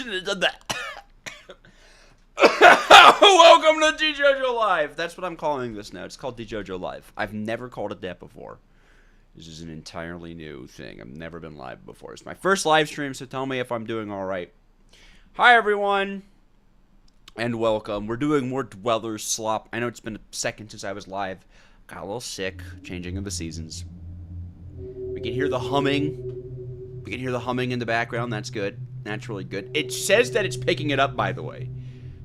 shouldn't have done that. Welcome to DJojo Live. That's what I'm calling this now. It's called DJojo Live. I've never called it that before. This is an entirely new thing. I've never been live before. It's my first live stream, so tell me if I'm doing all right. Hi, everyone, and welcome. We're doing more Dwellers slop. I know it's been a second since I was live. Got a little sick, changing of the seasons. We can hear the humming. We can hear the humming in the background. That's good. That's really good. It says that it's picking it up, by the way.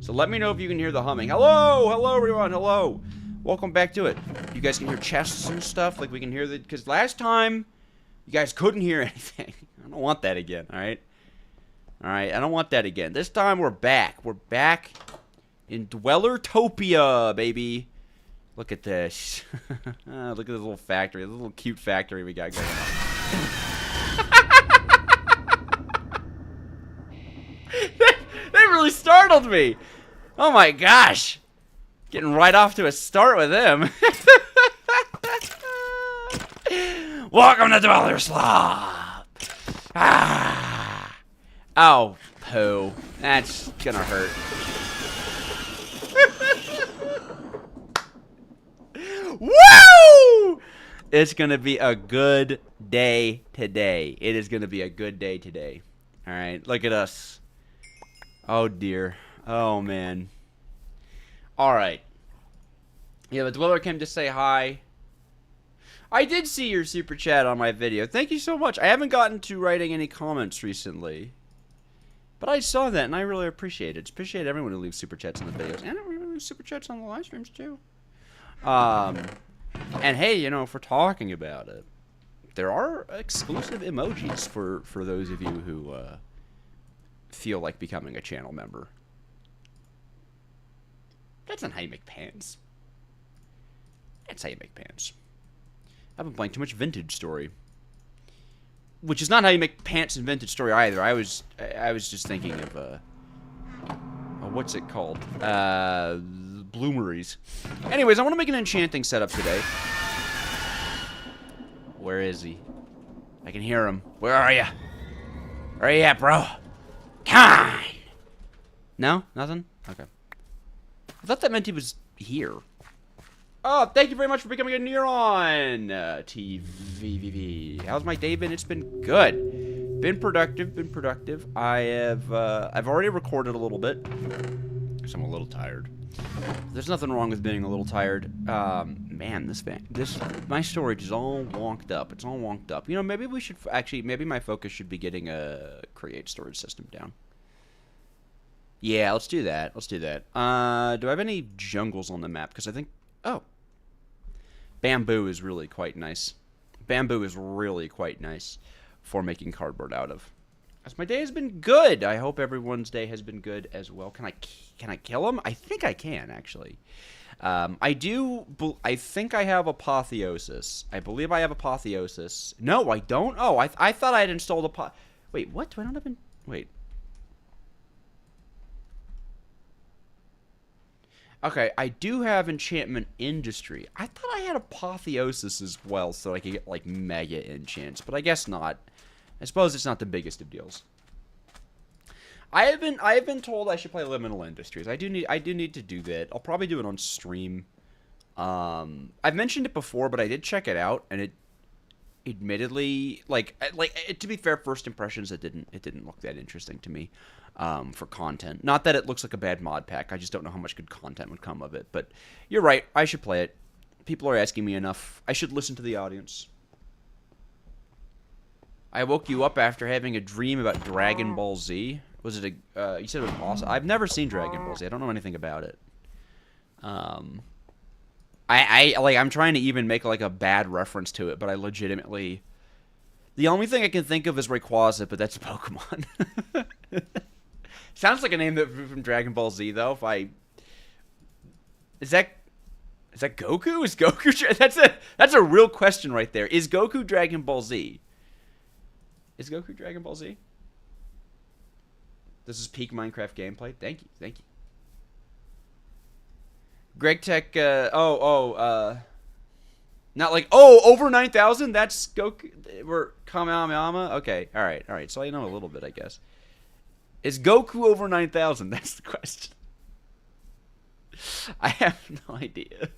So let me know if you can hear the humming. Hello! Hello, everyone. Hello. Welcome back to it. You guys can hear chests and stuff. Like, we can hear the... Because last time, you guys couldn't hear anything. I don't want that again, alright? Alright, I don't want that again. This time, we're back. We're back in Dwellertopia, baby. Look at this. Look at this little factory. This little cute factory we got going on. That really startled me. Oh my gosh. Getting right off to a start with him. Welcome to Dweller Slop. Ah. Oh, poo. That's gonna hurt. Woo! It's gonna be a good day today. It is gonna be a good day today. Alright, look at us. Oh dear. Oh man. Alright. Yeah, the Dweller came to say hi. I did see your super chat on my video. Thank you so much. I haven't gotten to writing any comments recently. But I saw that and I really appreciate it. Appreciate everyone who leaves super chats in the videos. And everyone who leaves super chats on the live streams too. And hey, you know, if we're talking about it, there are exclusive emojis for those of you who feel like becoming a channel member. That's not how you make pants. That's how you make pants. I've been playing too much Vintage Story, which is not how you make pants in Vintage Story either. I was just thinking of what's it called? Bloomeries. Anyways, I want to make an enchanting setup today. Where is he? I can hear him. Where are you? Where are you at, bro? Come on! No? Nothing? Okay. I thought that meant he was here. Oh, thank you very much for becoming a Neuron TVVV. How's my day been? It's been good. Been productive. I've already recorded a little bit. Because I'm a little tired. There's nothing wrong with being a little tired. Man, my storage is all wonked up. It's all wonked up. You know, maybe we should maybe my focus should be getting a create storage system down. Yeah, let's do that. Let's do that. Do I have any jungles on the map? Because I think, oh, bamboo is really quite nice. Bamboo is really quite nice for making cardboard out of. As my day has been good. I hope everyone's day has been good as well. Can I kill him? I think I can, actually. I think I have Apotheosis. I believe I have Apotheosis. No, I don't. Oh, I thought I had installed Wait, what? Do I not have Wait. Okay, I do have Enchantment Industry. I thought I had Apotheosis as well, so I could get, like, mega enchants. But I guess not. I suppose it's not the biggest of deals. I have been told I should play Liminal Industries. I do need to do that. I'll probably do it on stream. I've mentioned it before, but I did check it out, and it admittedly, to be fair, first impressions, it didn't look that interesting to me. For content. Not that it looks like a bad mod pack. I just don't know how much good content would come of it. But you're right. I should play it. People are asking me enough. I should listen to the audience. I woke you up after having a dream about Dragon Ball Z. Was it you said it was awesome. I've never seen Dragon Ball Z. I don't know anything about it. I'm trying to even make like a bad reference to it, but I legitimately... The only thing I can think of is Rayquaza, but that's a Pokemon. Sounds like a name from Dragon Ball Z, though. Is that Goku? Is Goku? That's a real question right there. Is Goku Dragon Ball Z? Is Goku Dragon Ball Z? This is peak Minecraft gameplay. Thank you. GregTech. Not like over 9,000. That's Goku. We're Kamehameha. Okay. All right. So I know a little bit, I guess. Is Goku over 9,000? That's the question. I have no idea.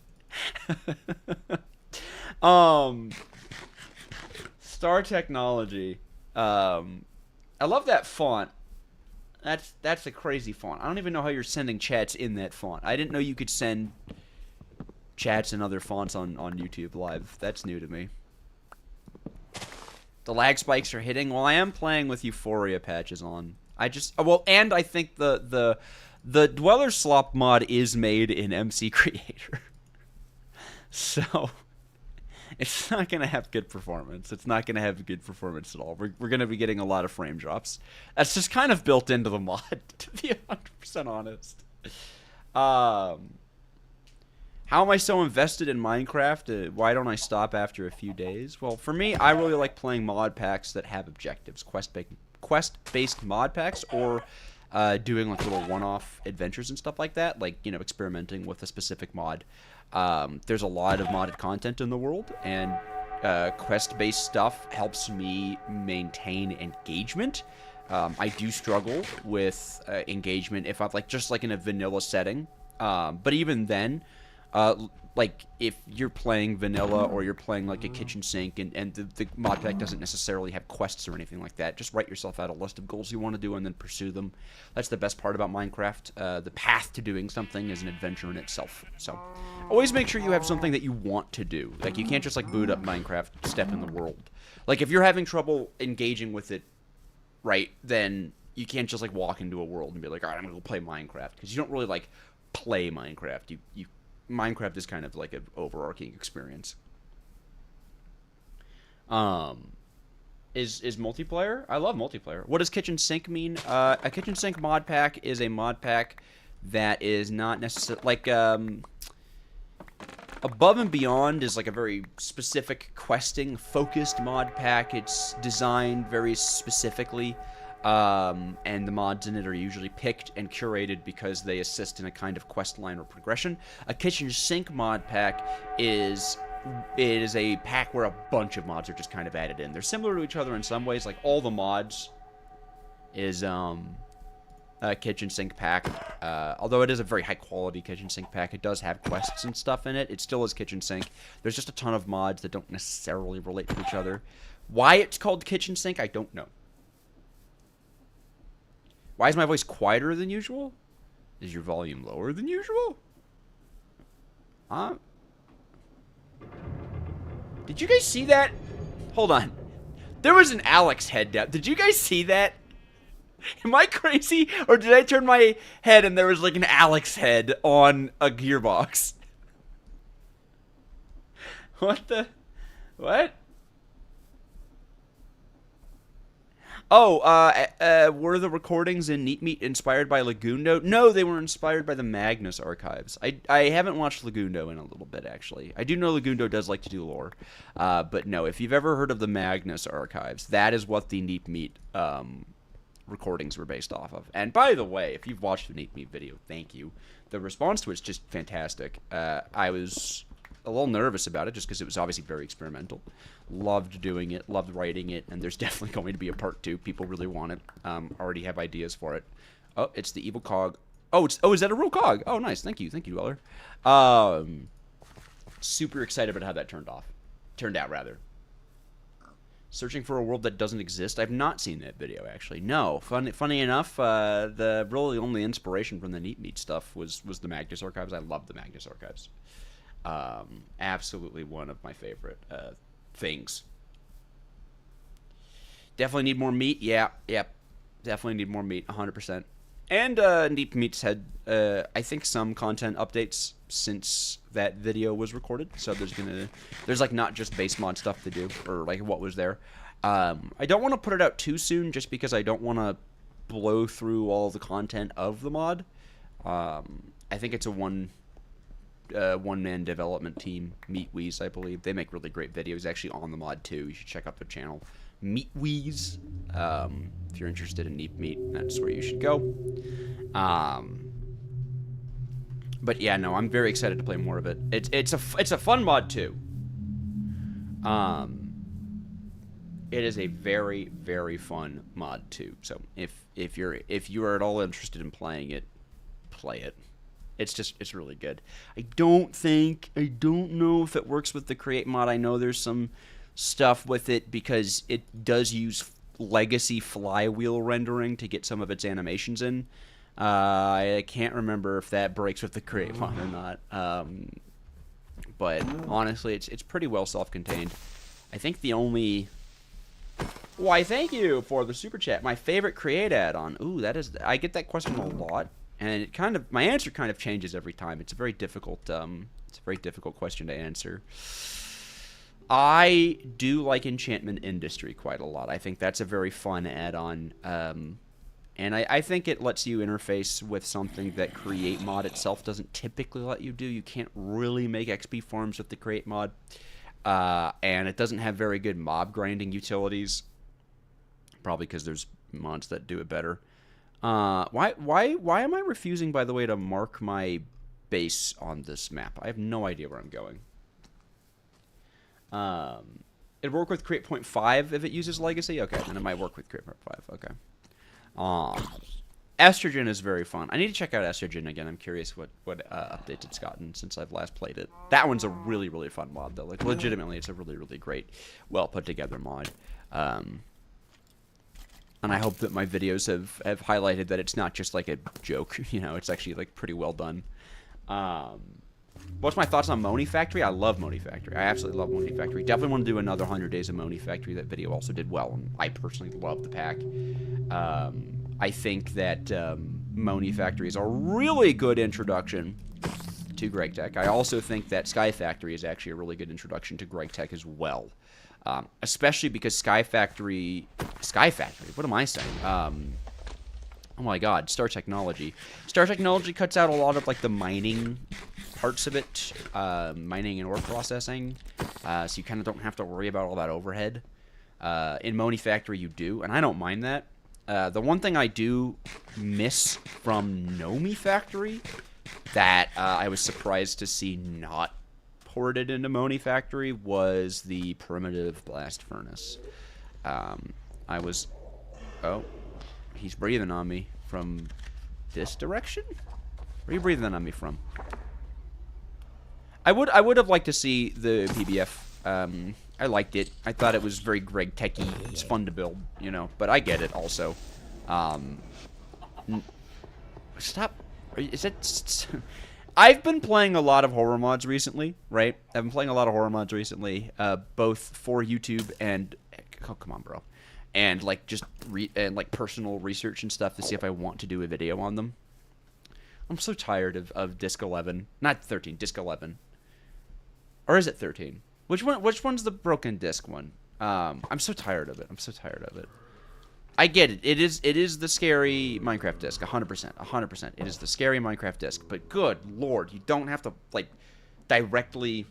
Star Technology. I love that font. That's a crazy font. I don't even know how you're sending chats in that font. I didn't know you could send chats and other fonts on YouTube Live. That's new to me. The lag spikes are hitting. Well, I am playing with Euphoria patches on. And I think the Dweller slop mod is made in MC Creator. So it's not going to have good performance. It's not going to have good performance at all. We're going to be getting a lot of frame drops. That's just kind of built into the mod, to be 100% honest. How am I so invested in Minecraft? Why don't I stop after a few days? Well, for me, I really like playing mod packs that have objectives. Quest-based mod packs, or doing like little one-off adventures and stuff like that. Like, you know, experimenting with a specific mod. There's a lot of modded content in the world, and quest-based stuff helps me maintain engagement. I do struggle with engagement if I'm just in a vanilla setting. But even then, like if you're playing vanilla or you're playing like a kitchen sink and the mod pack doesn't necessarily have quests or anything like that, just write yourself out a list of goals you want to do and then pursue them. That's the best part about Minecraft. The path to doing something is an adventure in itself. So always make sure you have something that you want to do. Like, you can't just boot up Minecraft, step in the world. Like, if you're having trouble engaging with it, right, then you can't just walk into a world and be like, all right, I'm gonna go play Minecraft, because you don't really play Minecraft. Minecraft is kind of like an overarching experience. Is multiplayer? I love multiplayer. What does kitchen sink mean? A kitchen sink mod pack is a mod pack that is not necessarily Above and Beyond is a very specific questing focused mod pack. It's designed very specifically. And the mods in it are usually picked and curated because they assist in a kind of quest line or progression. A kitchen sink mod pack is a pack where a bunch of mods are just kind of added in. They're similar to each other in some ways. Like, all the mods is a kitchen sink pack. Although it is a very high quality kitchen sink pack, it does have quests and stuff in it. It still is kitchen sink. There's just a ton of mods that don't necessarily relate to each other. Why it's called kitchen sink, I don't know. Why is my voice quieter than usual? Is your volume lower than usual? Did you guys see that? Hold on. There was an Alex head down. Did you guys see that? Am I crazy? Or did I turn my head and there was an Alex head on a gearbox? What the? What? Oh, were the recordings in Neat Meat inspired by Lagundo? No, they were inspired by the Magnus archives. I haven't watched Lagundo in a little bit, actually. I do know Lagundo does like to do lore. But no, if you've ever heard of the Magnus archives, that is what the Neat Meat recordings were based off of. And by the way, if you've watched the Neat Meat video, thank you. The response to it's just fantastic. I was a little nervous about it just because it was obviously very experimental. Loved doing it, loved writing it, and there's definitely going to be a part 2. People really want it. Already have ideas for it. Oh, it's the evil cog. Oh, is that a real cog? Oh, nice. Thank you, Dweller. Super excited about how that turned out rather. Searching for a world that doesn't exist. I've not seen that video, actually. No. Funny enough, the really only inspiration from the Neat Meat stuff was the Magnus archives. I love the Magnus archives. Absolutely one of my favorite things. Definitely need more meat. Yeah. Definitely need more meat. 100%. And Neat Meat's had, I think, some content updates since that video was recorded. So there's not just base mod stuff to do, or what was there. I don't want to put it out too soon, just because I don't want to blow through all the content of the mod. I think it's a one-man development team, Meatweez, I believe. They make really great videos, actually, on the mod too. You should check out their channel, Meatweez. If you're interested in Neat Meat, that's where you should go. But yeah, no, I'm very excited to play more of it. It's a fun mod too. It is a very, very fun mod too. So if you are at all interested in playing it, play it. It's really good. I don't know if it works with the create mod. I know there's some stuff with it because it does use legacy flywheel rendering to get some of its animations in. I can't remember if that breaks with the create mod or not. But honestly, it's pretty well self-contained. I think the only... Why, thank you for the super chat. My favorite create add-on. Ooh, that is... I get that question a lot, and it kind of... My answer kind of changes every time. It's a very difficult question to answer. I do like Enchantment Industry quite a lot. I think that's a very fun add-on. And I think it lets you interface with something that Create Mod itself doesn't typically let you do. You can't really make XP farms with the Create Mod. And it doesn't have very good mob grinding utilities. Probably because there's mods that do it better. Why am I refusing, by the way, to mark my base on this map? I have no idea where I'm going. It'd work with Create Point 5 if it uses Legacy? Okay, then it might work with Create Point 5. Okay. Estrogen is very fun. I need to check out Estrogen again. I'm curious what updates it's gotten since I've last played it. That one's a really, really fun mod, though. Like, legitimately, it's a really, really great, well-put-together mod. And I hope that my videos have highlighted that it's not just, like, a joke. You know, it's actually, like, pretty well done. What's my thoughts on Nomifactory? I love Nomifactory. I absolutely love Nomifactory. Definitely want to do another 100 Days of Nomifactory. That video also did well, and I personally love the pack. I think that Nomifactory is a really good introduction to GregTech. I also think that Sky Factory is actually a really good introduction to GregTech as well. Especially because Sky Factory, what am I saying? Oh my god, Star Technology. Star Technology cuts out a lot of, like, the mining parts of it. Mining and ore processing. So you kind of don't have to worry about all that overhead. In Nomifactory, you do, and I don't mind that. The one thing I do miss from Nomifactory that I was surprised to see not ported into Nomifactory was the primitive blast furnace. I was... Oh... He's breathing on me from this direction? Where are you breathing on me from? I would have liked to see the PBF. I liked it. I thought it was very GregTech-y. It's fun to build, you know. But I get it also. Stop. Is it? I've been playing a lot of horror mods recently, right? I've been playing a lot of horror mods recently, both for YouTube and... Oh, come on, bro. And, like, just personal research and stuff to see if I want to do a video on them. I'm so tired of Disc 11. Not 13, Disc 11. Or is it 13? Which one's the broken disc one? I'm so tired of it. I'm so tired of it. I get it. It is the scary Minecraft disc, 100%. 100%. It is the scary Minecraft disc. But good lord, you don't have to, like, directly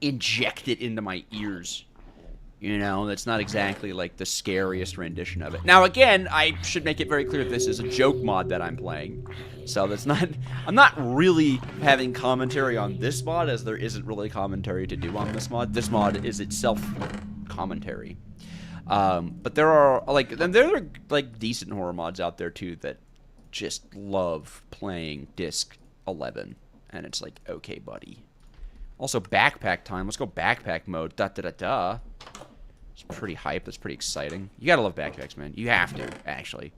inject it into my ears. You know, that's not exactly, like, the scariest rendition of it. Now, again, I should make it very clear this is a joke mod that I'm playing. So that's not... I'm not really having commentary on this mod, as there isn't really commentary to do on this mod. This mod is itself commentary. But there are, like... And there are, like, decent horror mods out there, too, that just love playing Disc 11. And it's like, okay, buddy. Also, backpack time. Let's go backpack mode. Da-da-da-da. It's pretty hype. That's pretty exciting. You gotta love backpacks, man. You have to, actually.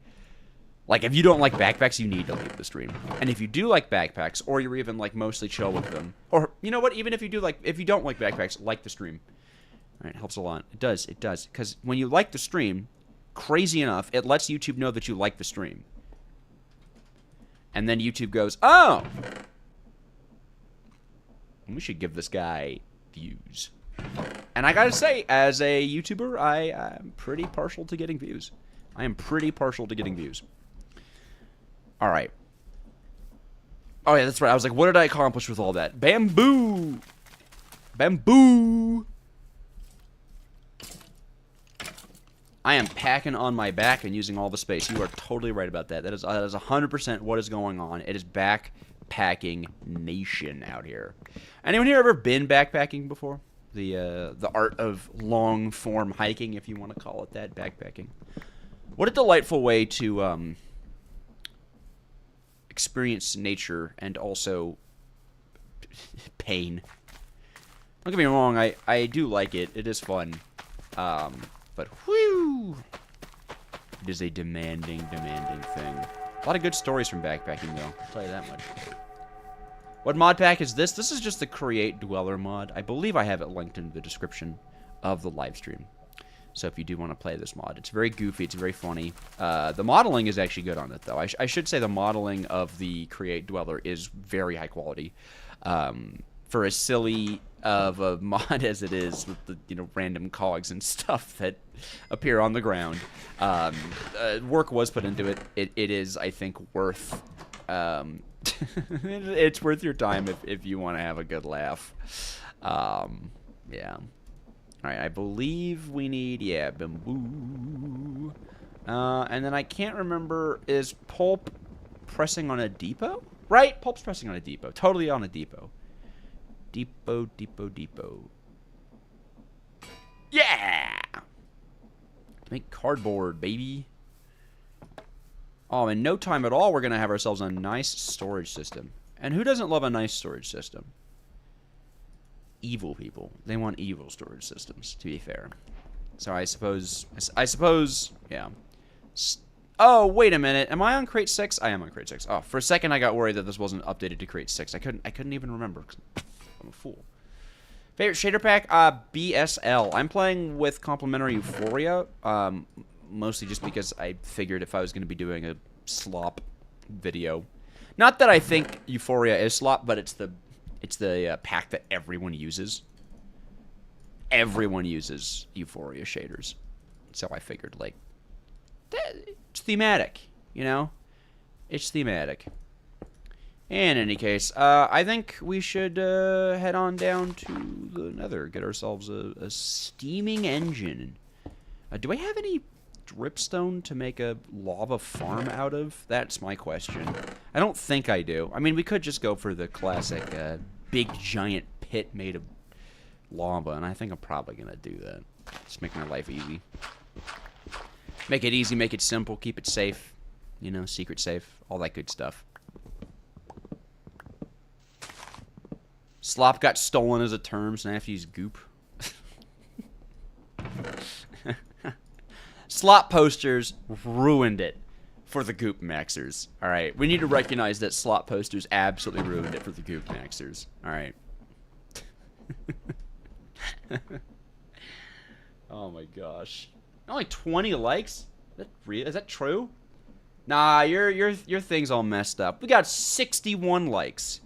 Like, if you don't like backpacks, you need to leave the stream. And if you do like backpacks, or you're even, like, mostly chill with them, or, you know what, even if you do like, if you don't like backpacks, like the stream. Alright, it helps a lot. It does, it does. Because when you like the stream, crazy enough, it lets YouTube know that you like the stream. And then YouTube goes, oh! We should give this guy views. And I gotta say, as a YouTuber, I'm pretty partial to getting views. I am pretty partial to getting views. Alright. Oh, yeah, that's right. I was like, what did I accomplish with all that? Bamboo! Bamboo! I am packing on my back and using all the space. You are totally right about that. That is 100% what is going on. It is backpacking nation out here. Anyone here ever been backpacking before? The art of long-form hiking, if you want to call it that, backpacking. What a delightful way to experience nature and also pain. Don't get me wrong, I do like it. It is fun. But whew, it is a demanding thing. A lot of good stories from backpacking, though. I'll tell you that much. What mod pack is this? This is just the Create Dweller mod. I believe I have it linked in the description of the live stream. So if you do want to play this mod, it's very goofy. It's very funny. The modeling is actually good on it, though. I should say the modeling of the Create Dweller is very high quality. For as silly of a mod as it is, with the random cogs and stuff that appear on the ground, work was put into it. It is, I think, worth. It's worth your time if you want to have a good laugh. Yeah. Alright, I believe we need, yeah, bamboo. And then I can't remember, is Pulp pressing on a depot? Right, Pulp's pressing on a depot. Totally on a depot. Depot. Yeah! Make cardboard, baby. Oh, in no time at all, we're going to have ourselves a nice storage system. And who doesn't love a nice storage system? Evil people. They want evil storage systems, to be fair. So I suppose, yeah. Oh, wait a minute. Am I on Crate 6? I am on Crate 6. Oh, for a second I got worried that this wasn't updated to Crate 6. I couldn't even remember. I'm a fool. Favorite shader pack? BSL. I'm playing with Complementary Euphoria. Mostly just because I figured if I was going to be doing a slop video. Not that I think Euphoria is slop, but it's the pack that everyone uses. Everyone uses Euphoria shaders. So I figured, like, it's thematic, you know? It's thematic. In any case, I think we should head on down to the Nether, get ourselves a steaming engine. Do I have any dripstone to make a lava farm out of? That's my question. I don't think I do. I mean, we could just go for the classic big giant pit made of lava, and I think I'm probably going to do that. Just make my life easy. Make it easy, make it simple, keep it safe. You know, secret safe, all that good stuff. Slop got stolen as a term, so now I have to use goop. Slop posters ruined it for the goop maxers. Alright, we need to recognize that slop posters absolutely ruined it for the goop maxers. Alright. Oh my gosh. Only 20 likes? Is that true? Nah, your thing's all messed up. We got 61 likes.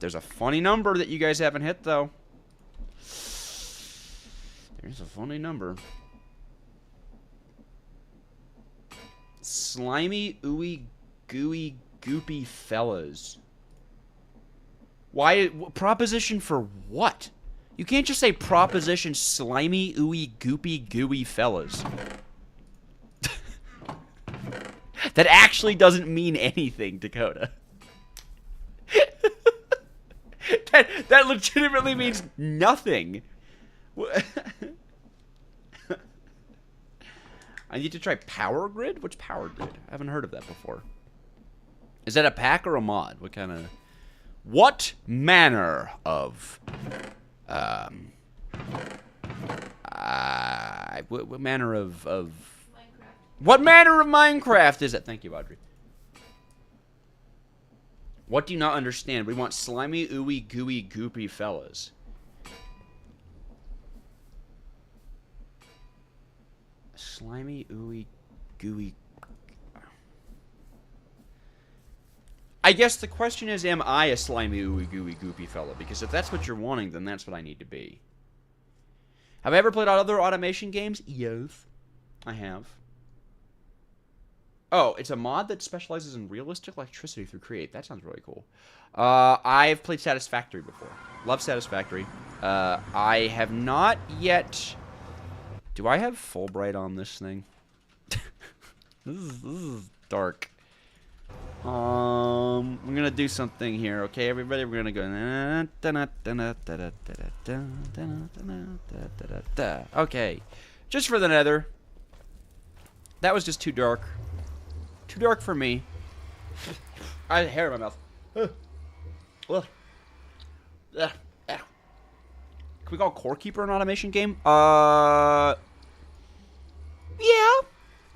There's a funny number that you guys haven't hit, though. There's a funny number. Slimy, ooey, gooey, goopy fellas. Why? Proposition for what? You can't just say proposition slimy, ooey, goopy, gooey fellas. That actually doesn't mean anything, Dakota. That legitimately means nothing. I need to try Power Grid? What's Power Grid? I haven't heard of that before. Is that a pack or a mod? What kind of... What manner of... what manner of... Minecraft. What manner of Minecraft is it? Thank you, Audrey. What do you not understand? We want slimy, ooey, gooey, goopy fellas. Slimy, ooey, gooey. I guess the question is, am I a slimy, ooey, gooey, goopy fella? Because if that's what you're wanting, then that's what I need to be. Have I ever played other automation games? Yes, I have. Oh, it's a mod that specializes in realistic electricity through Create. That sounds really cool. I've played Satisfactory before. Love Satisfactory. I have not yet... Do I have Fulbright on this thing? This is dark. We're gonna do something here, okay, everybody? We're gonna go. Okay, just for the Nether. That was just too dark. Too dark for me. I had hair in my mouth. Can we call Core Keeper an automation game? Yeah.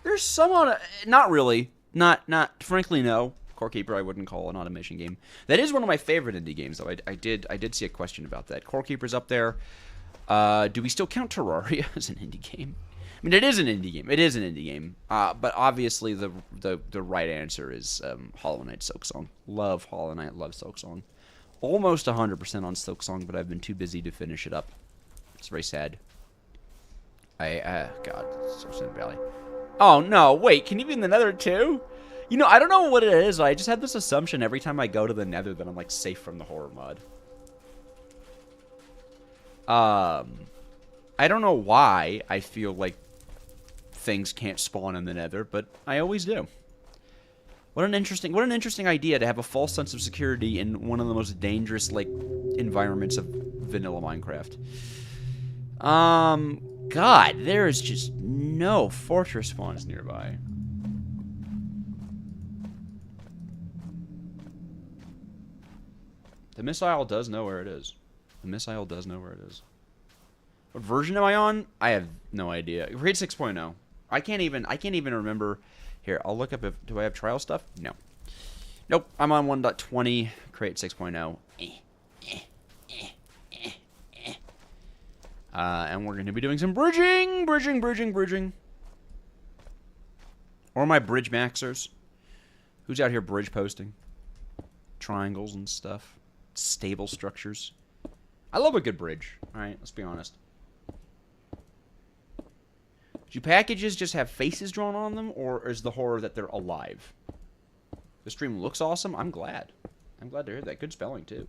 There's some on. Not really. Not. Frankly, no. Core Keeper I wouldn't call an automation game. That is one of my favorite indie games, though. I did see a question about that. Core Keeper's up there. Do we still count Terraria as an indie game? I mean, it is an indie game. It is an indie game. But obviously, the right answer is Hollow Knight Silksong. Love Hollow Knight. Love Silksong. Almost 100% on Silksong, but I've been too busy to finish it up. It's very sad. God, so sad, Valley. Oh no! Wait, can you be in the Nether too? You know, I don't know what it is. I just have this assumption every time I go to the Nether that I'm like safe from the horror mod. I don't know why I feel like things can't spawn in the Nether, but I always do. What an interesting idea to have a false sense of security in one of the most dangerous, like, environments of vanilla Minecraft. God, there is just no fortress spawns nearby. The missile does know where it is. The missile does know where it is. What version am I on? I have no idea. Grade 6.0. I can't even remember. Here, I'll look up if do I have trial stuff? No. Nope. I'm on 1.20. Create 6.0. And we're going to be doing some bridging. Or my bridge maxers. Who's out here bridge posting? Triangles and stuff. Stable structures. I love a good bridge. Alright, let's be honest. Do packages just have faces drawn on them, or is the horror that they're alive? The stream looks awesome. I'm glad. I'm glad to hear that. Good spelling, too.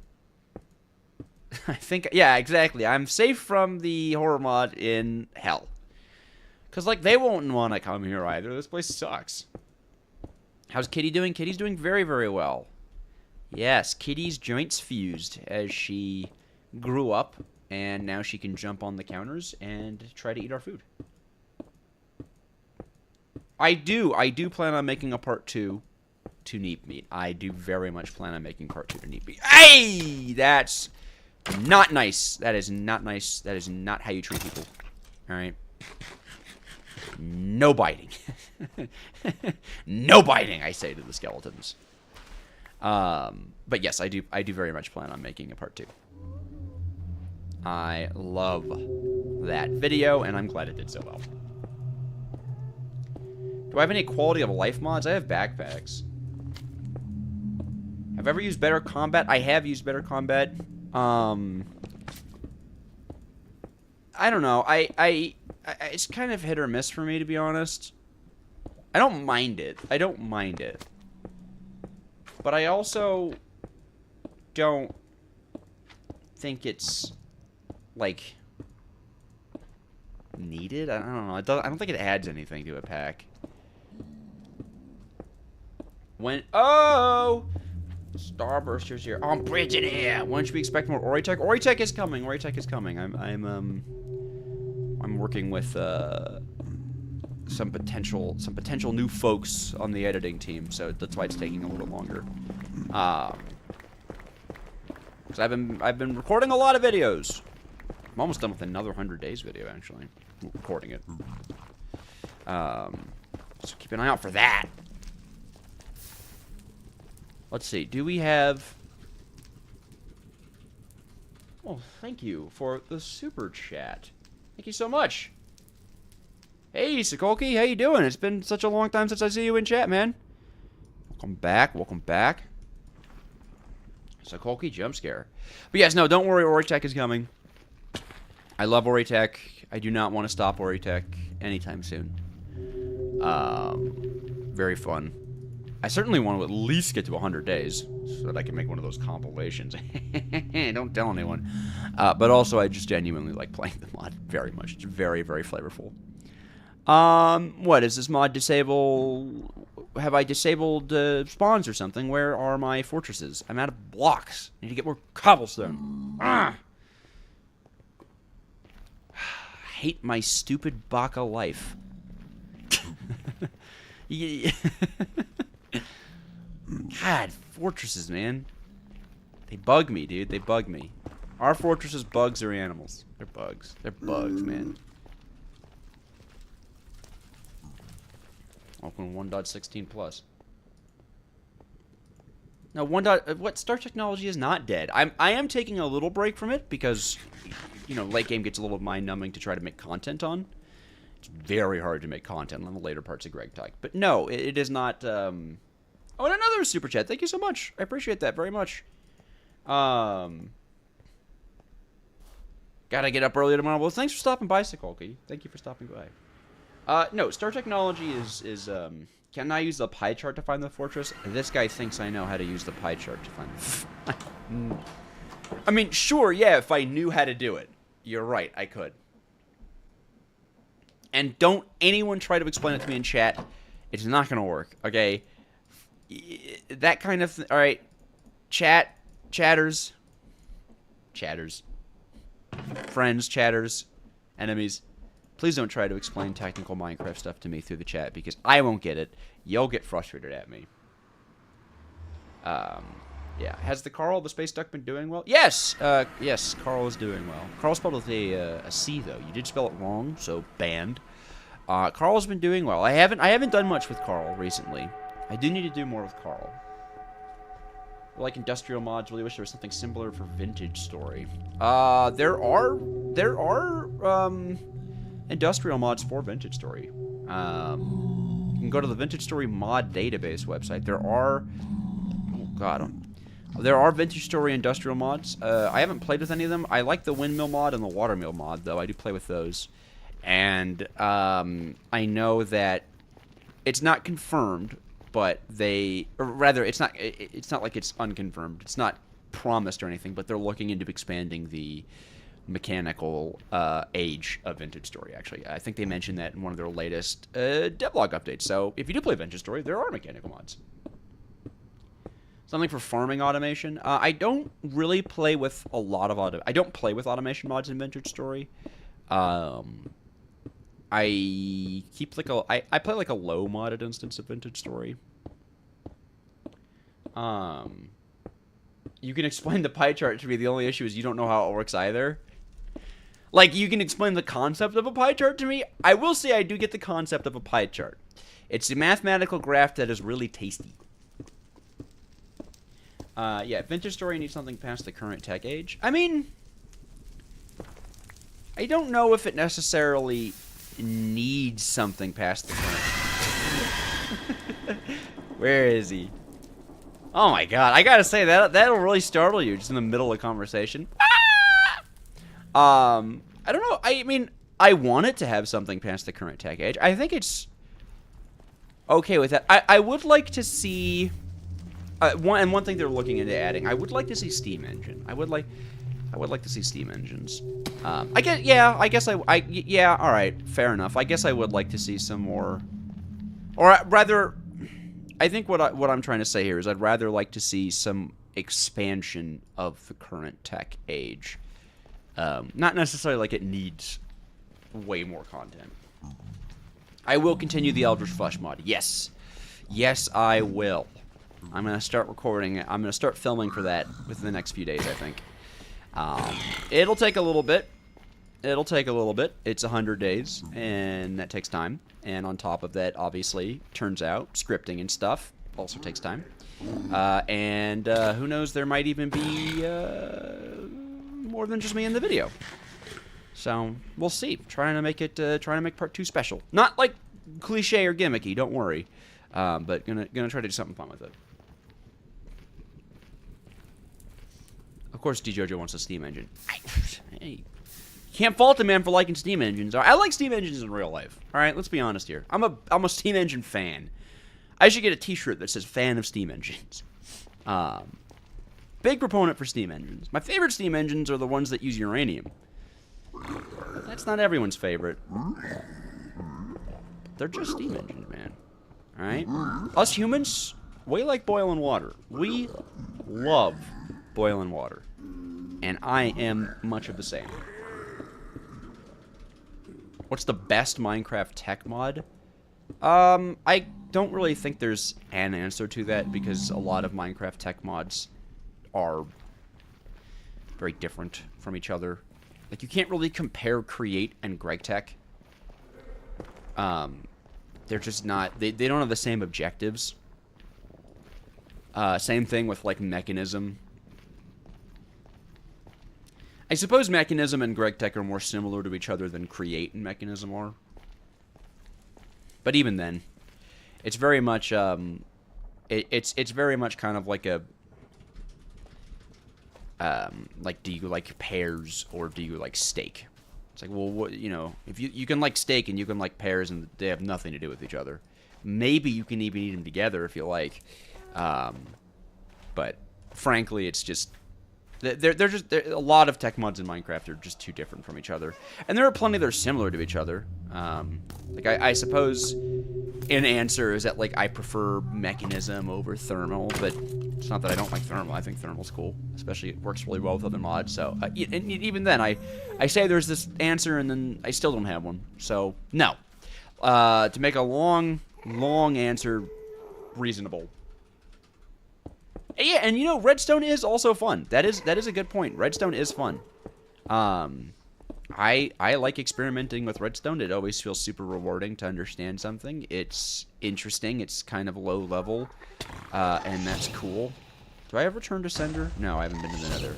I think, yeah, exactly. I'm safe from the horror mod in hell. Because, like, they won't want to come here either. This place sucks. How's Kitty doing? Kitty's doing very, very well. Yes, Kitty's joints fused as she grew up, and now she can jump on the counters and try to eat our food. I do plan on making a part 2 to Neep Meat. I do very much plan on making part 2 to Neep Meat. Hey! That's not nice. That is not nice. That is not how you treat people. Alright? No biting. No biting, I say to the skeletons. But yes, I do very much plan on making a part 2. I love that video, and I'm glad it did so well. Do I have any quality of life mods? I have backpacks. Have I ever used Better Combat? I have used Better Combat. I don't know. It's kind of hit or miss for me, to be honest. I don't mind it. But I also don't think it's, like, needed. I don't know. I don't think it adds anything to a pack. Starburster's here. Oh, I'm bridging here. When should we expect more Oritech? Oritech is coming. I'm working with some potential new folks on the editing team, so that's why it's taking a little longer. Because I've been recording a lot of videos. I'm almost done with another 100 days video, actually. Recording it. So keep an eye out for that. Let's see. Do we have... Oh, thank you for the super chat. Thank you so much. Hey, Sokolki, how you doing? It's been such a long time since I see you in chat, man. Welcome back. Sokolki jump scare. But yes, no, don't worry, Oritech is coming. I love Oritech. I do not want to stop Oritech anytime soon. Very fun. I certainly want to at least get to 100 days so that I can make one of those compilations. Don't tell anyone. But also, I just genuinely like playing the mod very much. It's very, very flavorful. What, does this mod disable have I disabled spawns or something? Where are my fortresses? I'm out of blocks. I need to get more cobblestone. Ah! I hate my stupid baka life. God, fortresses, man. They bug me, dude. They bug me. Are fortresses bugs or animals? They're bugs. They're bugs, man. Open 1.16 plus. No, what Star Technology is not dead. I am taking a little break from it because, you know, late game gets a little mind-numbing to try to make content on. It's very hard to make content on the later parts of GregTech. But no, it is not. Oh, and another super chat. Thank you so much. I appreciate that very much. Gotta get up early tomorrow. Well, thanks for stopping by, Sikolki. Thank you for stopping by. No, Star Technology is can I use the pie chart to find the fortress? This guy thinks I know how to use the pie chart to find I mean, sure, yeah, if I knew how to do it. You're right, I could. And don't anyone try to explain it to me in chat. It's not gonna work, okay? That kind of all right. Chatters. Friends, chatters, enemies. Please don't try to explain technical Minecraft stuff to me through the chat because I won't get it. You'll get frustrated at me. Yeah. Has the Carl, the Space Duck, been doing well? Yes! Yes, Carl is doing well. Carl spelled with a C, though. You did spell it wrong, so banned. Carl has been doing well. I haven't done much with Carl recently. I do need to do more with Carl. Like industrial mods, really wish there was something similar for Vintage Story. There are industrial mods for Vintage Story. You can go to the Vintage Story mod database website. There are, oh god, there are Vintage Story industrial mods. I haven't played with any of them. I like the windmill mod and the watermill mod, though. I do play with those, and I know that it's not confirmed. But or rather, it's not like it's unconfirmed. It's not promised or anything, but they're looking into expanding the mechanical age of Vintage Story, actually. I think they mentioned that in one of their latest devlog updates. So if you do play Vintage Story, there are mechanical mods. Something for farming automation. I don't really play with a lot of I don't play with automation mods in Vintage Story. I keep like I play like a low modded instance of Vintage Story. You can explain the pie chart to me. The only issue is you don't know how it works either. Like, you can explain the concept of a pie chart to me. I will say I do get the concept of a pie chart. It's a mathematical graph that is really tasty. Yeah, Vintage Story needs something past the current tech age. I mean, I don't know if it necessarily needs something past the current. Where is he? Oh my god, I gotta say, that'll really startle you just in the middle of a conversation. I don't know, I mean, I want it to have something past the current tech age. I think it's okay with that. I would like to see, one thing they're looking into adding, I would like to see Steam Engine. I would like to see Steam engines. I guess, yeah, all right, fair enough. I guess I would like to see some more, or rather, I think what I'm trying to say here is I'd rather like to see some expansion of the current tech age. Not necessarily like it needs way more content. I will continue the Eldritch Flush mod. Yes, I will. I'm gonna start recording it. I'm gonna start filming for that within the next few days, I think. It'll take a little bit. It's 100 days, and that takes time. And on top of that, obviously, turns out, scripting and stuff also takes time. And who knows, there might even be more than just me in the video. So, we'll see. Trying to make part 2 special. Not like cliche or gimmicky, don't worry. But gonna try to do something fun with it. Of course, DJojo wants a Steam engine. Hey, can't fault a man for liking Steam engines. I like Steam engines in real life. All right, let's be honest here. I'm a Steam engine fan. I should get a T-shirt that says "Fan of Steam Engines." Big proponent for Steam engines. My favorite Steam engines are the ones that use uranium. That's not everyone's favorite. They're just Steam engines, man. Alright? Us humans, we like boiling water. We love boiling water. And I am much of the same. What's the best Minecraft tech mod? I don't really think there's an answer to that because a lot of Minecraft tech mods are very different from each other. Like, you can't really compare Create and GregTech. They're just not... They don't have the same objectives. Same thing with, like, Mechanism. I suppose Mechanism and GregTech are more similar to each other than Create and Mechanism are. But even then, it's very much, it's very much kind of like a... like, do you like pears or do you like steak? It's like, well, what, you know, if you can like steak and you can like pears and they have nothing to do with each other. Maybe you can even eat them together if you like. But frankly, it's just a lot of tech mods in Minecraft are just too different from each other, and there are plenty that are similar to each other. Like I suppose an answer is that like I prefer Mechanism over Thermal, but it's not that I don't like Thermal. I think Thermal's cool, especially it works really well with other mods. So and even then, I say there's this answer, and then I still don't have one. So no. To make a long answer reasonable. Yeah, and you know, Redstone is also fun. That is a good point. Redstone is fun. I like experimenting with Redstone. It always feels super rewarding to understand something. It's interesting. It's kind of low level, and that's cool. Do I ever turn to Sender? No, I haven't been to the Nether.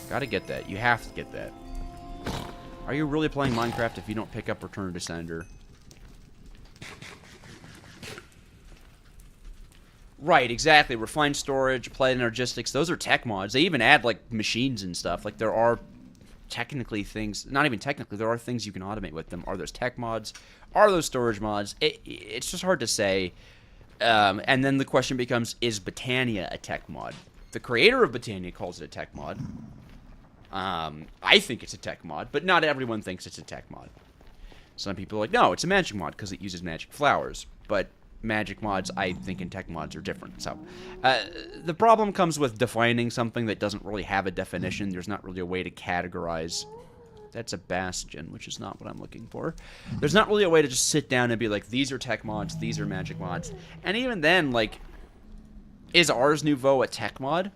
Gotta get that. You have to get that. Are you really playing Minecraft if you don't pick up Return to Sender? Right, exactly. Refined storage, applied energistics, those are tech mods. They even add, like, machines and stuff. Like, there are technically things, not even technically, there are things you can automate with them. Are those tech mods? Are those storage mods? It's just hard to say. And then the question becomes, is Botania a tech mod? The creator of Botania calls it a tech mod. I think it's a tech mod, but not everyone thinks it's a tech mod. Some people are like, no, it's a magic mod because it uses magic flowers. But magic mods, I think, and tech mods are different. So, the problem comes with defining something that doesn't really have a definition. There's not really a way to categorize. That's a Bastion, which is not what I'm looking for. There's not really a way to just sit down and be like, these are tech mods, these are magic mods. And even then, like, is Ars Nouveau a tech mod?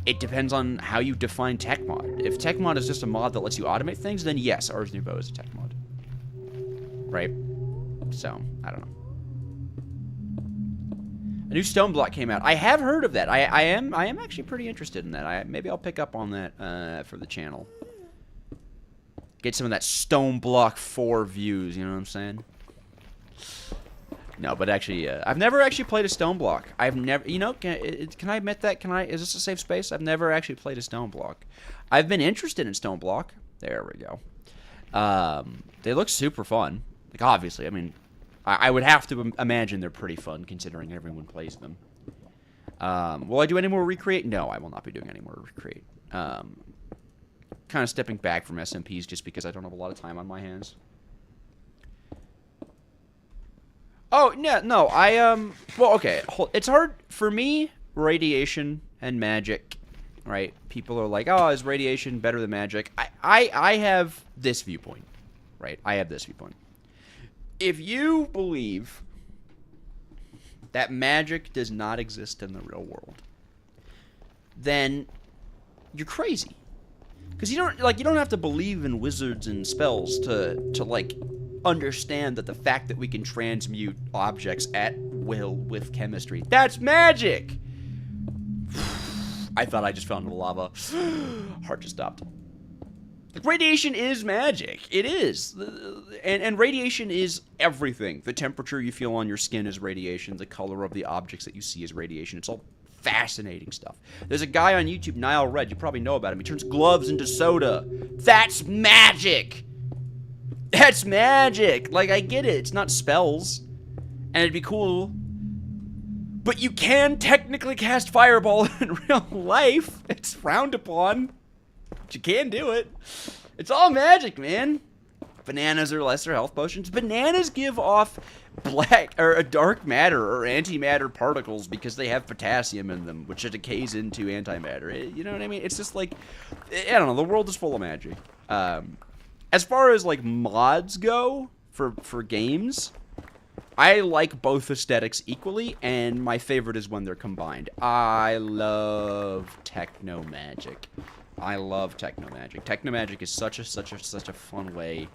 It depends on how you define tech mod. If tech mod is just a mod that lets you automate things, then yes, Ars Nouveau is a tech mod. Right? So, I don't know. A new Stoneblock came out. I have heard of that. I am actually pretty interested in that. Maybe I'll pick up on that for the channel. Get some of that Stoneblock 4 views, you know what I'm saying? No, but actually, I've never actually played a Stoneblock. I've never, you know, can I admit that? Is this a safe space? I've never actually played a Stoneblock. I've been interested in Stoneblock. There we go. They look super fun. Like, obviously, I mean, I would have to imagine they're pretty fun, considering everyone plays them. Will I do any more Recreate? No, I will not be doing any more Recreate. Kind of stepping back from SMPs just because I don't have a lot of time on my hands. Oh, no, well, okay, it's hard, for me, radiation and magic, right? People are like, oh, is radiation better than magic? I have this viewpoint, right? I have this viewpoint. If you believe that magic does not exist in the real world, then you're crazy. Because you don't have to believe in wizards and spells to like understand that the fact that we can transmute objects at will with chemistry, that's magic. I thought I just fell into lava. Heart just stopped. Radiation is magic. It is. And radiation is everything. The temperature you feel on your skin is radiation. The color of the objects that you see is radiation. It's all fascinating stuff. There's a guy on YouTube, Nile Red. You probably know about him. He turns gloves into soda. That's magic. That's magic. Like, I get it. It's not spells. And it'd be cool. But you can technically cast Fireball in real life. It's frowned upon. But you can do it. It's all magic, man. Bananas are lesser health potions. Bananas give off black or a dark matter or antimatter particles because they have potassium in them, which decays into antimatter. You know what I mean? It's just like, I don't know. The world is full of magic. As far as like mods go for games, I like both aesthetics equally, and my favorite is when they're combined. I love Techno-magic. I love Techno-magic. Techno-magic is such a fun way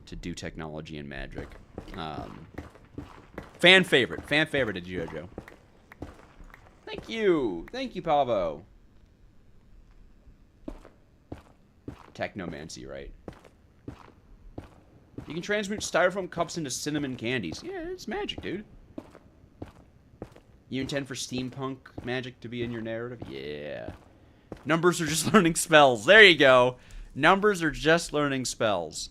to do technology and magic. Fan favorite at JoJo. Thank you, Pavo. Technomancy, right? You can transmute styrofoam cups into cinnamon candies. Yeah, it's magic, dude. You intend for steampunk magic to be in your narrative? Yeah. Numbers are just learning spells. There you go. Numbers are just learning spells.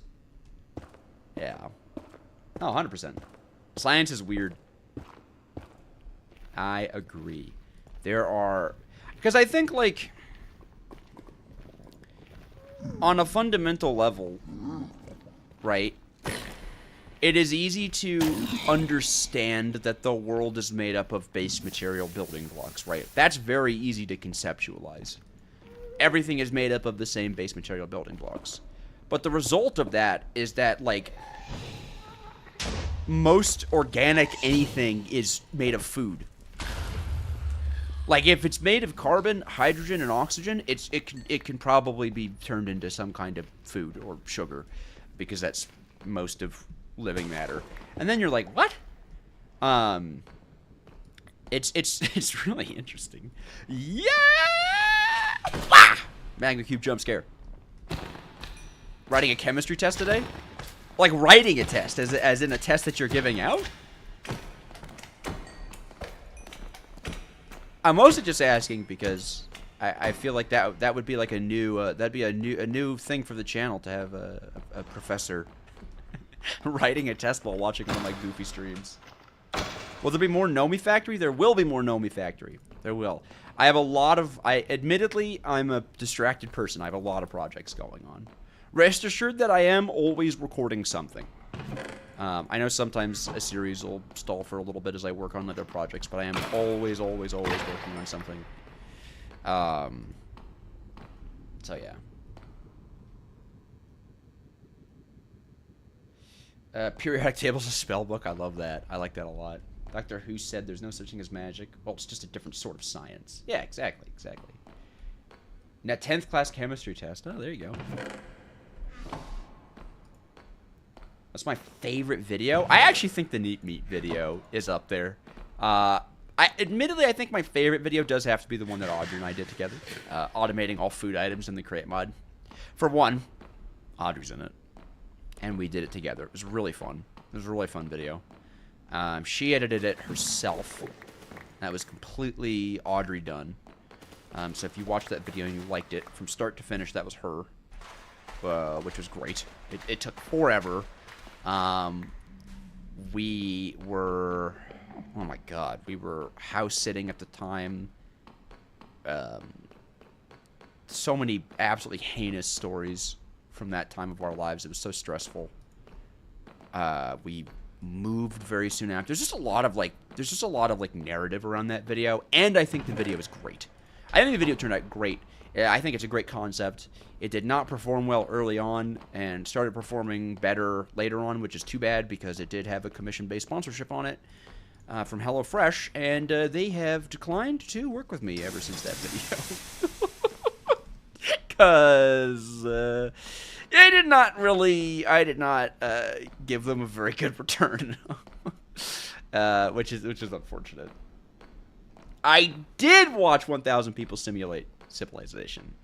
Yeah. Oh, 100%. Science is weird. I agree. There are... Because I think, like... On a fundamental level, right? It is easy to understand that the world is made up of base material building blocks, right? That's very easy to conceptualize. Everything is made up of the same base material building blocks. But the result of that is that, like, most organic anything is made of food. Like, if it's made of carbon, hydrogen, and oxygen, it can probably be turned into some kind of food or sugar, because that's most of living matter. And then you're like, what? It's really interesting. Yeah! Ah! Magna Cube jump scare. Writing a chemistry test today? Like writing a test, as in a test that you're giving out? I'm mostly just asking because I feel like that would be like a new that'd be a new thing for the channel to have a professor writing a test while watching one of my goofy streams. Will there be more Nomifactory? There will be more Nomifactory. There will. I have a lot of... admittedly, I'm a distracted person. I have a lot of projects going on. Rest assured that I am always recording something. I know sometimes a series will stall for a little bit as I work on other projects, but I am always working on something. So, yeah. Periodic tables of spellbook. I love that. I like that a lot. Doctor Who said there's no such thing as magic. Well, it's just a different sort of science. Yeah, exactly. Now, 10th class chemistry test. Oh, there you go. That's my favorite video. I actually think the Neat Meat video is up there. Admittedly, I think my favorite video does have to be the one that Audrey and I did together. Automating all food items in the crate mod. For one, Audrey's in it. And we did it together. It was really fun. It was a really fun video. She edited it herself. That was completely Audrey done. So if you watched that video and you liked it, from start to finish, that was her. Which was great. It took forever. We were... Oh my god. We were house sitting at the time. So many absolutely heinous stories from that time of our lives. It was so stressful. We moved very soon after. There's just a lot of like narrative around that video, and I think the video is great. I think the video turned out great. I think it's a great concept. It did not perform well early on and started performing better later on, which is too bad because it did have a commission-based sponsorship on it from HelloFresh, and they have declined to work with me ever since that video. Because I did not give them a very good return, which is unfortunate. I did watch 1,000 People Simulate Civilization.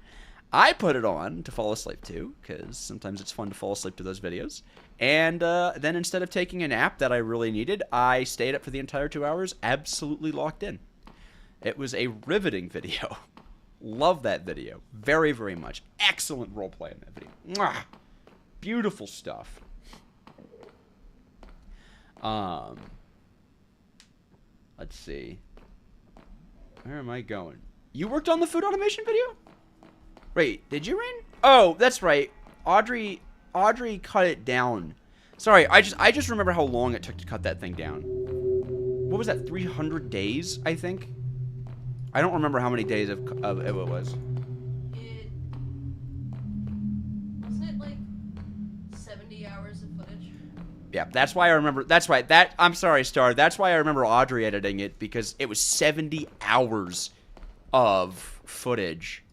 I put it on to fall asleep to, because sometimes it's fun to fall asleep to those videos. And then instead of taking a nap that I really needed, I stayed up for the entire 2 hours, absolutely locked in. It was a riveting video. Love that video very, very much. Excellent roleplay in that video. Mwah! Beautiful stuff. Let's see. Where am I going? You worked on the food automation video? Wait, did you, Rain? Oh, that's right. Audrey Audrey cut it down. Sorry, I just remember how long it took to cut that thing down. What was that? 300 days, I think. I don't remember how many days of it was. Wasn't it like 70 hours of footage? Yeah, that's why I remember. That's why I'm sorry, Star. That's why I remember Audrey editing it, because it was 70 hours of footage.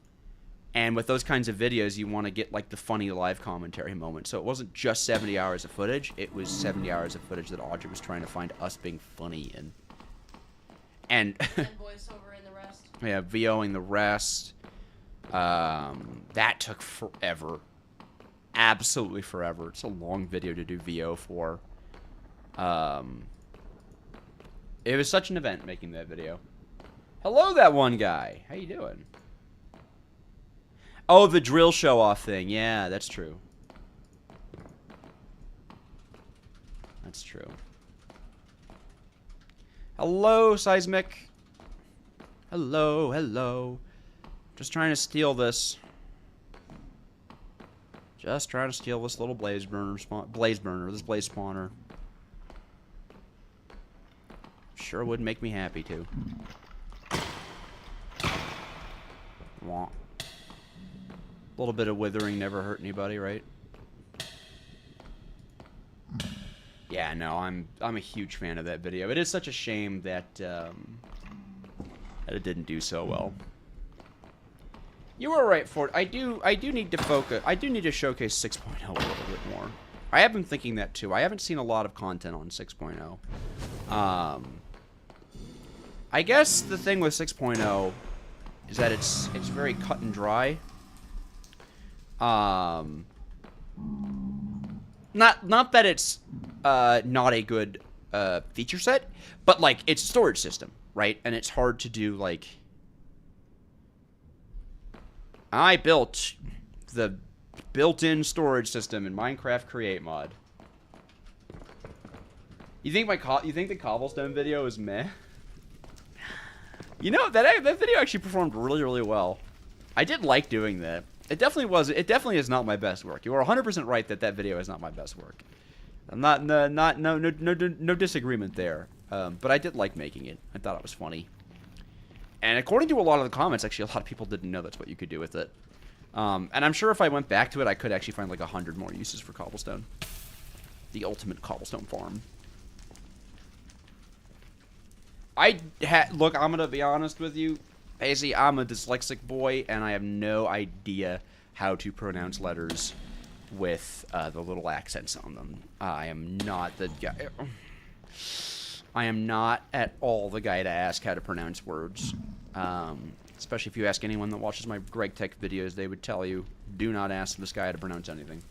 And with those kinds of videos, you want to get like the funny live commentary moment. So it wasn't just 70 hours of footage. It was 70 hours of footage that Audrey was trying to find us being funny in. And voiceover in the rest. Yeah, VOing the rest. That took forever. Absolutely forever. It's a long video to do VO for. It was such an event making that video. Hello, that one guy. How you doing? Oh, the drill show-off thing. Yeah, that's true. That's true. Hello, Seismic. Hello, hello. Just trying to steal this. Just trying to steal this little blaze burner, this blaze spawner. Sure would make me happy to. Wah. A little bit of withering never hurt anybody, right? Yeah, no, I'm a huge fan of that video. It is such a shame that that it didn't do so well. You were right, Ford. I do need to focus. I do need to showcase 6.0 a little bit more. I have been thinking that too. I haven't seen a lot of content on 6.0. I guess the thing with 6.0 is that it's very cut and dry. Not that it's not a good feature set, but like it's a storage system, right? And it's hard to do. Like, I built the built-in storage system in Minecraft Create mod. You think the cobblestone video is meh? You know, that video actually performed really, really well. I did like doing that. It definitely was. It definitely is not my best work. You are 100% right that video is not my best work. I'm no disagreement there. But I did like making it. I thought it was funny. And according to a lot of the comments, actually, a lot of people didn't know that's what you could do with it. And I'm sure if I went back to it, I could actually find like 100 more uses for cobblestone. The ultimate cobblestone farm. Look, I'm gonna be honest with you, Hazy. I'm a dyslexic boy, and I have no idea how to pronounce letters with the little accents on them. I am not the guy. I am not at all the guy to ask how to pronounce words. Especially if you ask anyone that watches my GregTech videos, they would tell you, do not ask this guy how to pronounce anything.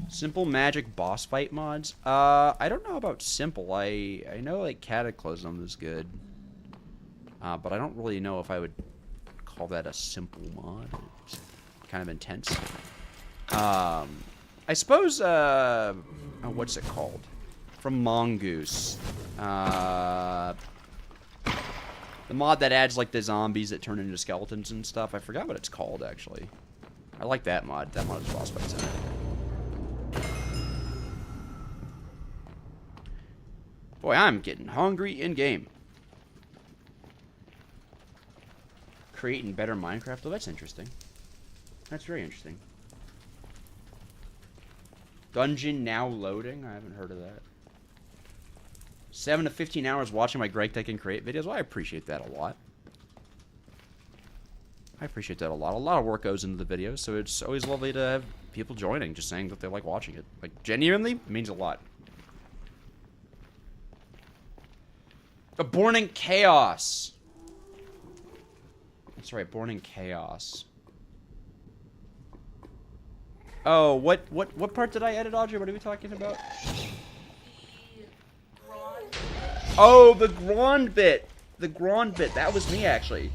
Simple magic boss fight mods? I don't know about simple. I know like Cataclysm is good. But I don't really know if I would call that a simple mod. It's kind of intense. I suppose, what's it called? From Mongoose. The mod that adds like the zombies that turn into skeletons and stuff. I forgot what it's called, actually. I like that mod. That mod is boss fights in it. Boy, I'm getting hungry in-game. Creating better Minecraft? Oh, that's interesting. That's very interesting. Dungeon now loading? I haven't heard of that. 7 to 15 hours watching my GregTech and Create videos? Well, I appreciate that a lot. I appreciate that a lot. A lot of work goes into the videos, so it's always lovely to have people joining, just saying that they like watching it. Like, genuinely, it means a lot. Born in Chaos. That's right, Born in Chaos. Oh, what part did I edit, Audrey? What are we talking about? Oh, the Grand bit. The Grand bit. That was me, actually.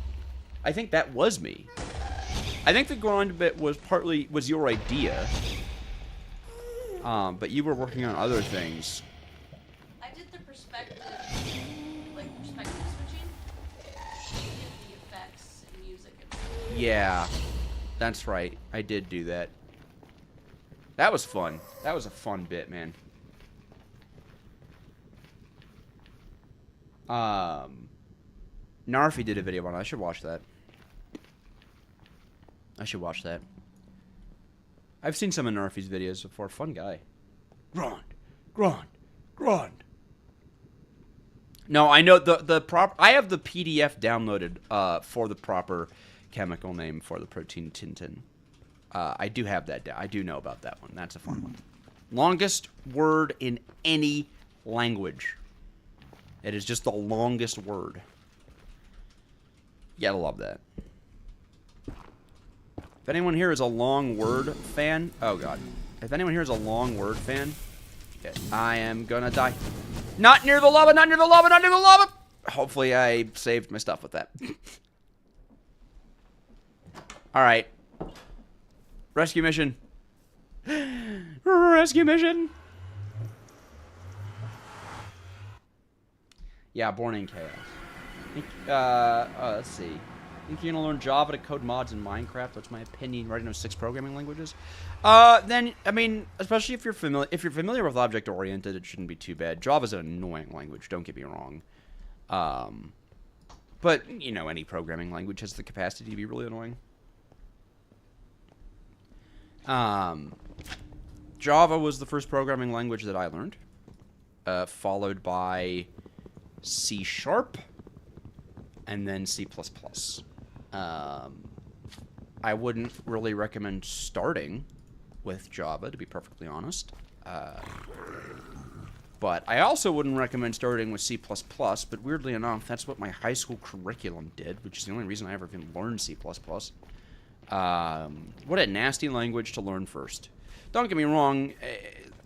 I think that was me. I think the Grand bit was was your idea. But you were working on other things. I did the perspective, like perspective switching. She did the effects and music and stuff. Yeah, that's right. I did do that. That was fun. That was a fun bit, man. Narfi did a video on it. I should watch that. I should watch that. I've seen some of Narfi's videos before. Fun guy. Grind. No, I know the I have the PDF downloaded for the proper chemical name for the protein tintin. I do have that down. I do know about that one. That's a fun one. Longest word in any language. It is just the longest word. You gotta love that. If anyone here is a long word fan, oh god. If anyone here is a long word fan, I am gonna die. Not near the lava, not near the lava, not near the lava! Hopefully I saved my stuff with that. Alright. Rescue mission. Rescue mission. Yeah, born in chaos. Let's see. Think you're gonna learn Java to code mods in Minecraft? That's my opinion. Writing those 6 programming languages. Then I mean, especially if you're familiar with object oriented, it shouldn't be too bad. Java's an annoying language. Don't get me wrong. But you know, any programming language has the capacity to be really annoying. Java was the first programming language that I learned, followed by C#, and then C++. I wouldn't really recommend starting with Java, to be perfectly honest. But I also wouldn't recommend starting with C++, but weirdly enough, that's what my high school curriculum did, which is the only reason I ever even learned C++. What a nasty language to learn first. Don't get me wrong,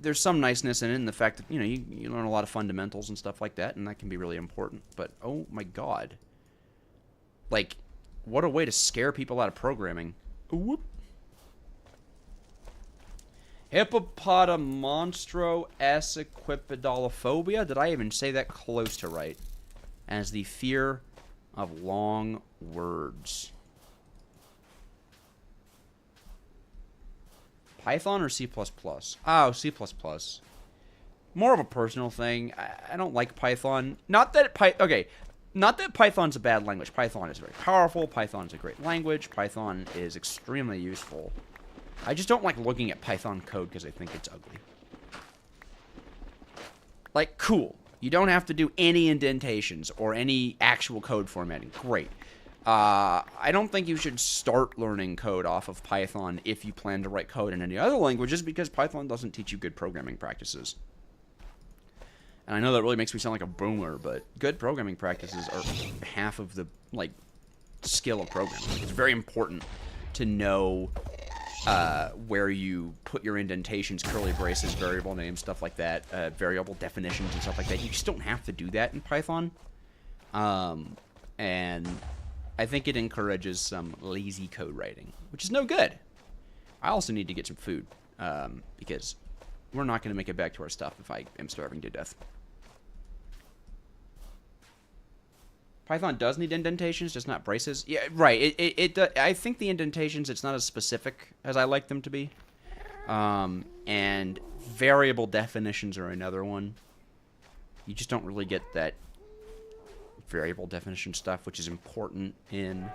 there's some niceness in it, in the fact that, you know, you learn a lot of fundamentals and stuff like that, and that can be really important. But, oh my god. Like, what a way to scare people out of programming. Whoop. Hippopotamonstro-equipedalophobia? Did I even say that close to right? As the fear of long words. Python or C++? Oh, C++. More of a personal thing. I don't like Python. Not that not that Python's a bad language. Python is very powerful. Python is a great language. Python is extremely useful. I just don't like looking at Python code because I think it's ugly. Like, cool. You don't have to do any indentations or any actual code formatting. Great. I don't think you should start learning code off of Python if you plan to write code in any other languages, because Python doesn't teach you good programming practices. And I know that really makes me sound like a boomer, but good programming practices are half of the, like, skill of programming. It's very important to know where you put your indentations, curly braces, variable names, stuff like that, variable definitions and stuff like that. You just don't have to do that in Python. And I think it encourages some lazy code writing, which is no good. I also need to get some food, because we're not going to make it back to our stuff if I am starving to death. Python does need indentations, just not braces. Yeah, right. I think the indentations, it's not as specific as I like them to be. And variable definitions are another one. You just don't really get that variable definition stuff, which is important in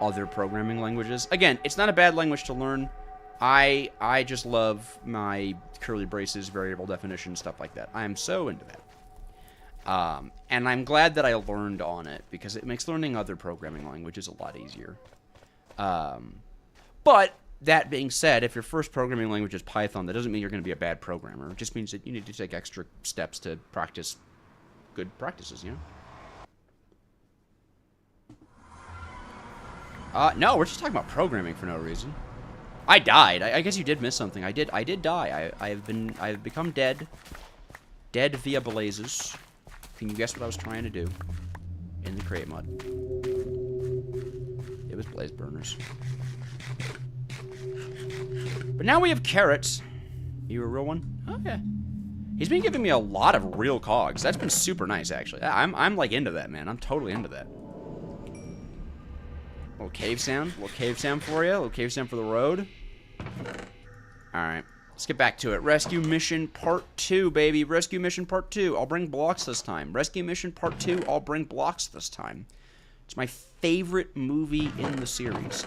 other programming languages. Again, it's not a bad language to learn. I just love my curly braces, variable definition, stuff like that. I am so into that. And I'm glad that I learned on it, because it makes learning other programming languages a lot easier. But that being said, if your first programming language is Python, that doesn't mean you're going to be a bad programmer. It just means that you need to take extra steps to practice good practices, you know? No, we're just talking about programming for no reason. I died. I guess you did miss something. I did die. I've become dead. Dead via blazes. Can you guess what I was trying to do in the crate mod? It was blaze burners. But now we have carrots. You a real one? Oh yeah. He's been giving me a lot of real cogs. That's been super nice, actually. I'm like into that, man. I'm totally into that. Little cave sound for you. Little cave sound for the road. Alright. Let's get back to it. Rescue mission part 2, baby. Rescue mission part 2. I'll bring blocks this time. Rescue mission part 2. I'll bring blocks this time. It's my favorite movie in the series.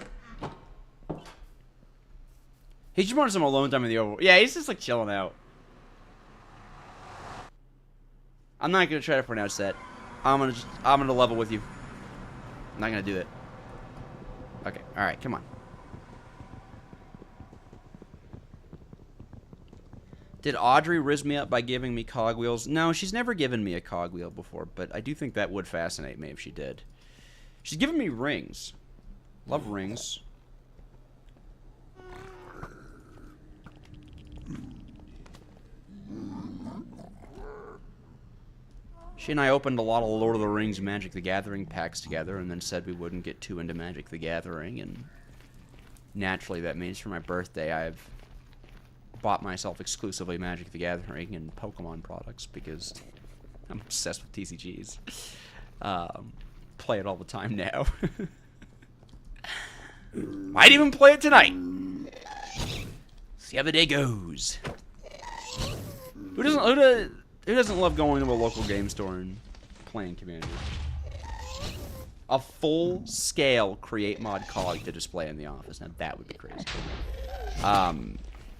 He just wanted some alone time in the Oval. Yeah, he's just like chilling out. I'm not gonna try to pronounce that. I'm gonna level with you. I'm not gonna do it. Okay, alright, come on. Did Audrey riz me up by giving me cogwheels? No, she's never given me a cogwheel before, but I do think that would fascinate me if she did. She's given me rings. Love rings. She and I opened a lot of Lord of the Rings Magic the Gathering packs together and then said we wouldn't get too into Magic the Gathering, and naturally that means for my birthday I've bought myself exclusively Magic the Gathering and Pokemon products because I'm obsessed with TCGs. Play it all the time now. Might even play it tonight. See how the day goes. Who doesn't love going to a local game store and playing Commander? A full-scale create mod cog to display in the office. Now that would be crazy.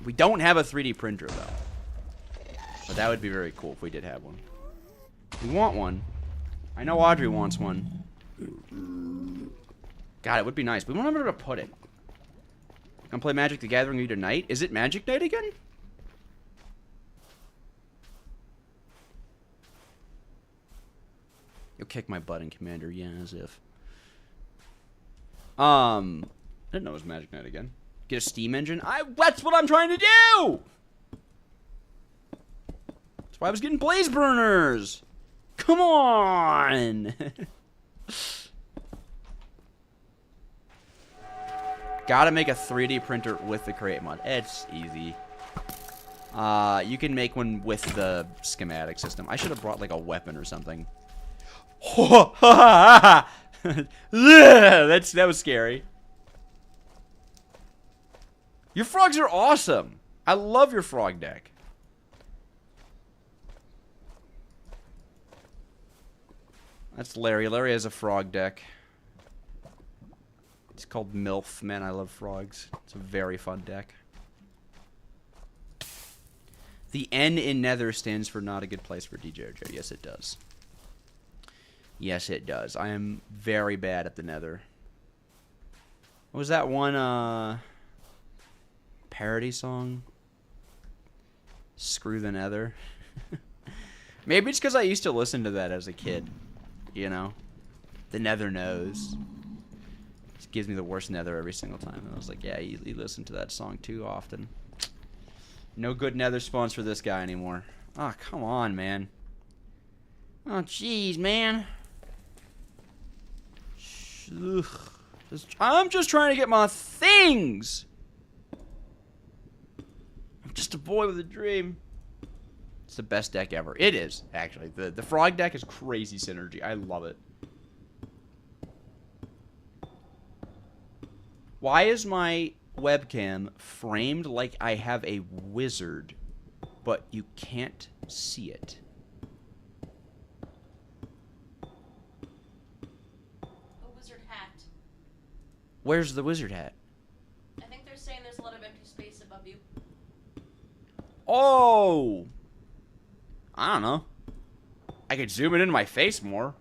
We don't have a 3D printer though, but that would be very cool if we did have one. We want one. I know Audrey wants one. God, it would be nice. We don't have anywhere to put it. Gonna play Magic the Gathering with you tonight? Is it Magic Night again? You'll kick my butt in Commander, yeah, as if. I didn't know it was Magic Night again. Get a steam engine? That's what I'm trying to do! That's why I was getting blaze burners! Come on! Gotta make a 3D printer with the create mod. It's easy. You can make one with the schematic system. I should have brought like a weapon or something. That was scary. Your frogs are awesome. I love your frog deck. That's Larry. Larry has a frog deck. It's called MILF. Man, I love frogs. It's a very fun deck. The N in Nether stands for not a good place for DJojo. Yes, it does. Yes, it does. I am very bad at the Nether. What was that one, parody song? Screw the Nether. Maybe it's because I used to listen to that as a kid. You know? The Nether knows. It gives me the worst Nether every single time. And I was like, yeah, you listen to that song too often. No good Nether spawns for this guy anymore. Oh, come on, man. Oh, jeez, man. Ugh. I'm just trying to get my things. I'm just a boy with a dream. It's the best deck ever. It is, actually. The frog deck is crazy synergy. I love it. Why is my webcam framed like I have a wizard, but you can't see it? Where's the wizard hat? I think they're saying there's a lot of empty space above you. Oh! I don't know. I could zoom it into my face more.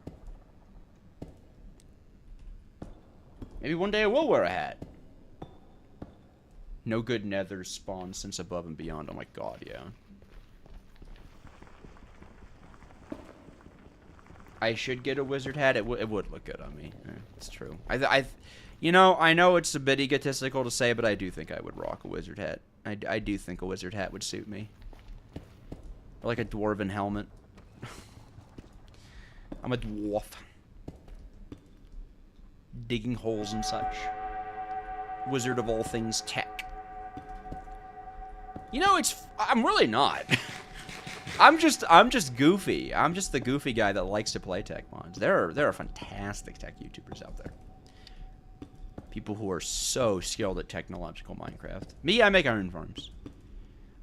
Maybe one day I will wear a hat. No good Nether spawn since Above and Beyond. Oh my god, yeah. I should get a wizard hat. It would look good on me. Yeah, it's true. You know, I know it's a bit egotistical to say, but I do think I would rock a wizard hat. I do think a wizard hat would suit me. Or like a dwarven helmet. I'm a dwarf. Digging holes and such. Wizard of all things tech. You know, I'm really not. I'm just goofy. I'm just the goofy guy that likes to play tech mods. There are fantastic tech YouTubers out there. People who are so skilled at technological Minecraft. Me, I make iron farms.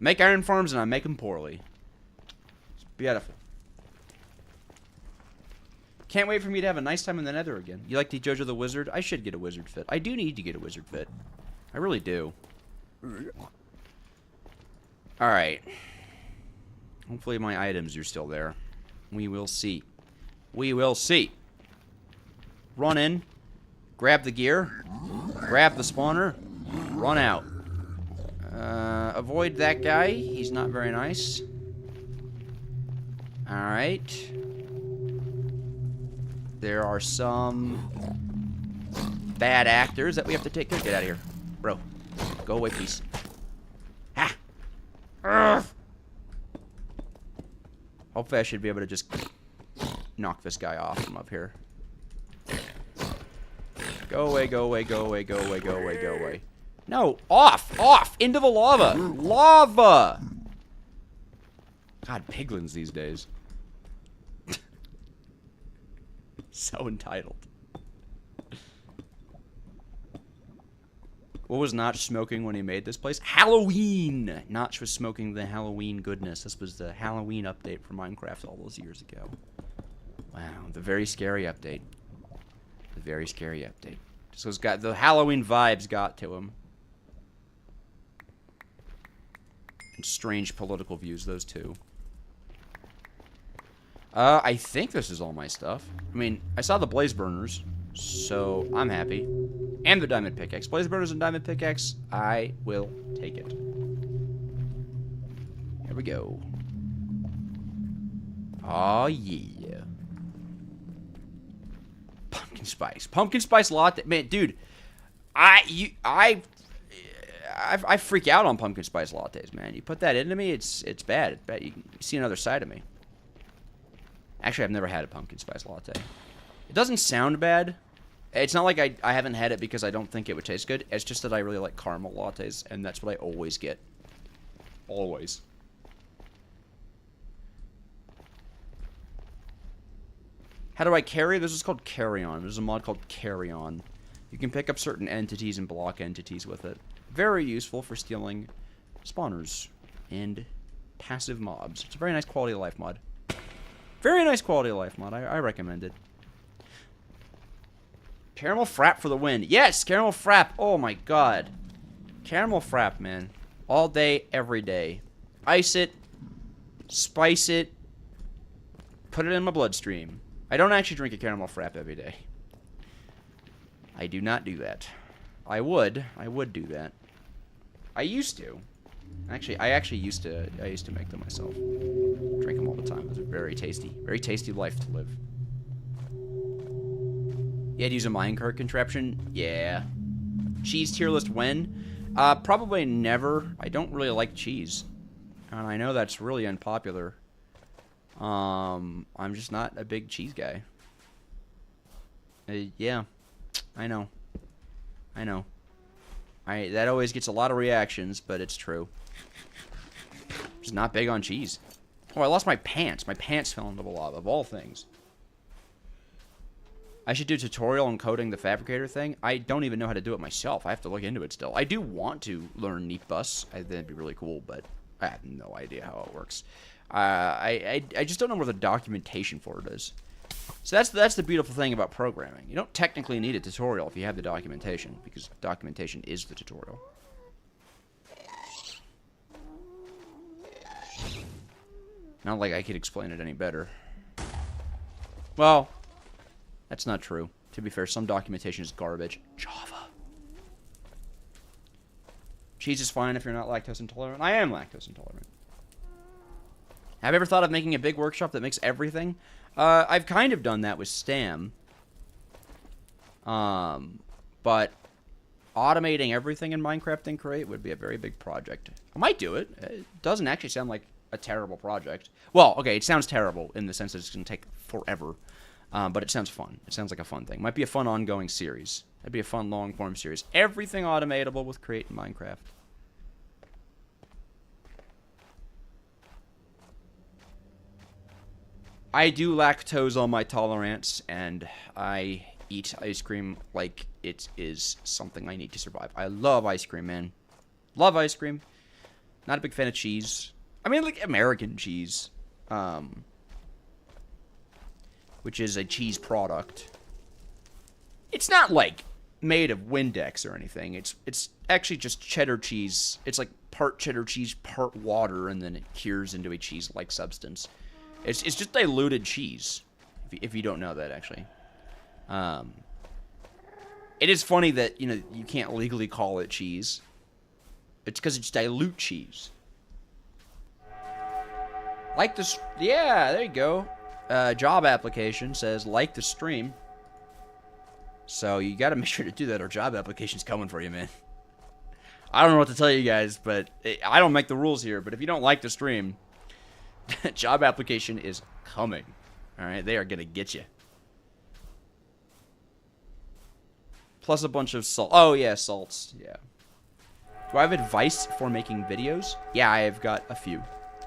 Make iron farms and I make them poorly. It's beautiful. Can't wait for me to have a nice time in the Nether again. You like the JoJo the Wizard? I should get a wizard fit. I do need to get a wizard fit. I really do. Alright. Hopefully my items are still there. We will see. We will see. Run in. Grab the gear. Grab the spawner. Run out. Avoid that guy. He's not very nice. Alright. There are some bad actors that we have to take care of. Get out of here. Bro. Go away, please. Ha! Urgh. Hopefully I should be able to just knock this guy off from up here. Go away, go away, go away, go away, go away, go away. No, off! Off! Into the lava! Lava! God, piglins these days. So entitled. What was Notch smoking when he made this place? Halloween! Notch was smoking the Halloween goodness. This was the Halloween update for Minecraft all those years ago. Wow, the very scary update. The very scary update. So it's got the Halloween vibes got to him. And strange political views, those two. I think this is all my stuff. I mean, I saw the blaze burners, so I'm happy. And the diamond pickaxe. Blaze burners and diamond pickaxe, I will take it. Here we go. Oh yeah. Pumpkin spice. Pumpkin spice latte. Man, dude, I freak out on pumpkin spice lattes, man. You put that into me, it's bad. It's bad. You see another side of me. Actually, I've never had a pumpkin spice latte. It doesn't sound bad. It's not like I haven't had it because I don't think it would taste good. It's just that I really like caramel lattes, and that's what I always get. Always. How do I carry? This is called Carry On. There's a mod called Carry On. You can pick up certain entities and block entities with it. Very useful for stealing spawners and passive mobs. It's a very nice quality of life mod. Very nice quality of life mod. I recommend it. Caramel frap for the win. Yes, caramel frap. Oh my god. Caramel frap, man. All day, every day. Ice it. Spice it. Put it in my bloodstream. I don't actually drink a caramel frap every day. I do not do that. I would do that. I used to. Actually, I used to make them myself. Drink them all the time. It was very tasty life to live. You had to use a minecart contraption? Yeah. Cheese tier list when? Probably never. I don't really like cheese. And I know that's really unpopular. I'm just not a big cheese guy. Yeah. I know. That always gets a lot of reactions, but it's true. Just not big on cheese. Oh, I lost my pants. My pants fell into the lava, of all things. I should do a tutorial on coding the fabricator thing. I don't even know how to do it myself. I have to look into it still. I do want to learn Neat Bus. I think it'd be really cool, but I have no idea how it works. I just don't know where the documentation for it is. So that's the beautiful thing about programming. You don't technically need a tutorial if you have the documentation, because documentation is the tutorial. Not like I could explain it any better. Well, that's not true. To be fair, some documentation is garbage. Java. Cheese is fine if you're not lactose intolerant. I am lactose intolerant. Have you ever thought of making a big workshop that makes everything? I've kind of done that with Stam. But automating everything in Minecraft and Create would be a very big project. I might do it. It doesn't actually sound like a terrible project. Well, okay, it sounds terrible in the sense that it's going to take forever. But it sounds fun. It sounds like a fun thing. Might be a fun ongoing series. That'd be a fun long-form series. Everything automatable with Create in Minecraft. I do lactose on my tolerance, and I eat ice cream like it is something I need to survive. I love ice cream, man. Love ice cream. Not a big fan of cheese. I mean, like American cheese, which is a cheese product. It's not like made of Windex or anything. It's actually just cheddar cheese. It's like part cheddar cheese, part water, and then it cures into a cheese-like substance. It's just diluted cheese, if you don't know that, actually. It is funny that, you know, you can't legally call it cheese. It's because it's dilute cheese. Like this, yeah, there you go. Job application says like the stream. So you got to make sure to do that, or job application's coming for you, man. I don't know what to tell you guys, but I don't make the rules here. But if you don't like the stream, job application is coming. All right, they are gonna get you. Plus a bunch of salt. Oh yeah, salts. Yeah. Do I have advice for making videos? Yeah, I have got a few.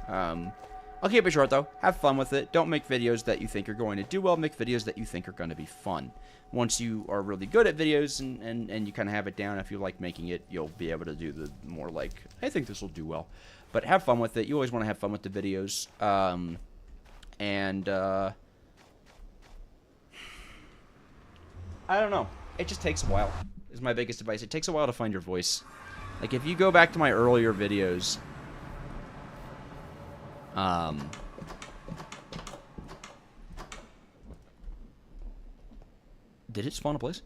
I'll keep it short, though. Have fun with it. Don't make videos that you think are going to do well. Make videos that you think are going to be fun. Once you are really good at videos and you kind of have it down, if you like making it, you'll be able to do the more like, I think this will do well. But have fun with it. You always want to have fun with the videos. I don't know. It just takes a while, is my biggest advice. It takes a while to find your voice. Like, if you go back to my earlier videos... Did it spawn a place?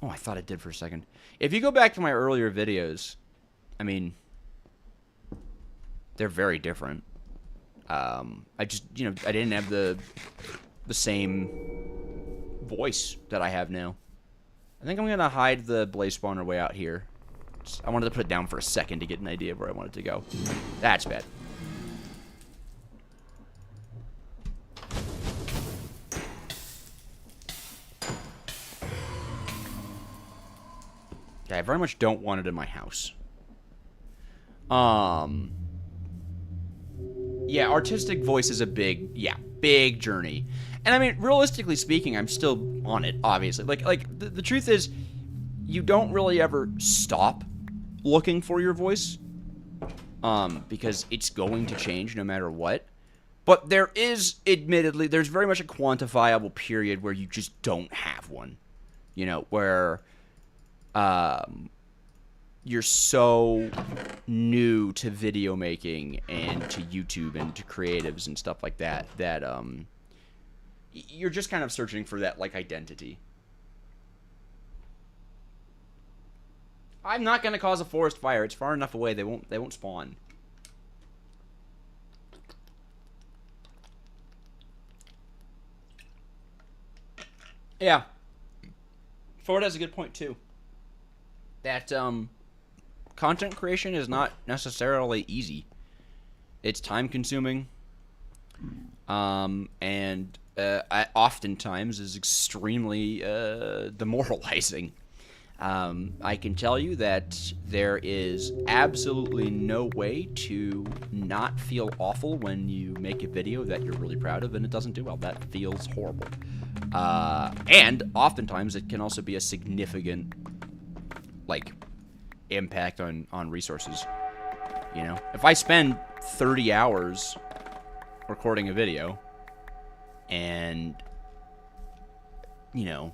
Oh, I thought it did for a second. If you go back to my earlier videos, I mean, they're very different. I just, you know, I didn't have the same voice that I have now. I think I'm gonna hide the blaze spawner way out here. I wanted to put it down for a second to get an idea of where I wanted to go. That's bad. Yeah, I very much don't want it in my house. Yeah, artistic voice is a big journey. And I mean, realistically speaking, I'm still on it, obviously. Like the truth is, you don't really ever stop looking for your voice, because it's going to change no matter what. But there is, admittedly, there's very much a quantifiable period where you just don't have one. You know, where you're so new to video making and to YouTube and to creatives and stuff like that, that you're just kind of searching for that, like, identity. I'm not gonna cause a forest fire. It's far enough away. They won't spawn. Yeah. Ford has a good point too. That content creation is not necessarily easy. It's time consuming. And oftentimes is extremely demoralizing. I can tell you that there is absolutely no way to not feel awful when you make a video that you're really proud of and it doesn't do well. That feels horrible. And oftentimes it can also be a significant, like, impact on resources. You know, if I spend 30 hours recording a video and, you know,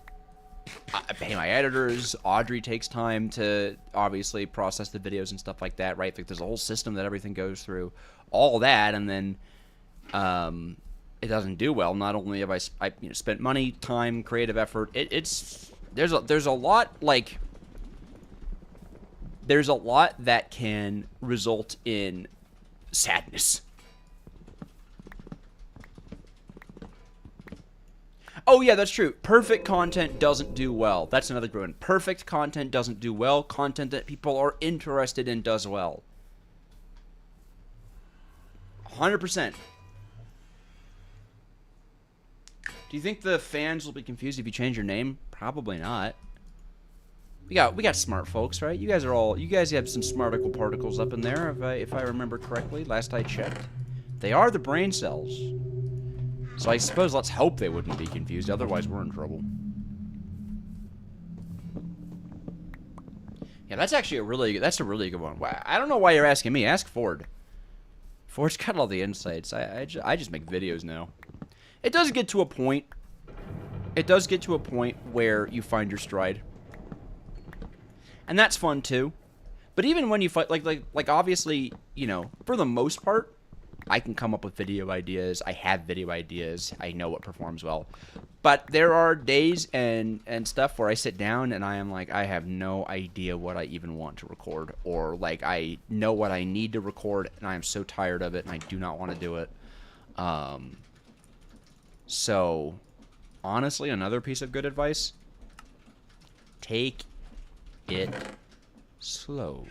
I pay my editors, Audrey takes time to obviously process the videos and stuff like that, right? Like, there's a whole system that everything goes through, all that, and then it doesn't do well. Not only have I you know, spent money, time, creative effort, there's a lot, like, there's a lot that can result in sadness. Oh, yeah, that's true. Perfect content doesn't do well. That's another good one. Perfect content doesn't do well. Content that people are interested in does well. 100%. Do you think the fans will be confused if you change your name? Probably not. We got smart folks, right? You guys have some smarticle particles up in there, if I remember correctly. Last I checked, they are the brain cells. So I suppose let's hope they wouldn't be confused, otherwise we're in trouble. Yeah, that's actually a really good one. I don't know why you're asking me. Ask Ford. Ford's got all the insights. I just make videos now. It does get to a point. It does get to a point where you find your stride. And that's fun too. But even when you fight, like obviously, you know, for the most part, I can come up with video ideas. I have video ideas. I know what performs well. But there are days and stuff where I sit down and I am like, I have no idea what I even want to record. Or like I know what I need to record and I am so tired of it and I do not want to do it. So, honestly, another piece of good advice, take it slow.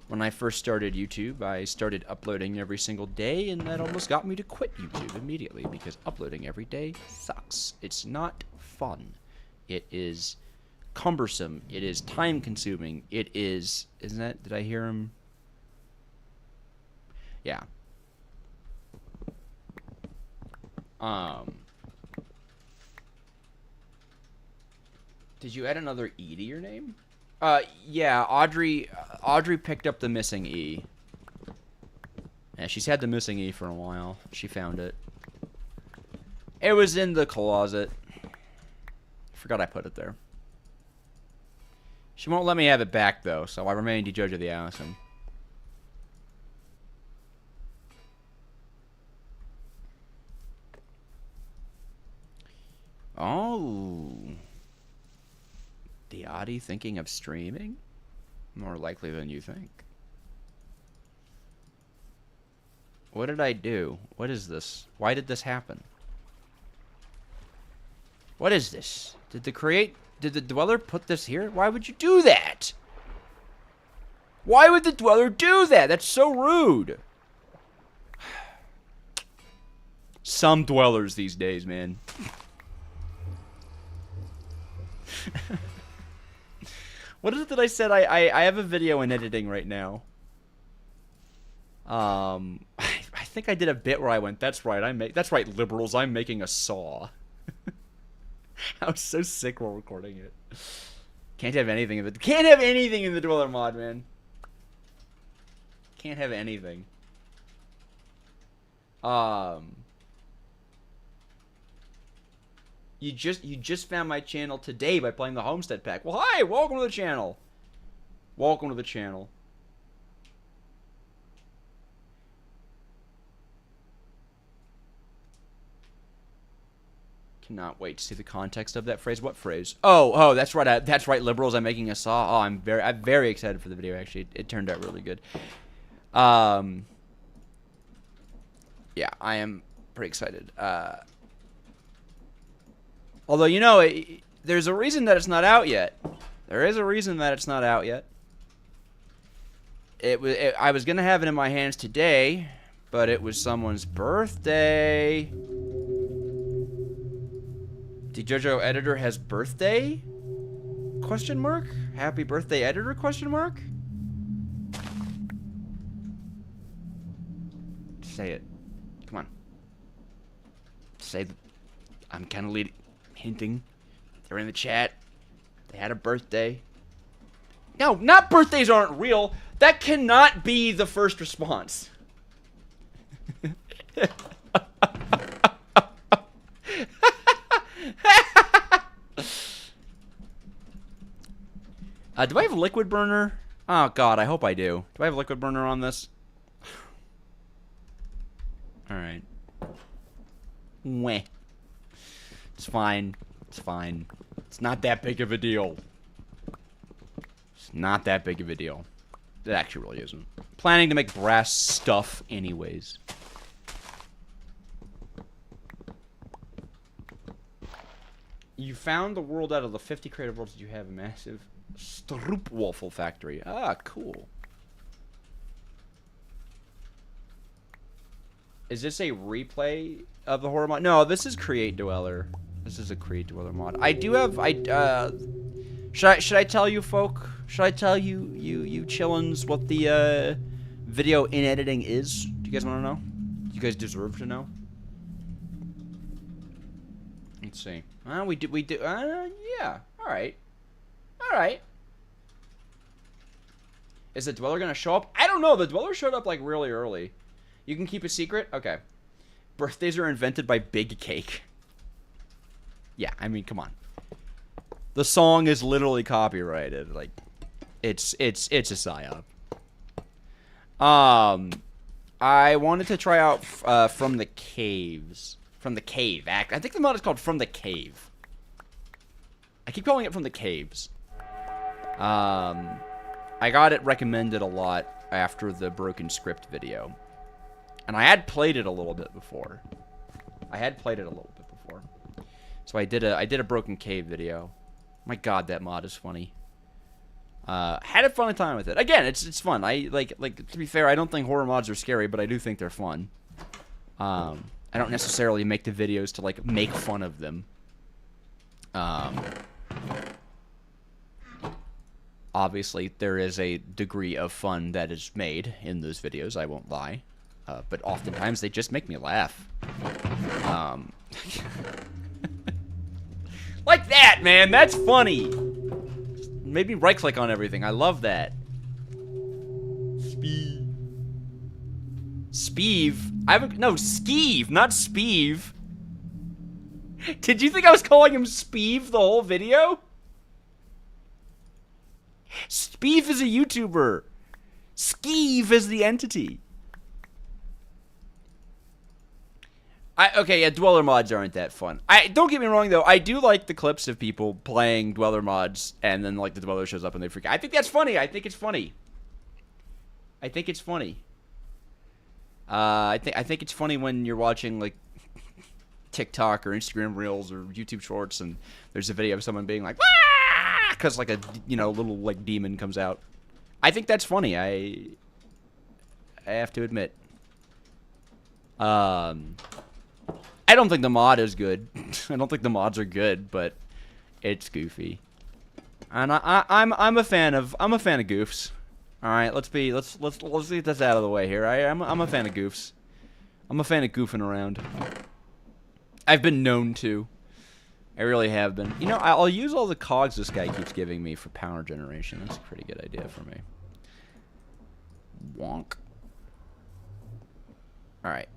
When I first started YouTube, I started uploading every single day, and that almost got me to quit YouTube immediately, because uploading every day sucks. It's not fun. It is cumbersome. It is time-consuming. It is... Isn't that... Did I hear him? Yeah. Did you add another E to your name? Yeah, Audrey picked up the missing E. Yeah, she's had the missing E for a while. She found it. It was in the closet. Forgot I put it there. She won't let me have it back, though, so I remain the judge of the awesome. Oh... Diadi thinking of streaming? More likely than you think. What did I do? What is this? Why did this happen? What is this? Did the Dweller put this here? Why would you do that? Why would the Dweller do that? That's so rude. Some Dwellers these days, man. What is it that I said? I have a video in editing right now. I think I did a bit where I went, that's right, liberals, I'm making a saw. I was so sick while recording it. Can't have anything in the Dweller mod, man. Can't have anything. You just found my channel today by playing the Homestead Pack. Well, hi! Welcome to the channel. Welcome to the channel. Cannot wait to see the context of that phrase. What phrase? Oh, that's right. That's right, liberals. I'm making a saw. Oh, I'm very excited for the video. Actually, it turned out really good. Yeah, I am pretty excited. Although, you know, there's a reason that it's not out yet. There is a reason that it's not out yet. I was going to have it in my hands today, but it was someone's birthday. The JoJo editor has birthday? Question mark? Happy birthday, editor? Question mark? Say it. Come on. Say the... I'm kind of hinting. They're in the chat. They had a birthday. No, not birthdays aren't real. That cannot be the first response. Do I have a liquid burner? Oh god, I hope I do. Do I have a liquid burner on this? Alright. Weh. It's fine. It's fine. It's not that big of a deal. It's not that big of a deal. It actually really isn't. Planning to make brass stuff anyways. You found the world out of the 50 creative worlds that you have a massive Stroopwafel factory. Ah, cool. Is this a replay of the horror mod? No, this is Create Dweller. This is a Create Dweller mod. I do have should I tell you folk? Should I tell you chillins what the video in editing is? Do you guys want to know? Do you guys deserve to know? Let's see. We do yeah. All right. Is the Dweller gonna show up? I don't know. The Dweller showed up like really early. You can keep a secret? Okay. Birthdays are invented by Big Cake. Yeah, I mean, come on. The song is literally copyrighted. Like, it's a psyop. I wanted to try out From the Caves. From the Cave. I think the mod is called From the Cave. I keep calling it From the Caves. I got it recommended a lot after the Broken Script video. And I had played it a little bit before. So I did a Broken Cave video. My god, that mod is funny. Had a fun time with it. Again, it's fun. I like to be fair, I don't think horror mods are scary, but I do think they're fun. I don't necessarily make the videos to like make fun of them. Obviously, there is a degree of fun that is made in those videos, I won't lie. But oftentimes, they just make me laugh. Like that, man! That's funny! Just made me right-click on everything. I love that. Speeve. Speeve? No, Skeeve, not Speeve. Did you think I was calling him Speeve the whole video? Speeve is a YouTuber. Skeeve is the entity. Okay, yeah, Dweller mods aren't that fun. Don't get me wrong, though. I do like the clips of people playing Dweller mods, and then, like, the Dweller shows up and they freak out. I think that's funny. I think it's funny. I think it's funny when you're watching, like, TikTok or Instagram Reels or YouTube Shorts, and there's a video of someone being like, "Wah!" because, like, a, you know, little, like, demon comes out. I think that's funny. I have to admit. I don't think the mod is good. I don't think the mods are good, but it's goofy. And I'm a fan of goofs. All right, let's get this out of the way here. I'm a fan of goofs. I'm a fan of goofing around. I've been known to. I really have been. You know, I'll use all the cogs this guy keeps giving me for power generation. That's a pretty good idea for me. Wonk. All right.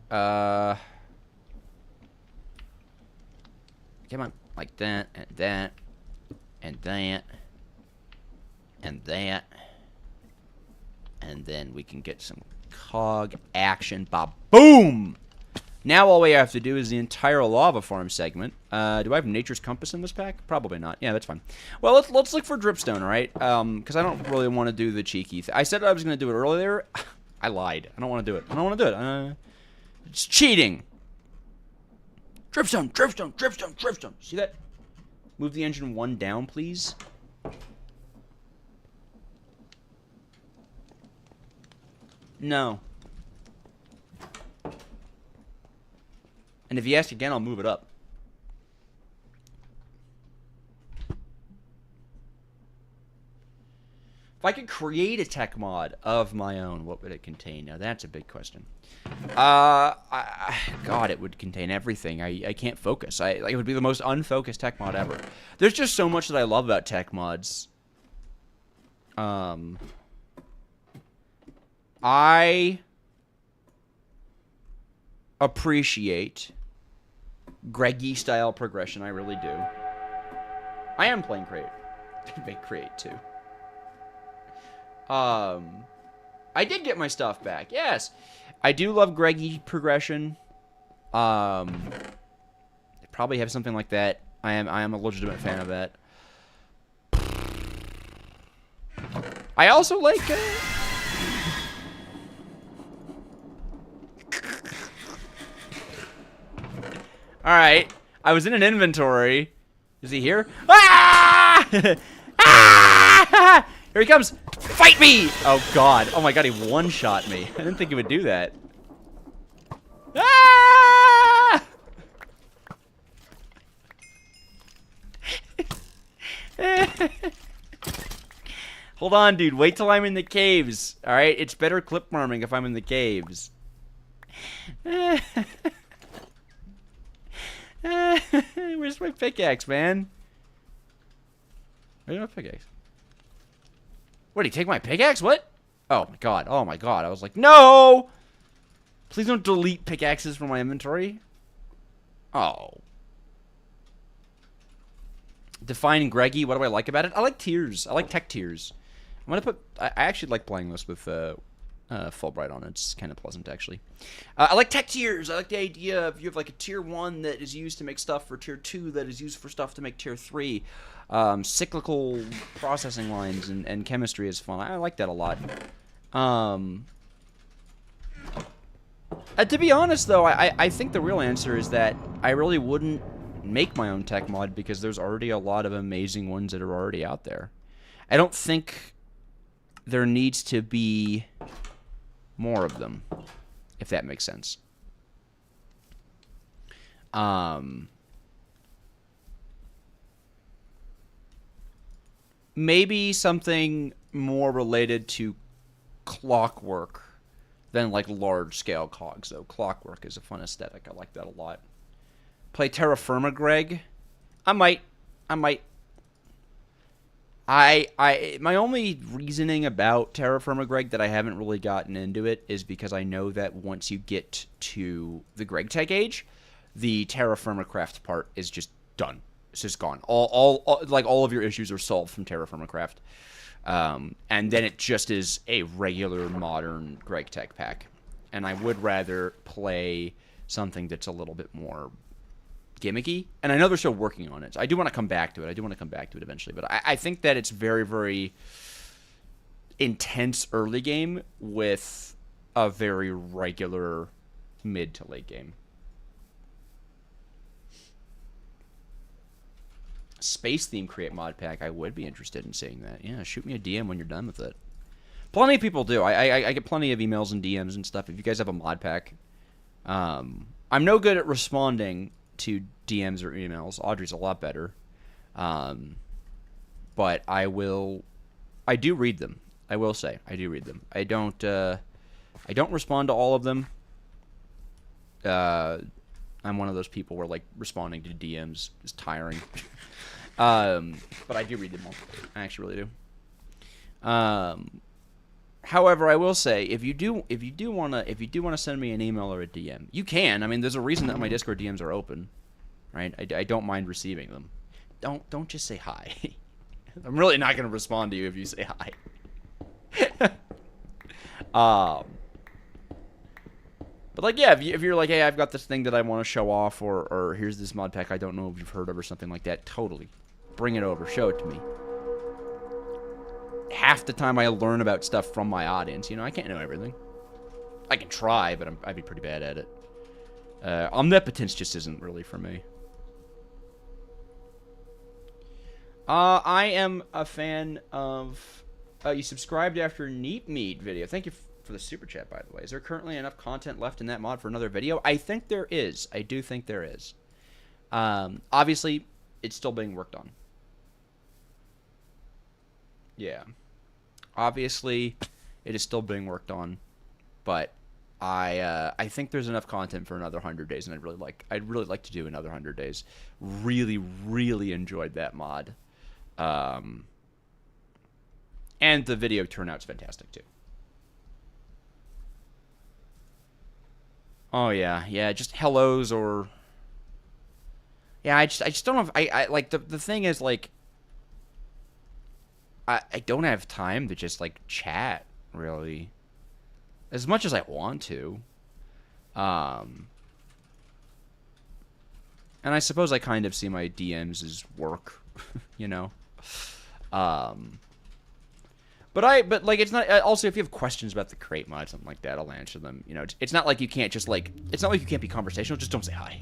Come on, like that, and that, and that, and that, and then we can get some cog action. Ba-boom! Now all we have to do is the entire lava farm segment. Do I have Nature's Compass in this pack? Probably not. Yeah, that's fine. Well, let's look for dripstone, all right? Because I don't really want to do the cheeky thing. I said I was going to do it earlier. I lied. I don't want to do it. I don't want to do it. It's cheating. Dripstone, dripstone, dripstone, dripstone. See that? Move the engine one down, please. No. And if you ask again, I'll move it up. If I could create a tech mod of my own, what would it contain? Now, that's a big question. God, it would contain everything. I can't focus. Like, it would be the most unfocused tech mod ever. There's just so much that I love about tech mods. I appreciate Greggy-style progression. I really do. I am playing Create. Make Create, too. I did get my stuff back. Yes. I do love Greggy progression. They probably have something like that. I am a legitimate fan of that. I also like Alright. I was in an inventory. Is he here? Ah! Ah! Here he comes! Fight me! Oh god. Oh my god, he one-shot me. I didn't think he would do that. Ah! Hold on, dude. Wait till I'm in the caves. Alright? It's better clip farming if I'm in the caves. Where's my pickaxe, man? Where's my pickaxe? What, did he take my pickaxe? What? Oh my god. Oh my god. I was like, no! Please don't delete pickaxes from my inventory. Oh. Define Greggy. What do I like about it? I like tiers. I like tech tiers. I'm gonna put. I actually like playing this with Fulbright on. It's kind of pleasant, actually. I like tech tiers. I like the idea of you have like a tier 1 that is used to make stuff for tier 2 that is used for stuff to make tier 3. Cyclical processing lines and chemistry is fun. I like that a lot. To be honest, though, I think the real answer is that I really wouldn't make my own tech mod because there's already a lot of amazing ones that are already out there. I don't think there needs to be more of them, if that makes sense. Maybe something more related to clockwork than like large-scale cogs, though. Clockwork is a fun aesthetic. I like that a lot. Play Terra Firma, Greg? I might. My only reasoning about Terra Firma, Greg, that I haven't really gotten into it is because I know that once you get to the GregTech age, the Terra Firma craft part is just done. It's just gone. All of your issues are solved from Terra Firma craft. And then it just is a regular modern GregTech pack. And I would rather play something that's a little bit more gimmicky. And I know they're still working on it. So I do want to come back to it. Eventually. But I think that it's very, very intense early game with a very regular mid to late game. Space theme create mod pack. I would be interested in seeing that. Yeah, shoot me a DM when you're done with it. Plenty of people do. I get plenty of emails and DMs and stuff. If you guys have a mod pack, I'm no good at responding to DMs or emails. Audrey's a lot better, but I do read them. I will say I do read them. I don't respond to all of them. I'm one of those people where like responding to DMs is tiring. But I do read them all. I actually really do. However, I will say if you do wanna send me an email or a DM, you can. I mean, there's a reason that my Discord DMs are open, right? I don't mind receiving them. Don't just say hi. I'm really not gonna respond to you if you say hi. But like, yeah, if you're like, hey, I've got this thing that I want to show off, or here's this mod pack I don't know if you've heard of or something like that, totally. Bring it over. Show it to me. Half the time I learn about stuff from my audience. You know, I can't know everything. I can try, but I'd be pretty bad at it. Omnipotence just isn't really for me. I am a fan of... you subscribed after Neat Meat video. Thank you for the super chat, by the way. Is there currently enough content left in that mod for another video? I think there is. I do think there is. Obviously, it's still being worked on. Yeah. Obviously, it is still being worked on, but I think there's enough content for another 100 days, and I'd really like to do another 100 days. Really, really enjoyed that mod. And the video turnout's fantastic too. Oh yeah, just hellos or... Yeah, I just don't know if I like the thing is like I don't have time to just like chat really as much as I want to. And I suppose I kind of see my DMs as work, you know. But like it's not. Also, if you have questions about the crate mod, something like that, I'll answer them. You know, it's not like you can't just like. It's not like you can't be conversational. Just don't say hi.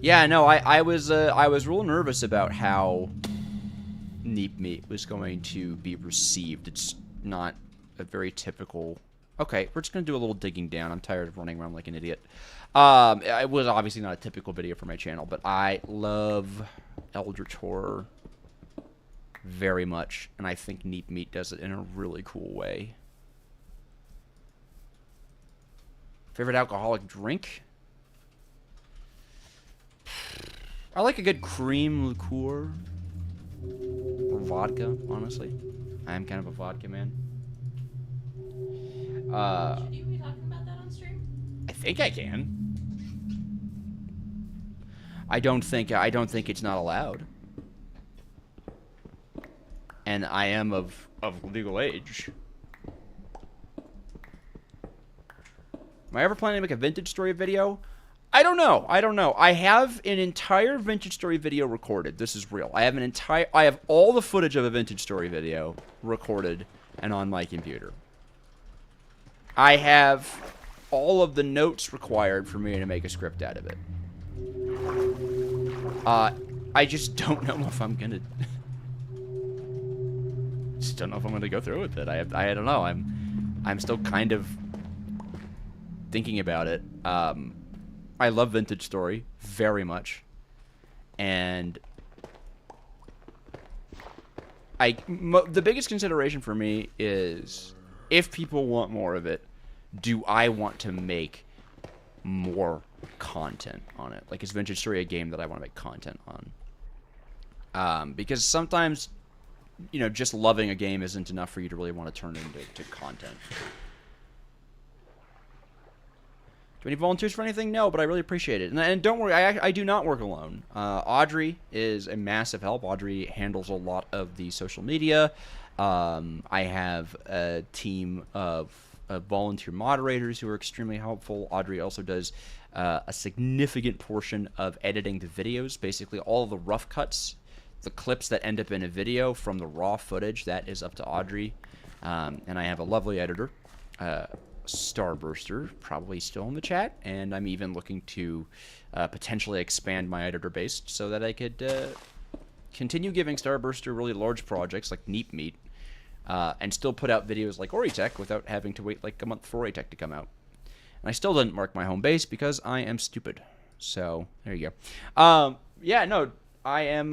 Yeah, no, I was real nervous about how Neat Meat was going to be received. It's not a very typical. Okay, we're just gonna do a little digging down. I'm tired of running around like an idiot. It was obviously not a typical video for my channel, but I love Eldritch Horror very much, and I think Neat Meat does it in a really cool way. Favorite alcoholic drink? I like a good cream liqueur. Or vodka, honestly. I am kind of a vodka man. Should you be talking about that on stream? I think I can. I don't think it's not allowed. And I am of legal age. Am I ever planning to make a vintage story video? I don't know. I have an entire vintage story video recorded. This is real. I have all the footage of a vintage story video recorded and on my computer. I have all of the notes required for me to make a script out of it. I just don't know if I'm gonna. Just don't know if I'm gonna go through with it. I don't know. I'm still kind of thinking about it. I love vintage story very much, and the biggest consideration for me is if people want more of it, do I want to make more content on it? Like, is vintage story a game that I want to make content on? Because sometimes, you know, just loving a game isn't enough for you to really want to turn it into content. Do any volunteers for anything? No, but I really appreciate it. And don't worry, I do not work alone. Audrey is a massive help. Audrey handles a lot of the social media. I have a team of volunteer moderators who are extremely helpful. Audrey also does a significant portion of editing the videos. Basically, all of the rough cuts, the clips that end up in a video from the raw footage, that is up to Audrey. And I have a lovely editor. Starburster, probably still in the chat, and I'm even looking to potentially expand my editor base so that I could continue giving Starburster really large projects like Neat Meat, and still put out videos like Oritech without having to wait like a month for Oritech to come out. And I still didn't mark my home base because I am stupid. So there you go. Yeah, no, I am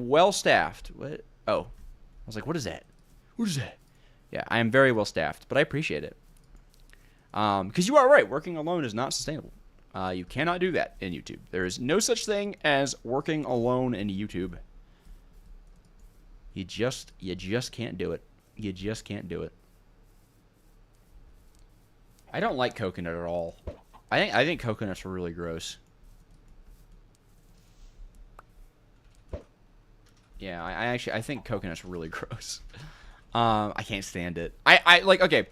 well staffed. What? Oh, I was like, what is that? What is that? Yeah, I am very well staffed, but I appreciate it. Because you are right, working alone is not sustainable. You cannot do that in YouTube. There is no such thing as working alone in YouTube. You just can't do it. You just can't do it. I don't like coconut at all. I think coconuts are really gross. Yeah, I think coconuts are really gross. I can't stand it. I like, okay.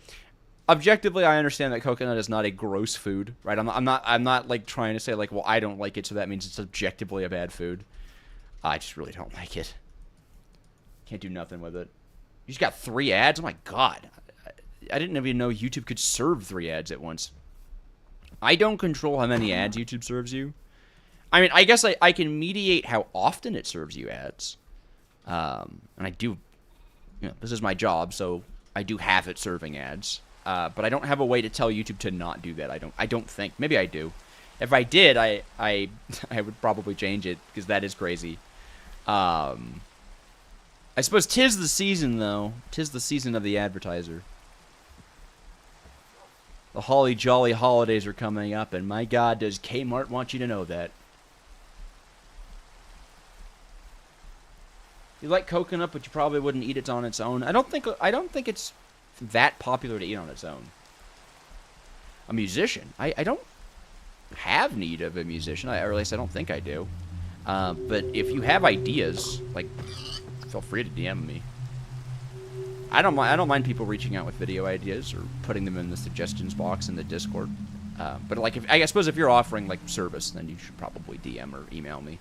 Objectively, I understand that coconut is not a gross food, right? I'm not like trying to say like, well, I don't like it, so that means it's objectively a bad food. I just really don't like it. Can't do nothing with it. You just got 3 ads? Oh my god. I didn't even know YouTube could serve 3 ads at once. I don't control how many ads YouTube serves you. I mean, I guess I can mediate how often it serves you ads. And I do, you know, this is my job, so I do have it serving ads. But I don't have a way to tell YouTube to not do that. I don't think. Maybe I do. If I did, I would probably change it, because that is crazy. I suppose 'tis the season, though. 'Tis the season of the advertiser. The holly jolly holidays are coming up, and my god, does Kmart want you to know that. You like coconut, but you probably wouldn't eat it on its own. I don't think it's that popular to eat on its own. A musician. I don't have need of a musician. Or at least I don't think I do. But if you have ideas, like, feel free to DM me. I don't mind people reaching out with video ideas or putting them in the suggestions box in the Discord. But like, I suppose if you're offering like service, then you should probably DM or email me.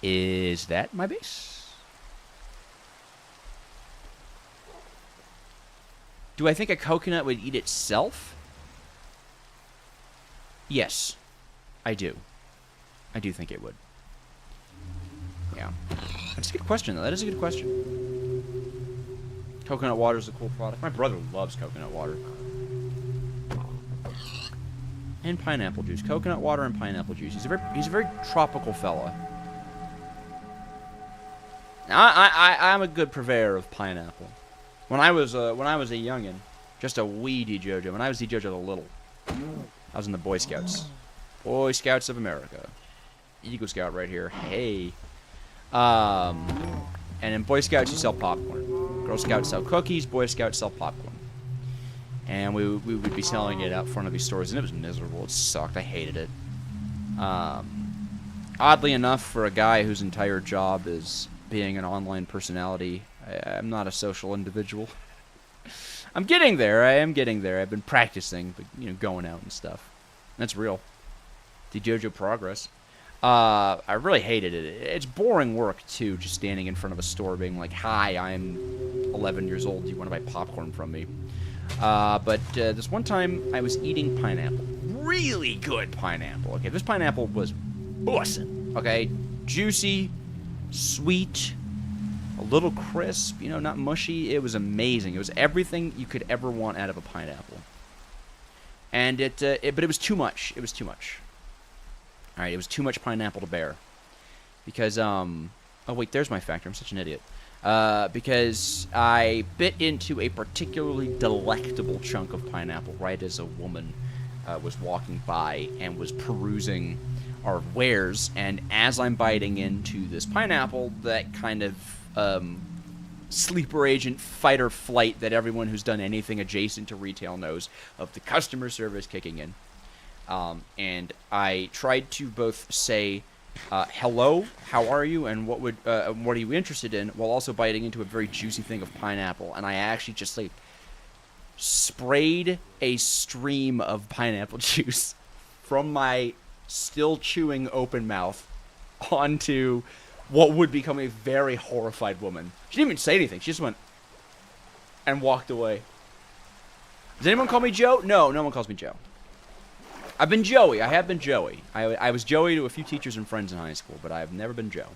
Is that my base? Do I think a coconut would eat itself? Yes, I do. I do think it would. Yeah. That's a good question, though. That is a good question. Coconut water is a cool product. My brother loves coconut water. And pineapple juice. Coconut water and pineapple juice. He's a very tropical fella. I'm a good purveyor of pineapple. When I was a youngin', just a wee D-Jojo, when I was D-Jojo the Little, I was in the Boy Scouts. Boy Scouts of America. Eagle Scout right here. Hey. And in Boy Scouts, you sell popcorn. Girl Scouts sell cookies. Boy Scouts sell popcorn. And we would be selling it out front of these stores, and it was miserable. It sucked. I hated it. Oddly enough, for a guy whose entire job is being an online personality, I'm not a social individual. I'm getting there. I am getting there. I've been practicing, but, you know, going out and stuff. That's real. The JoJo progress. I really hated it. It's boring work, too, just standing in front of a store being like, hi, I'm 11 years old. Do you want to buy popcorn from me? But this one time, I was eating pineapple. Really good pineapple. Okay, this pineapple was bussin'. Okay, juicy, sweet, a little crisp, you know, not mushy. It was amazing. It was everything you could ever want out of a pineapple. And but it was too much. It was too much. All right, it was too much pineapple to bear. Because, oh wait, there's my factor. I'm such an idiot. Because I bit into a particularly delectable chunk of pineapple right as a woman was walking by and was perusing our wares, and as I'm biting into this pineapple, that kind of sleeper agent fight or flight that everyone who's done anything adjacent to retail knows of, the customer service kicking in. And I tried to both say, hello, how are you, and what are you interested in, while also biting into a very juicy thing of pineapple. And I actually just like sprayed a stream of pineapple juice from my still chewing open mouth onto what would become a very horrified woman. She didn't even say anything. She just went and walked away. Does anyone call me Joe? No, no one calls me Joe. I've been Joey. I have been Joey. I was Joey to a few teachers and friends in high school, but I have never been Joe.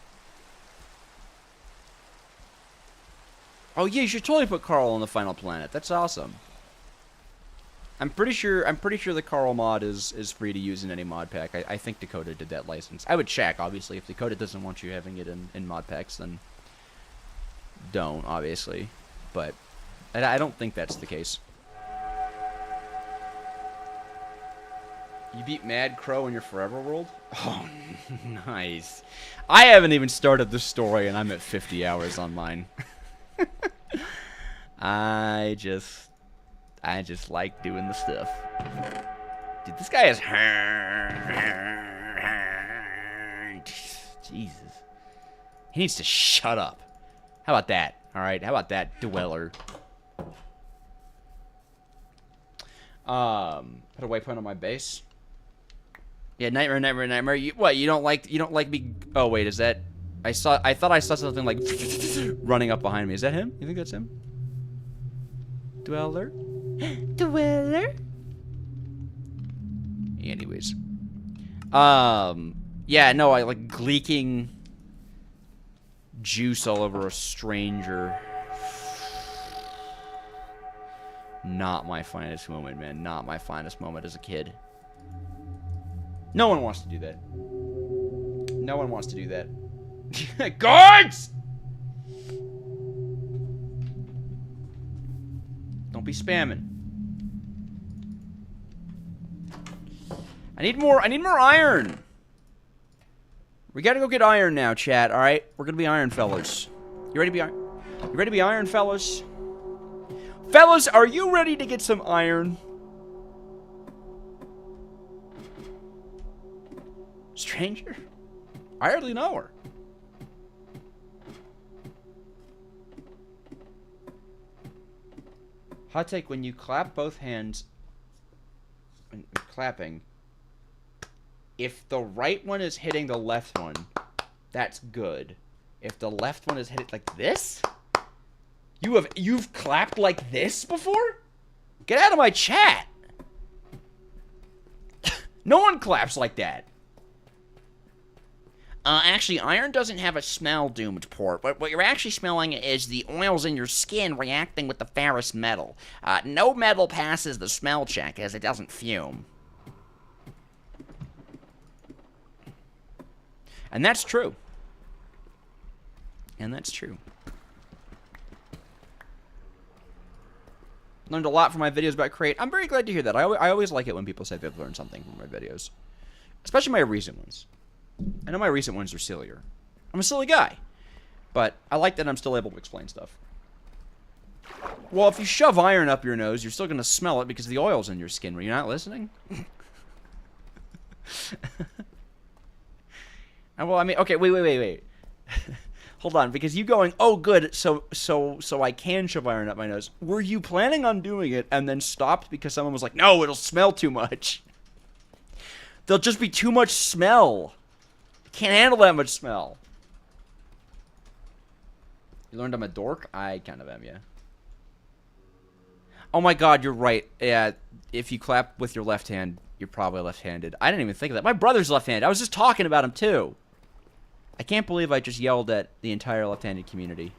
Oh yeah, you should totally put Carl on the final planet. That's awesome. I'm pretty sure the Carl mod is free to use in any mod pack. I think Dakota did that license. I would check, obviously. If Dakota doesn't want you having it in mod packs, then don't, obviously. But I don't think that's the case. You beat Mad Crow in your Forever World? Oh, nice. I haven't even started the story, and I'm at 50 hours on mine. I just like doing the stuff. Dude, this guy is... Jesus. He needs to shut up. How about that? Alright, how about that, Dweller? Put a waypoint on my base. Yeah, nightmare. What? You don't like me? Oh wait, is that? I thought I saw something like running up behind me. Is that him? You think that's him? Dweller? Dweller? Anyways. Yeah, no, I like leaking juice all over a stranger. Not my finest moment, man. Not my finest moment as a kid. No one wants to do that. No one wants to do that. Guards! Don't be spamming. I need more iron. We gotta go get iron now, chat, alright? We're gonna be iron fellas. You ready to be iron? You ready to be iron fellas? Fellas, are you ready to get some iron? Stranger? I hardly know her. Hot take, when you clap both hands, when clapping, if the right one is hitting the left one, that's good. If the left one is hitting like this? You've clapped like this before? Get out of my chat. No one claps like that. Actually, iron doesn't have a smell doomed port. What you're actually smelling is the oils in your skin reacting with the ferrous metal. No metal passes the smell check as it doesn't fume. And that's true. And that's true. Learned a lot from my videos about Crate. I'm very glad to hear that. I always like it when people say they've learned something from my videos. Especially my recent ones. I know my recent ones are sillier. I'm a silly guy. But I like that I'm still able to explain stuff. Well, if you shove iron up your nose, you're still going to smell it because the oil's in your skin. Were you not listening? Well, I mean, okay, wait. Hold on, because you going, oh, good, so I can shove iron up my nose. Were you planning on doing it and then stopped because someone was like, no, it'll smell too much? There'll just be too much smell. Can't handle that much smell. You learned I'm a dork? I kind of am, yeah. Oh my god, you're right. Yeah, if you clap with your left hand, you're probably left-handed. I didn't even think of that. My brother's left-handed. I was just talking about him, too. I can't believe I just yelled at the entire left-handed community.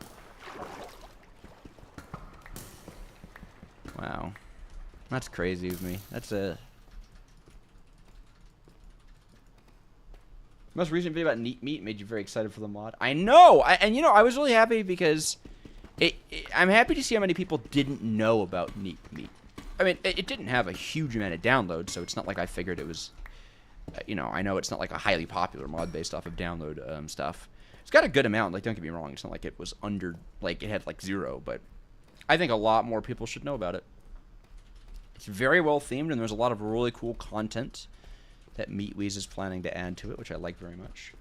Wow. That's crazy of me. That's a... Most recent video about Neat Meat made you very excited for the mod. I know! And, you know, I was really happy because... I'm happy to see how many people didn't know about Neat Meat. I mean, it didn't have a huge amount of downloads, so it's not like I figured it was... you know, I know it's not like a highly popular mod based off of download stuff. It's got a good amount, like, don't get me wrong. It's not like it was under... Like, it had, like, 0, but... I think a lot more people should know about it. It's very well themed, and there's a lot of really cool content that Meatweez is planning to add to it, which I like very much.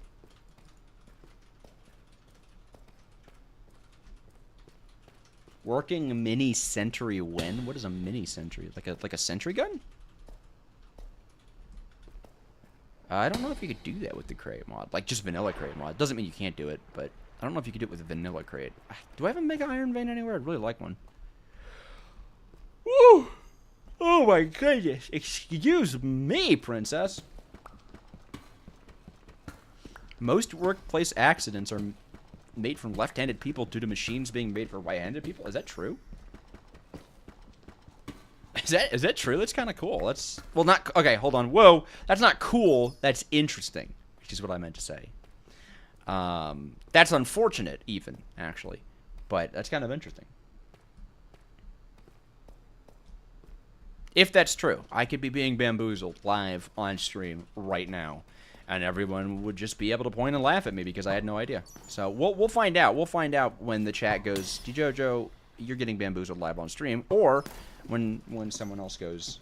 Working mini sentry when? What is a mini sentry? Like a sentry gun? I don't know if you could do that with the crate mod. Like, just vanilla crate mod. Doesn't mean you can't do it, but I don't know if you could do it with a vanilla crate. Do I have a mega iron vein anywhere? I'd really like one. Woo! Oh my goodness. Excuse me, princess. Most workplace accidents are made from left-handed people due to machines being made for right-handed people. Is that true? Is that true? That's kind of cool. That's... Well, not... Okay, hold on. Whoa. That's not cool. That's interesting, which is what I meant to say. That's unfortunate, even, actually. But that's kind of interesting. If that's true, I could be being bamboozled live on stream right now, and everyone would just be able to point and laugh at me because I had no idea. So we'll find out. We'll find out when the chat goes, Jojo, you're getting bamboozled live on stream, or when someone else goes.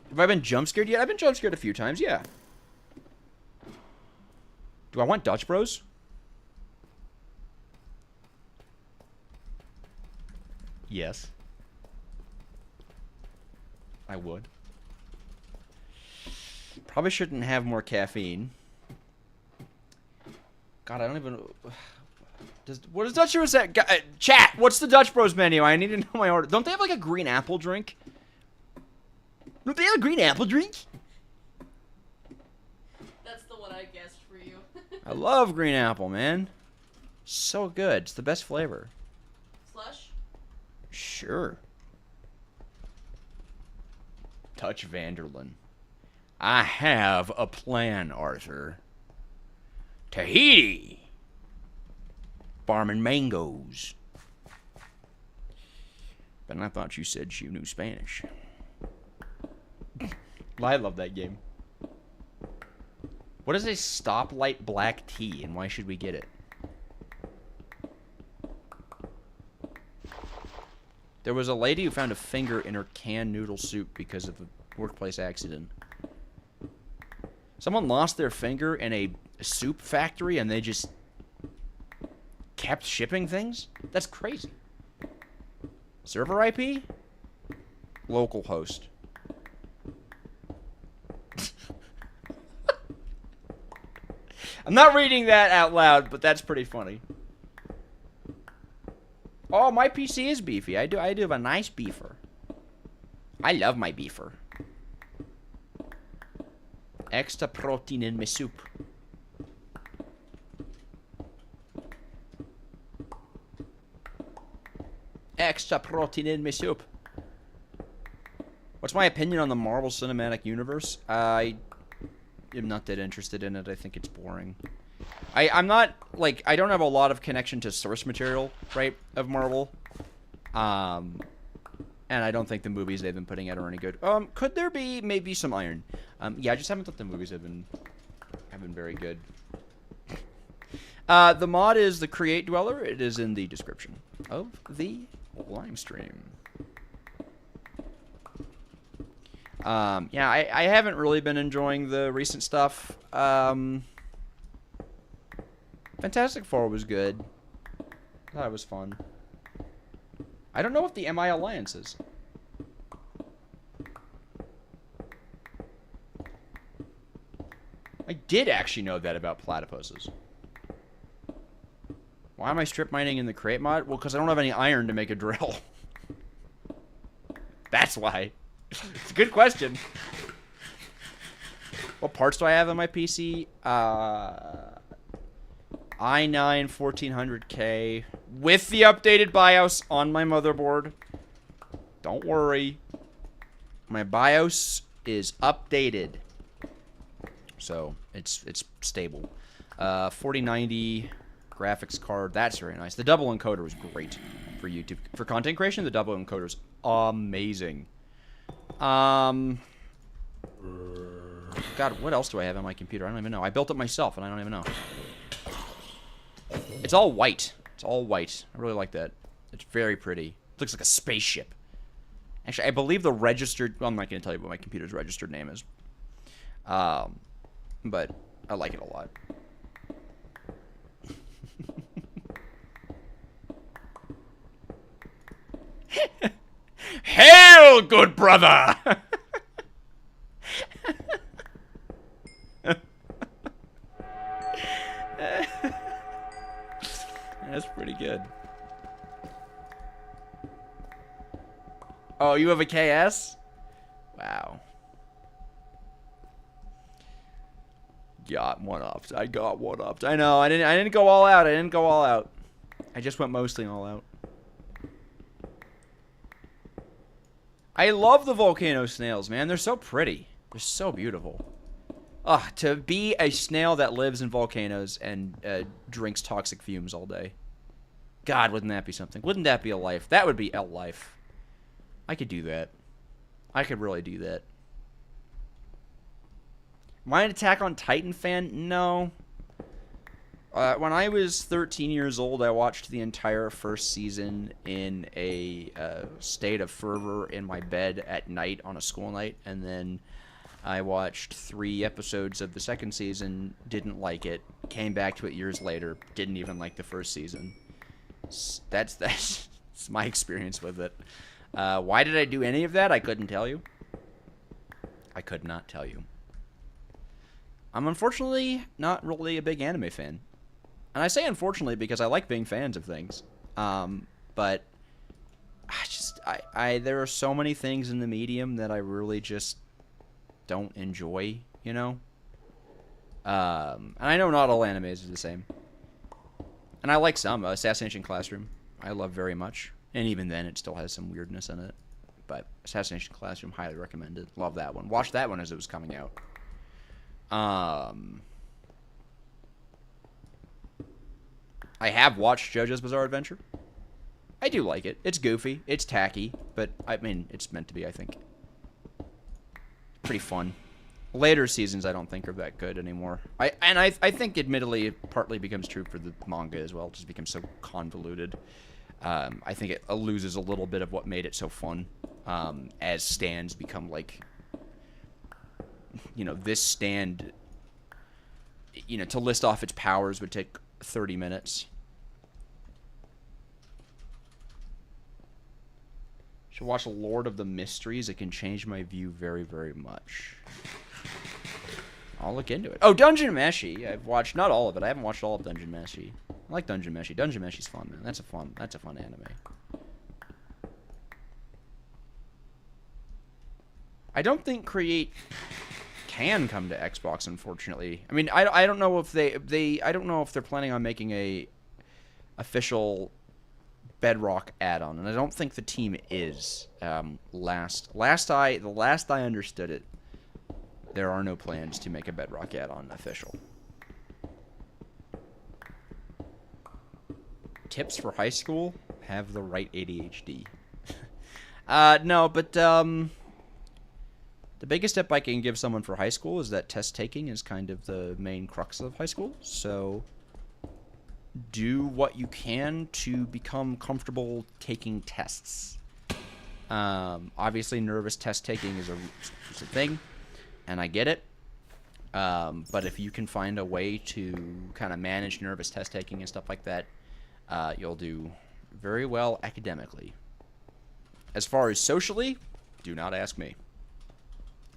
Have I been jump scared yet? I've been jump scared a few times, yeah. Do I want Dutch Bros? Yes. I would. Probably shouldn't have more caffeine. God, I don't even... What does Dutch Bros say? Chat, what's the Dutch Bros menu? I need to know my order. Don't they have like a green apple drink? Don't they have a green apple drink? That's the one I guessed for you. I love green apple, man. So good. It's the best flavor. Slush? Sure. Touch Vanderlyn. I have a plan, Arthur. Tahiti. Farming mangoes. But I thought you said you knew Spanish. I love that game. What is a stoplight black tea, and why should we get it? There was a lady who found a finger in her canned noodle soup because of a workplace accident. Someone lost their finger in a soup factory, and they just kept shipping things? That's crazy. Server IP? Local host. I'm not reading that out loud, but that's pretty funny. Oh, my PC is beefy. I do have a nice beefer. I love my beefer. Extra protein in my soup. Extra protein in my soup. What's my opinion on the Marvel Cinematic Universe? I am not that interested in it. I think it's boring. I'm not, like, I don't have a lot of connection to source material, right, of Marvel. And And I don't think the movies they've been putting out are any good. Could there be maybe some iron? Yeah, I just haven't thought the movies have been very good. The mod is the Create Dweller. It is in the description of the live stream. Yeah, I haven't really been enjoying the recent stuff. Fantastic Four was good. I thought it was fun. I don't know what the MI Alliance is. I did actually know that about platypuses. Why am I strip mining in the Create mod? Well, because I don't have any iron to make a drill. That's why. It's a good question. What parts do I have on my PC? i9 1400K with the updated BIOS on my motherboard. Don't worry. My BIOS is updated. So, it's stable. 4090 graphics card. That's very nice. The double encoder was great for YouTube. For content creation, the double encoder is amazing. God, what else do I have on my computer? I don't even know. I built it myself, and I don't even know. It's all white. It's all white. I really like that. It's very pretty. It looks like a spaceship. Actually, I believe the registered... Well, I'm not going to tell you what my computer's registered name is. But I like it a lot. Hail, good brother! That's pretty good. Oh, you have a KS? Wow. Got one upped. I got one upped. I know. I didn't go all out. I didn't go all out. I just went mostly all out. I love the volcano snails, man. They're so pretty. They're so beautiful. Ugh, to be a snail that lives in volcanoes and drinks toxic fumes all day. God, wouldn't that be something? Wouldn't that be a life? That would be a life. I could do that. I could really do that. Am I an Attack on Titan fan? No. When I was 13 years old, I watched the entire first season in a state of fervor in my bed at night on a school night, and then I watched 3 episodes of the second season, didn't like it, came back to it years later, didn't even like the first season. That's my experience with it. Why did I do any of that? I couldn't tell you. I could not tell you. I'm unfortunately not really a big anime fan. And I say unfortunately because I like being fans of things. But there are so many things in the medium that I really just don't enjoy, you know? And I know not all animes are the same. And I like some. Assassination Classroom, I love very much. And even then, it still has some weirdness in it. But Assassination Classroom, highly recommended. Love that one. Watched that one as it was coming out. I have watched JoJo's Bizarre Adventure. I do like it. It's goofy. It's tacky. But, I mean, it's meant to be, I think. Pretty fun. Later seasons, I don't think are that good anymore. I think, admittedly, it partly becomes true for the manga as well. It just becomes so convoluted. I think it loses a little bit of what made it so fun. As stands become, like... You know, this stand... You know, to list off its powers would take 30 minutes. Should watch Lord of the Mysteries. It can change my view very, very much. I'll look into it. Oh, Dungeon Meshi. I've watched not all of it. I haven't watched all of Dungeon Meshi. I like Dungeon Meshi. Dungeon Meshi's fun, man. That's a fun anime. I don't think Create can come to Xbox, unfortunately. I mean, I don't know if I don't know if they're planning on making a official Bedrock add-on, and I don't think the team is. The last I understood it, there are no plans to make a Bedrock add-on official. Tips for high school: have the right ADHD. No, but the biggest tip I can give someone for high school is that test taking is kind of the main crux of high school. So do what you can to become comfortable taking tests. Obviously, nervous test taking is a thing, and I get it. But if you can find a way to kind of manage nervous test taking and stuff like that, you'll do very well academically. As far as socially, do not ask me.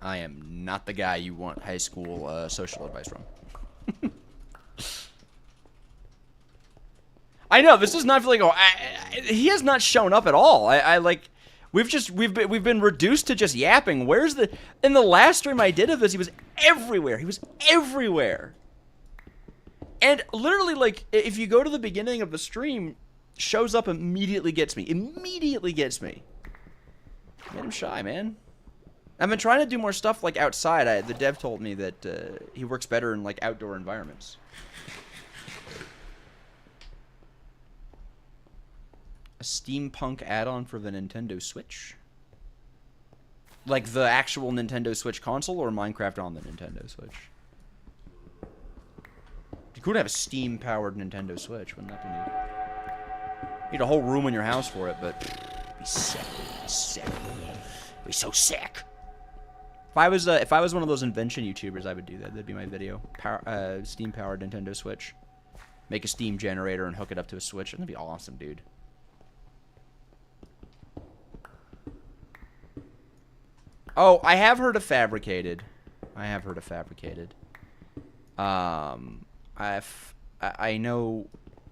I am not the guy you want high school social advice from. I know this does not feel like he has not shown up at all. I like we've been reduced to just yapping. Where's the in the last stream I did of this? He was everywhere. He was everywhere. And literally, like, if you go to the beginning of the stream, shows up immediately gets me. Immediately gets me. Made him shy, man. I've been trying to do more stuff like outside. The dev told me that he works better in like outdoor environments. A steampunk add-on for the Nintendo Switch? Like the actual Nintendo Switch console or Minecraft on the Nintendo Switch? You could have a steam-powered Nintendo Switch, wouldn't that be neat? Need a whole room in your house for it, but it'd be sick. It'd be sick. It'd be so sick. If I was one of those invention YouTubers, I would do that. That'd be my video. Steam-powered Nintendo Switch. Make a steam generator and hook it up to a Switch. That'd be awesome, dude. Oh, I have heard of fabricated. I have heard of fabricated. I know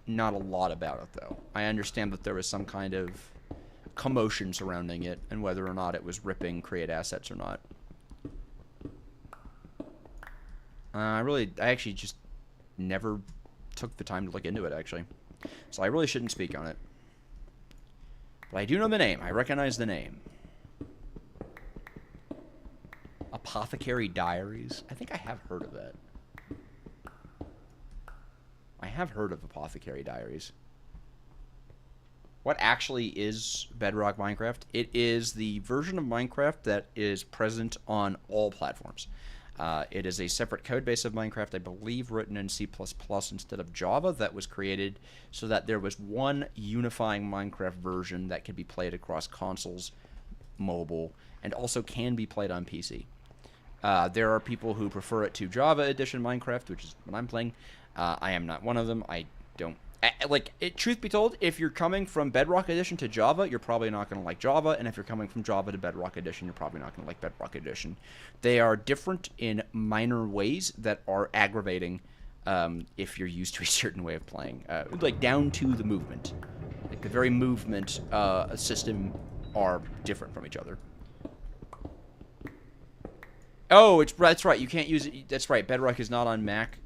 not a lot about it, though. I understand that there was some kind of commotion surrounding it, and whether or not it was ripping create assets or not. I actually just never took the time to look into it, actually. So I really shouldn't speak on it. But I do know the name. I recognize the name. Apothecary Diaries? I think I have heard of that. I have heard of Apothecary Diaries. What actually is Bedrock Minecraft? It is the version of Minecraft that is present on all platforms. It is a separate code base of Minecraft, I believe, written in C++ instead of Java, that was created so that there was one unifying Minecraft version that could be played across consoles, mobile, and also can be played on PC. There are people who prefer it to Java Edition Minecraft, which is what I'm playing. I am not one of them. I don't... truth be told, if you're coming from Bedrock Edition to Java, you're probably not going to like Java, and if you're coming from Java to Bedrock Edition, you're probably not going to like Bedrock Edition. They are different in minor ways that are aggravating if you're used to a certain way of playing. Like, down to the movement. Like, the very movement system are different from each other. Oh, that's right. You can't use it. That's right. Bedrock is not on Mac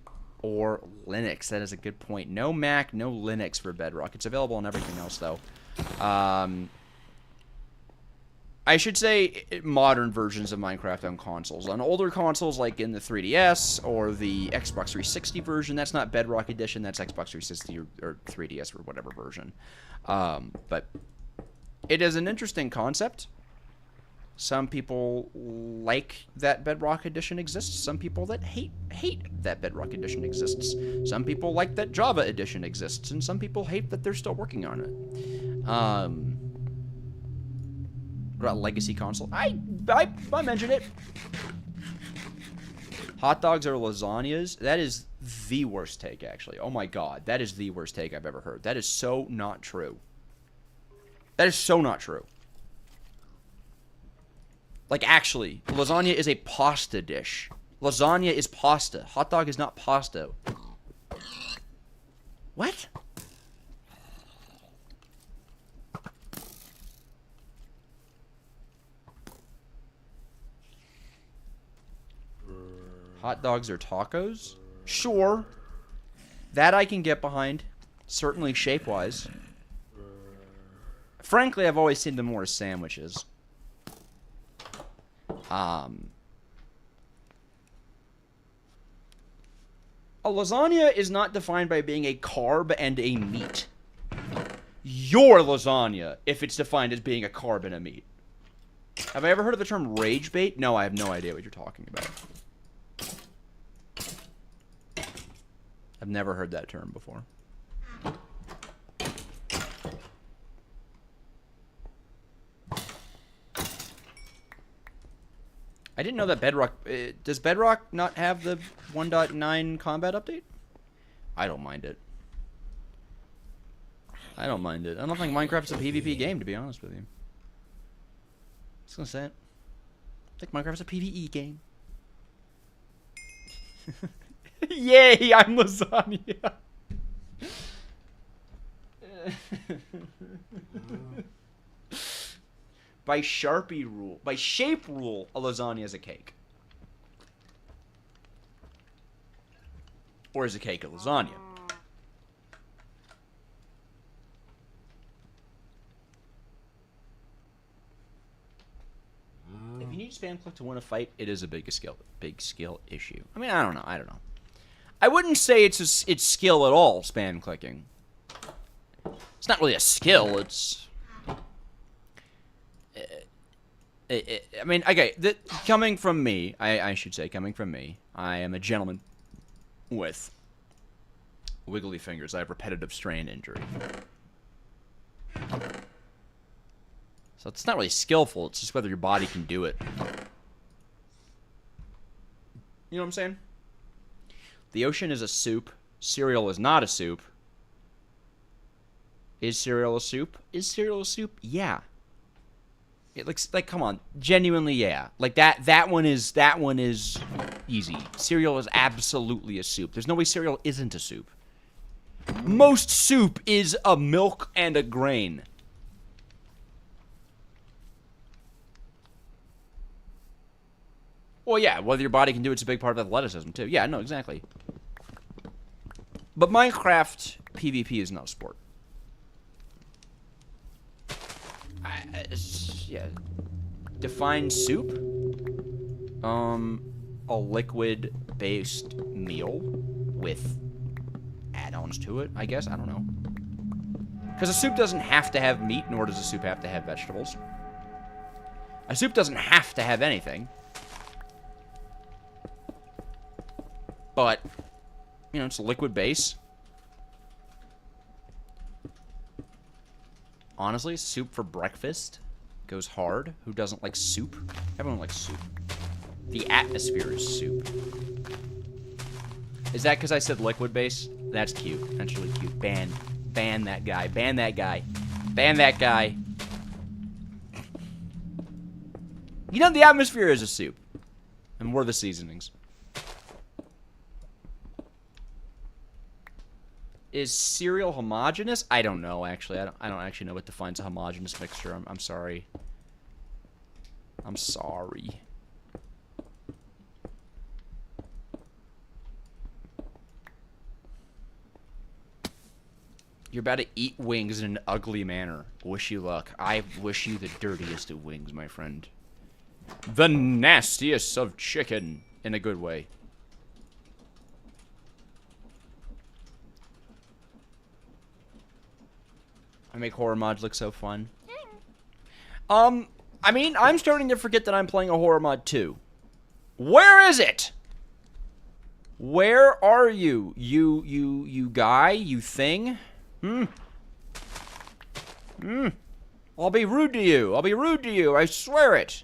or Linux. That is a good point. No Mac, no Linux for Bedrock. It's available on everything else, though. I should say modern versions of Minecraft on consoles. On older consoles, like in the 3DS or the Xbox 360 version, that's not Bedrock Edition. That's Xbox 360 or 3DS or whatever version. But it is an interesting concept. Some people like that Bedrock Edition exists. Some people that hate that Bedrock Edition exists. Some people like that Java Edition exists, and some people hate that they're still working on it. What about Legacy Console? I mentioned it. Hot dogs are lasagnas. That is the worst take, actually. Oh my god, that is the worst take I've ever heard. That is so not true. That is so not true. Like, actually, lasagna is a pasta dish. Lasagna is pasta. Hot dog is not pasta. What? Hot dogs are tacos? Sure. That I can get behind. Certainly shape-wise. Frankly, I've always seen them more as sandwiches. A lasagna is not defined by being a carb and a meat. Your lasagna, if it's defined as being a carb and a meat. Have I ever heard of the term rage bait? No, I have no idea what you're talking about. I've never heard that term before. I didn't know that Bedrock... does Bedrock not have the 1.9 combat update? I don't mind it. I don't mind it. I don't think Minecraft's a PvP game, to be honest with you. Just gonna say it. I think Minecraft's a PvE game. Yay, I'm lasagna. By Sharpie rule, by shape rule, a lasagna is a cake. Or is a cake a lasagna? If you need to spam click to win a fight, it is a big skill issue. I mean, I don't know. I wouldn't say it's skill at all, spam clicking. It's not really a skill, it's... I mean, okay, coming from me, I should say, coming from me, I am a gentleman with wiggly fingers. I have repetitive strain injury. So it's not really skillful, it's just whether your body can do it. You know what I'm saying? The ocean is a soup. Cereal is not a soup. Is cereal a soup? Is cereal a soup? Yeah. It looks like, come on, genuinely, yeah. Like that one is easy. Cereal is absolutely a soup. There's no way cereal isn't a soup. Most soup is a milk and a grain. Well, yeah, whether your body can do it's a big part of athleticism, too. Yeah, no, exactly. But Minecraft PvP is not a sport. Yeah. Define soup? A liquid-based meal with add-ons to it, I guess? I don't know. Because a soup doesn't have to have meat, nor does a soup have to have vegetables. A soup doesn't have to have anything. But, you know, it's a liquid base. Honestly, soup for breakfast goes hard. Who doesn't like soup? Everyone likes soup. The atmosphere is soup. Is that because I said liquid base? That's cute. That's really cute. Ban that guy. Ban that guy. Ban that guy. You know, the atmosphere is a soup. And we're the seasonings. Is cereal homogeneous? I don't know, actually. I don't actually know what defines a homogeneous mixture. I'm sorry. I'm sorry. You're about to eat wings in an ugly manner. Wish you luck. I wish you the dirtiest of wings, my friend. The nastiest of chicken. In a good way. I make horror mods look so fun. I mean, I'm starting to forget that I'm playing a horror mod too. Where is it? Where are you? You guy? You thing? I'll be rude to you. I'll be rude to you. I swear it.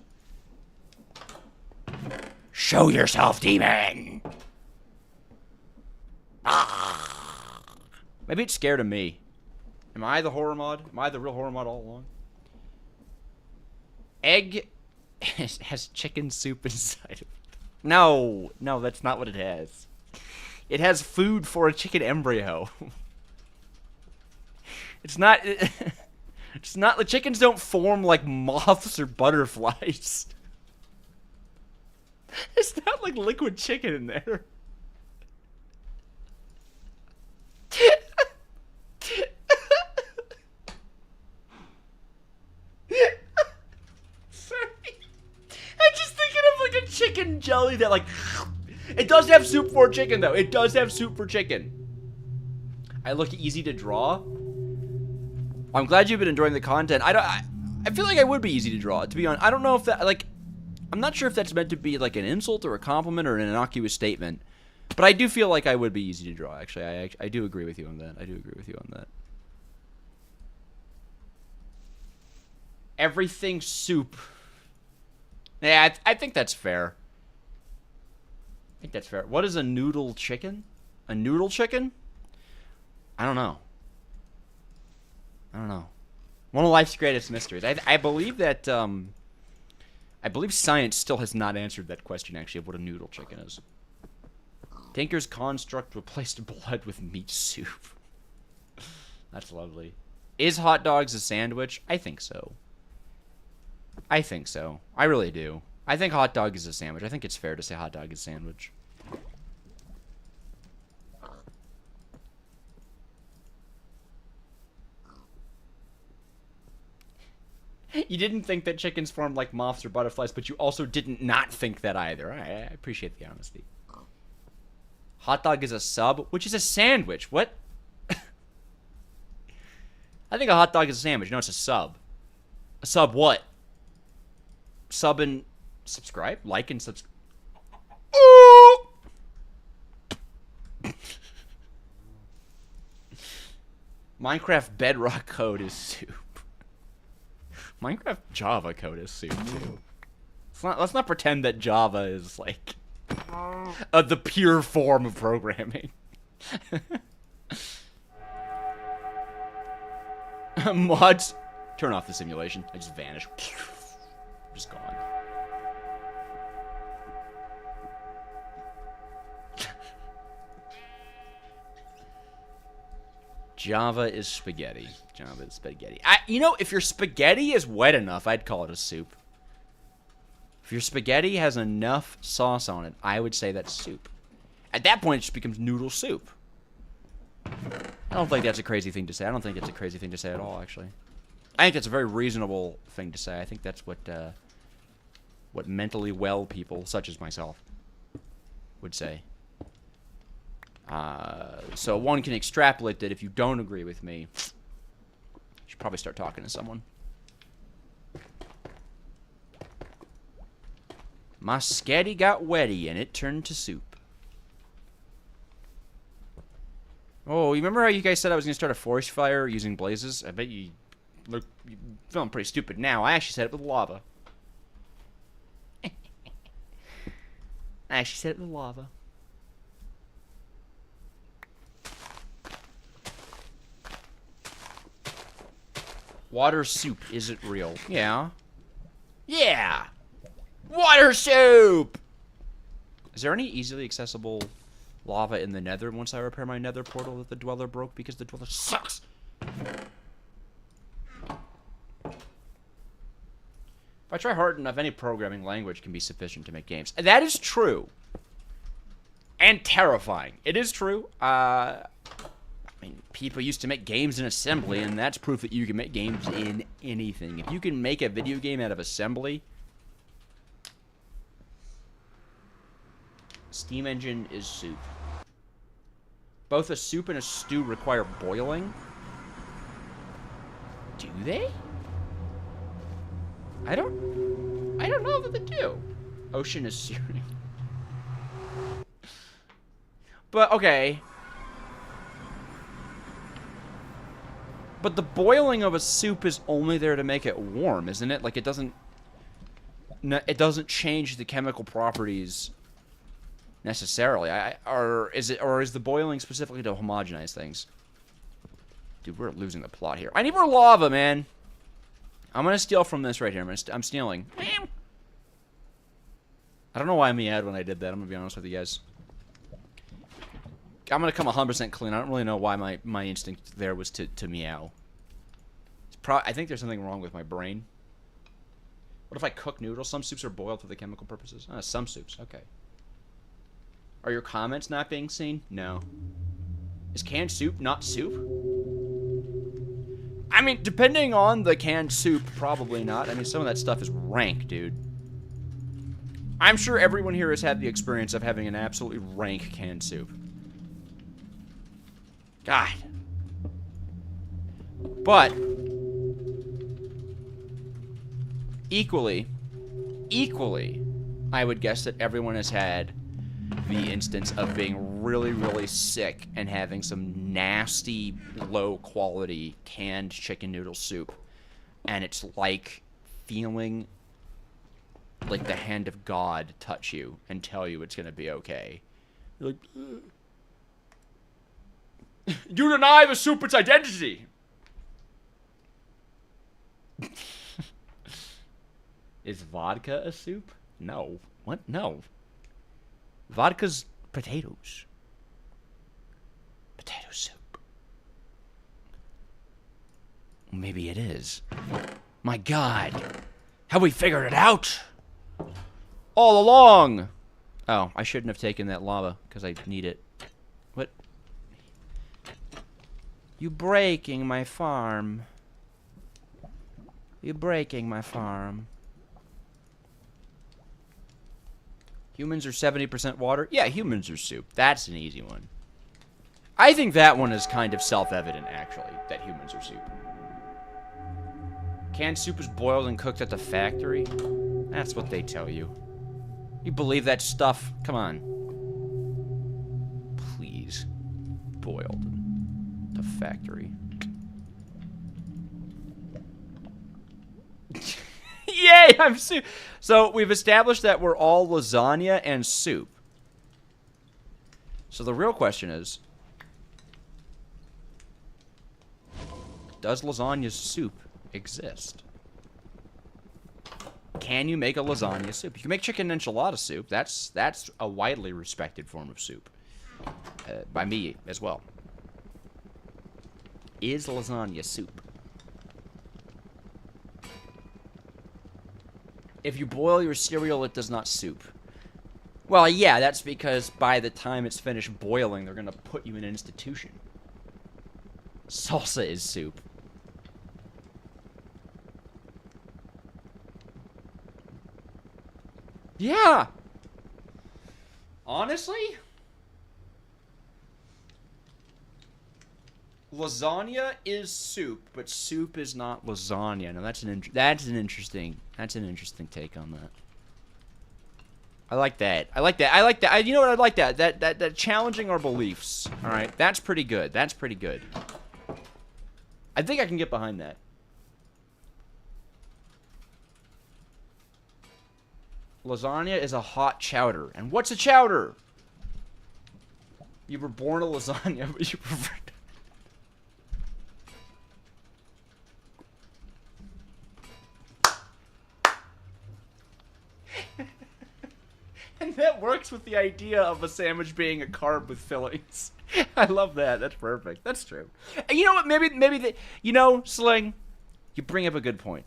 Show yourself, demon. Maybe it's scared of me. Am I the horror mod? Am I the real horror mod all along? Egg has chicken soup inside of it. No, that's not what it has. It has food for a chicken embryo. It's not. It's not. The chickens don't form like moths or butterflies. It's not like liquid chicken in there. Chicken jelly that like it does have soup for chicken though. It does have soup for chicken. I look easy to draw. I'm glad you've been enjoying the content. I feel like I would be easy to draw, to be honest. I don't know if that, like, I'm not sure if that's meant to be, like, an insult or a compliment or an innocuous statement. But I do feel like I would be easy to draw, actually. I do agree with you on that. I do agree with you on that. Everything soup. Yeah, I think that's fair. I think that's fair. What is a noodle chicken? A noodle chicken? I don't know. I don't know. One of life's greatest mysteries. I believe that, I believe science still has not answered that question, actually, of what a noodle chicken is. Tinker's construct replaced blood with meat soup. That's lovely. Is hot dogs a sandwich? I think so. I think so. I really do. I think hot dog is a sandwich. I think it's fair to say hot dog is a sandwich. You didn't think that chickens formed like moths or butterflies, but you also didn't not think that either. I appreciate the honesty. Hot dog is a sub, which is a sandwich. What? I think a hot dog is a sandwich. No, it's a sub. A sub what? Sub and subscribe? Like and subscribe? Minecraft Bedrock code is soup. Minecraft Java code is soup, too. Let's not pretend that Java is, like, the pure form of programming. Mods. Turn off the simulation. I just vanish. Just gone. Java is spaghetti. Java is spaghetti. You know, if your spaghetti is wet enough, I'd call it a soup. If your spaghetti has enough sauce on it, I would say that's soup. At that point, it just becomes noodle soup. I don't think that's a crazy thing to say. I don't think it's a crazy thing to say at all, actually. I think that's a very reasonable thing to say. I think that's what mentally well people, such as myself, would say. So one can extrapolate that if you don't agree with me, you should probably start talking to someone. My sketty got wetty and it turned to soup. Oh, you remember how you guys said I was going to start a forest fire using blazes? I bet you're feeling pretty stupid now. I actually said it with lava. I actually said it with lava. Water soup, is it real? Yeah. Yeah! Water soup! Is there any easily accessible lava in the Nether once I repair my Nether portal that the Dweller broke because the Dweller sucks? If I try hard enough, any programming language can be sufficient to make games. That is true. And terrifying. It is true. I mean, people used to make games in assembly, and that's proof that you can make games in anything. If you can make a video game out of assembly... Steam engine is soup. Both a soup and a stew require boiling? Do they? I don't know that they do. Ocean is searing. But, okay. But the boiling of a soup is only there to make it warm, isn't it? Like, it doesn't change the chemical properties necessarily. Or is the boiling specifically to homogenize things? Dude, we're losing the plot here. I need more lava, man. I'm gonna steal from this right here. I'm stealing. I don't know why I meowed when I did that. I'm gonna be honest with you guys. I'm gonna come 100% clean. I don't really know why my instinct there was to meow. I think there's something wrong with my brain. What if I cook noodles? Some soups are boiled for the chemical purposes. Some soups. Okay. Are your comments not being seen? No. Is canned soup not soup? I mean, depending on the canned soup, probably not. I mean, some of that stuff is rank, dude. I'm sure everyone here has had the experience of having an absolutely rank canned soup. God. But Equally, I would guess that everyone has had the instance of being really, really sick and having some nasty, low-quality canned chicken noodle soup. And it's like feeling like the hand of God touch you and tell you it's going to be okay. You're like, you deny the soup its identity! Is vodka a soup? No. What? No. Vodka's potatoes. Potato soup. Maybe it is. My God. Have we figured it out? All along. Oh, I shouldn't have taken that lava because I need it. What? You breaking my farm. You breaking my farm. Humans are 70% water? Yeah, humans are soup. That's an easy one. I think that one is kind of self-evident, actually, that humans are soup. Canned soup is boiled and cooked at the factory? That's what they tell you. You believe that stuff? Come on. Please. Boiled. The factory. Yay, I'm soup. So we've established that we're all lasagna and soup. So the real question is, does lasagna soup exist? Can you make a lasagna soup? You can make chicken enchilada soup. That's a widely respected form of soup. By me as well. Is lasagna soup? If you boil your cereal, it does not soup. Well, yeah, that's because by the time it's finished boiling, they're going to put you in an institution. Salsa is soup. Yeah. Honestly? Lasagna is soup, but soup is not lasagna. Now that's an interesting take on that. I like that. I like that. You know what? I like that. That challenging our beliefs. All right, that's pretty good. That's pretty good. I think I can get behind that. Lasagna is a hot chowder. And what's a chowder? You were born a lasagna, but you prefer. And that works with the idea of a sandwich being a carb with fillings. I love that. That's perfect. That's true. And you know what? Maybe Sling, you bring up a good point.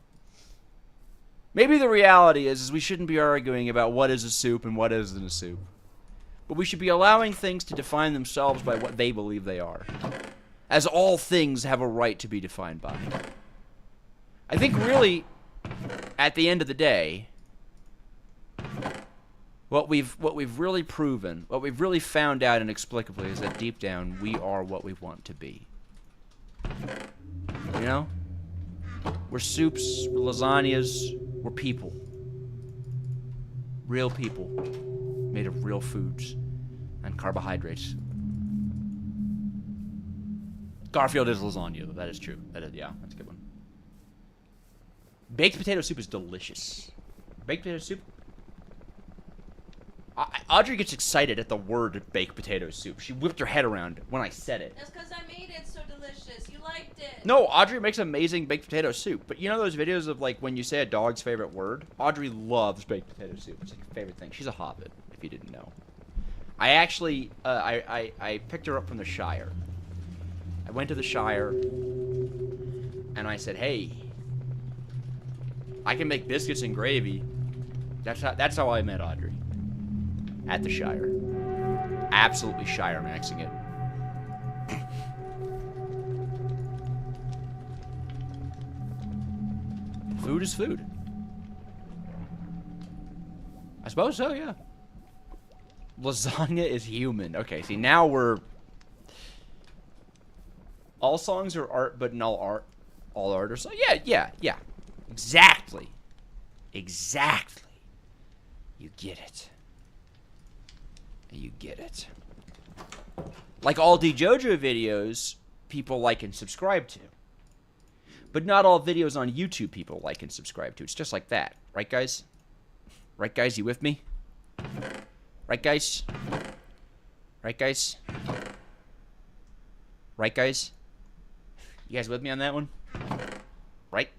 Maybe the reality is we shouldn't be arguing about what is a soup and what isn't a soup. But we should be allowing things to define themselves by what they believe they are. As all things have a right to be defined by. I think really, at the end of the day, what we've really proven, what we've really found out inexplicably is that deep down, we are what we want to be. You know? We're soups, we're lasagnas, we're people. Real people. Made of real foods and carbohydrates. Garfield is lasagna, that is true. Yeah, that's a good one. Baked potato soup is delicious. Baked potato soup? Audrey gets excited at the word baked potato soup. She whipped her head around when I said it. That's because I made it so delicious. You liked it. No, Audrey makes amazing baked potato soup. But you know those videos of like when you say a dog's favorite word? Audrey loves baked potato soup. It's like her favorite thing. She's a hobbit, if you didn't know. I actually, I picked her up from the Shire. I went to the Shire, and I said, hey, I can make biscuits and gravy. That's how I met Audrey. At the Shire. Absolutely Shire maxing it. Food is food. I suppose so, yeah. Lasagna is human. Okay, see, now we're... All songs are art, but not all art are songs. Yeah. Exactly. Exactly. You get it. You get it. Like all DJojo videos, people like and subscribe to. But not all videos on YouTube people like and subscribe to. It's just like that. Right, guys? Right, guys? You with me? Right, guys? Right, guys? Right, guys? You guys with me on that one? Right?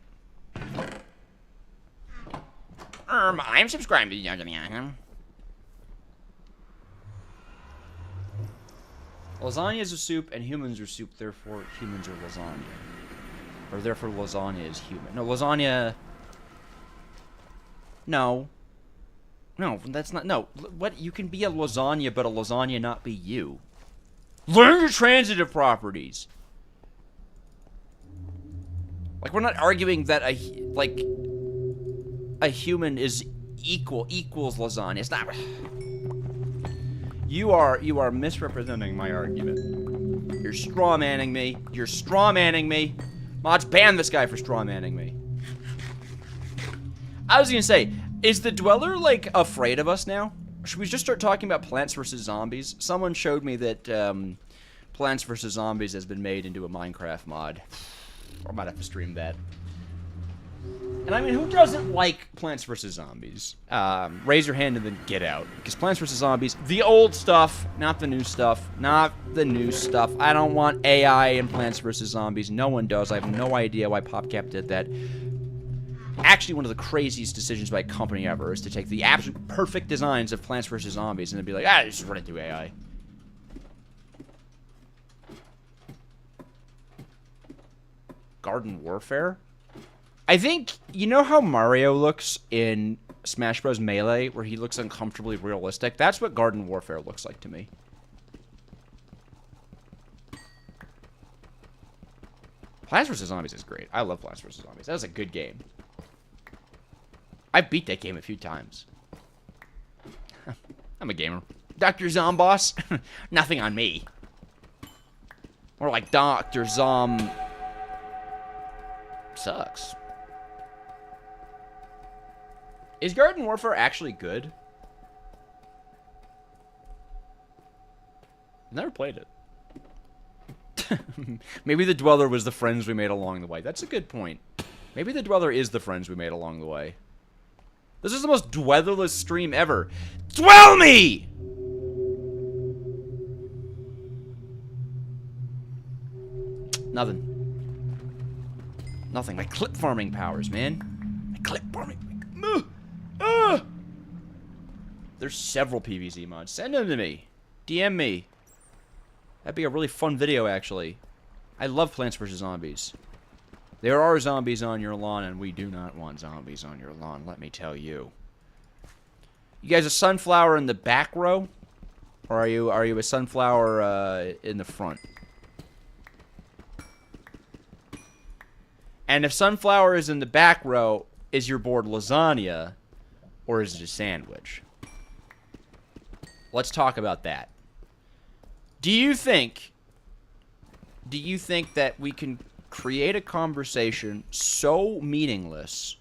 I'm subscribed to you. Lasagna is a soup and humans are soup, therefore humans are lasagna. Or therefore lasagna is human. No, lasagna... No. No, that's not... No. What? You can be a lasagna, but a lasagna not be you. Learn your transitive properties! Like, we're not arguing that a human is equals lasagna. It's not... You are misrepresenting my argument. You're strawmanning me. You're strawmanning me. Mods, ban this guy for strawmanning me. I was gonna say, is the Dweller, like, afraid of us now? Should we just start talking about Plants vs. Zombies? Someone showed me that Plants vs. Zombies has been made into a Minecraft mod. I might have to stream that. And I mean, who doesn't like Plants vs. Zombies? Raise your hand and then get out. Because Plants vs. Zombies, the old stuff, not the new stuff. Not the new stuff. I don't want AI in Plants vs. Zombies. No one does. I have no idea why PopCap did that. Actually, one of the craziest decisions by a company ever is to take the absolute perfect designs of Plants vs. Zombies and then be like, just run it through AI. Garden Warfare? I think, you know how Mario looks in Smash Bros. Melee, where he looks uncomfortably realistic? That's what Garden Warfare looks like to me. Plants vs. Zombies is great. I love Plants vs. Zombies. That was a good game. I beat that game a few times. I'm a gamer. Dr. Zomboss? Nothing on me. More like Dr. Zom... sucks. Is Garden Warfare actually good? Never played it. Maybe the Dweller was the friends we made along the way. That's a good point. Maybe the Dweller is the friends we made along the way. This is the most Dwellerless stream ever. Dwell me! Nothing. Nothing. My clip farming powers, man. My clip farming. There's several PvZ mods. Send them to me. DM me. That'd be a really fun video, actually. I love Plants vs. Zombies. There are zombies on your lawn, and we do not want zombies on your lawn, let me tell you. You guys a sunflower in the back row? Or are you a sunflower in the front? And if sunflower is in the back row, is your board lasagna, or is it a sandwich? Let's talk about that. Do you think that we can create a conversation so meaningless?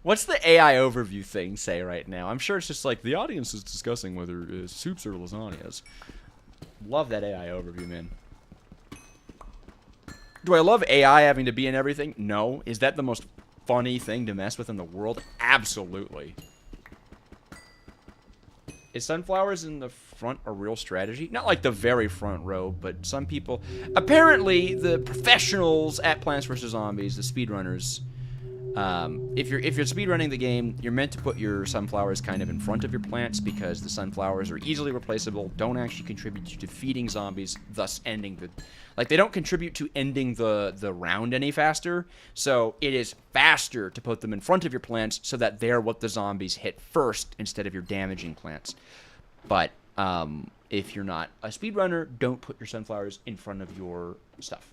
What's the AI overview thing say right now? I'm sure it's just like, the audience is discussing whether soups or lasagnas. Love that AI overview, man. Do I love AI having to be in everything? No. Is that the most funny thing to mess with in the world? Absolutely. Is sunflowers in the front a real strategy? Not like the very front row, but some people... Apparently, the professionals at Plants vs. Zombies, the speedrunners... if you're speedrunning the game, you're meant to put your sunflowers kind of in front of your plants because the sunflowers are easily replaceable, don't actually contribute to defeating zombies, thus ending the... Like, they don't contribute to ending the round any faster, so it is faster to put them in front of your plants so that they're what the zombies hit first instead of your damaging plants. But, if you're not a speedrunner, don't put your sunflowers in front of your stuff.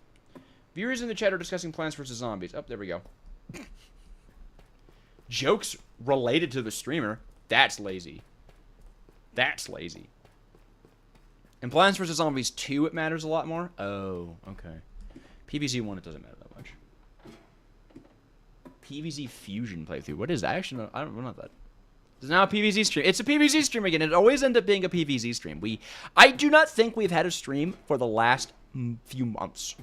Viewers in the chat are discussing Plants vs. Zombies. Oh, there we go. Jokes related to the streamer. That's lazy. That's lazy. In Plants vs. Zombies 2, it matters a lot more? Oh, okay. PvZ 1, it doesn't matter that much. PvZ Fusion playthrough. What is that? Actually, no, I don't know that. It's now a PvZ stream. It's a PvZ stream again. It always ends up being a PvZ stream. I do not think we've had a stream for the last few months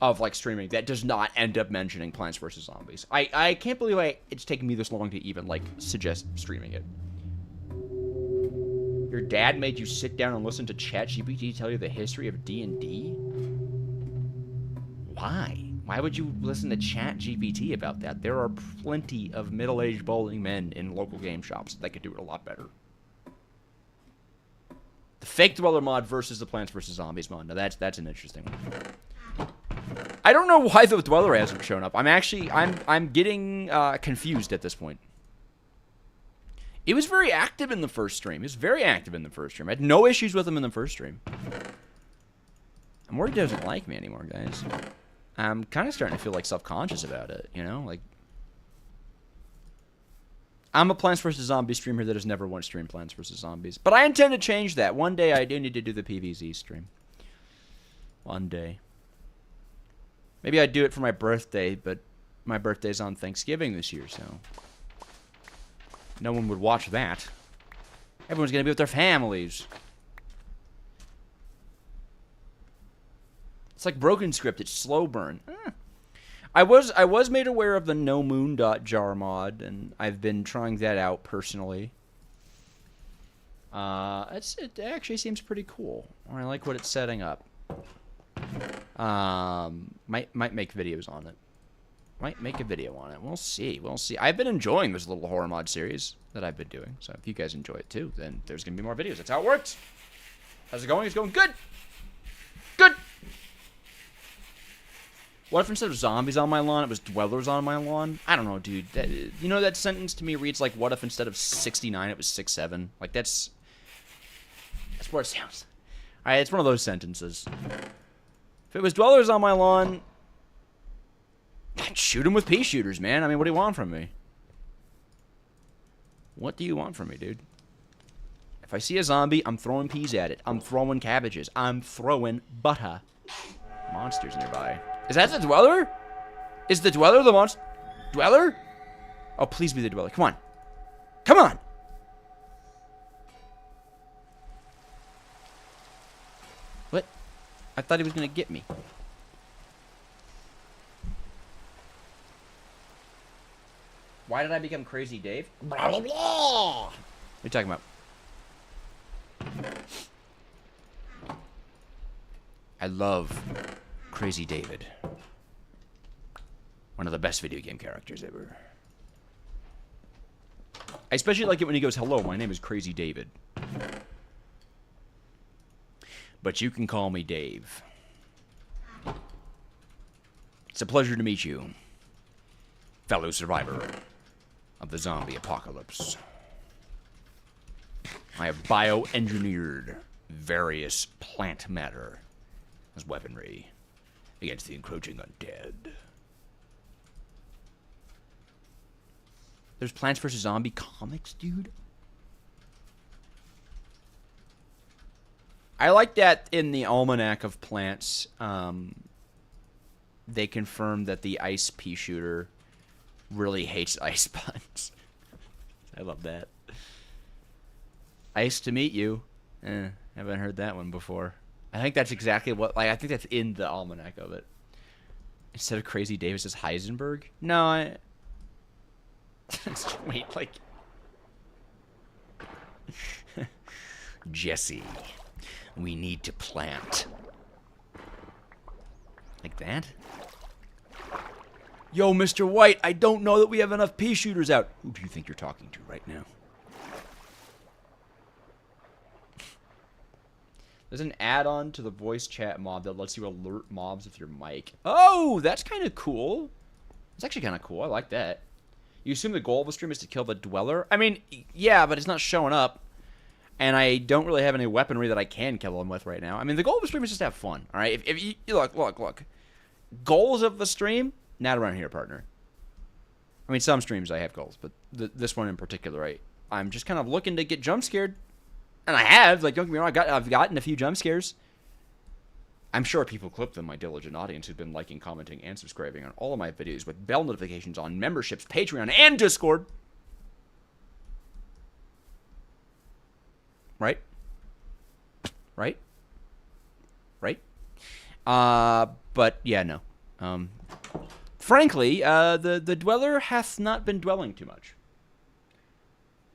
of like streaming that does not end up mentioning Plants vs Zombies. I can't believe it's taken me this long to even like suggest streaming it. Your dad made you sit down and listen to ChatGPT tell you the history of D&D? Why? Why would you listen to ChatGPT about that? There are plenty of middle-aged balding men in local game shops that could do it a lot better. The fake Dweller mod versus the Plants vs Zombies mod. Now that's an interesting one. I don't know why the Dweller hasn't shown up. I'm getting confused at this point. It was very active in the first stream. I had no issues with him in the first stream. I'm worried he doesn't like me anymore, guys. I'm kind of starting to feel like self-conscious about it, you know? Like, I'm a Plants vs. Zombies streamer that has never once streamed Plants vs. Zombies. But I intend to change that. One day I do need to do the PvZ stream. One day. Maybe I'd do it for my birthday, but my birthday's on Thanksgiving this year, so no one would watch that. Everyone's going to be with their families. It's like broken script. It's slow burn. I was made aware of the nomoon.jar mod, and I've been trying that out personally. It actually seems pretty cool. I like what it's setting up. Might make videos on it. Might make a video on it. We'll see. We'll see. I've been enjoying this little horror mod series that I've been doing. So if you guys enjoy it too, then there's gonna be more videos. That's how it works. How's it going? It's going good. Good. What if instead of zombies on my lawn, it was dwellers on my lawn? I don't know, dude. You know, that sentence to me reads like, what if instead of 69, it was 67? Like, that's what it sounds. Alright, it's one of those sentences. If it was dwellers on my lawn, I'd shoot them with pea shooters, man. I mean, what do you want from me? What do you want from me, dude? If I see a zombie, I'm throwing peas at it. I'm throwing cabbages. I'm throwing butter. Monsters nearby. Is that the Dweller? Is the Dweller the monster? Dweller? Oh, please be the Dweller. Come on. Come on! What? I thought he was gonna get me. Why did I become Crazy Dave? Blah, blah, blah. What are you talking about? I love Crazy David. One of the best video game characters ever. I especially like it when he goes, hello, my name is Crazy David. But you can call me Dave. It's a pleasure to meet you, fellow survivor of the zombie apocalypse. I have bioengineered various plant matter as weaponry against the encroaching undead. There's Plants vs. Zombie comics, dude. I like that in the Almanac of Plants, they confirm that the ice pea shooter really hates ice buns. I love that. Ice to meet you. Haven't heard that one before. I think that's exactly what, like, I think that's in the almanac of it. Instead of Crazy Davis as Heisenberg? No, wait, like... Jesse, we need to plant. Like that? Yo, Mr. White, I don't know that we have enough pea shooters out. Who do you think you're talking to right now? There's an add-on to the voice chat mob that lets you alert mobs with your mic. Oh, that's kind of cool. It's actually kind of cool. I like that. You assume the goal of the stream is to kill the Dweller? I mean, yeah, but it's not showing up. And I don't really have any weaponry that I can kill him with right now. I mean, the goal of the stream is just to have fun, all right? If you look. Goals of the stream? Not around here, partner. I mean, some streams I have goals, but this one in particular, I'm just kind of looking to get jump scared. And I have, like, don't get me wrong, I've gotten a few jump scares. I'm sure people clip them, my diligent audience who've been liking, commenting, and subscribing on all of my videos with bell notifications on memberships, Patreon, and Discord. Right? Right? Right? But yeah, no. Frankly, the dweller hath not been dwelling too much.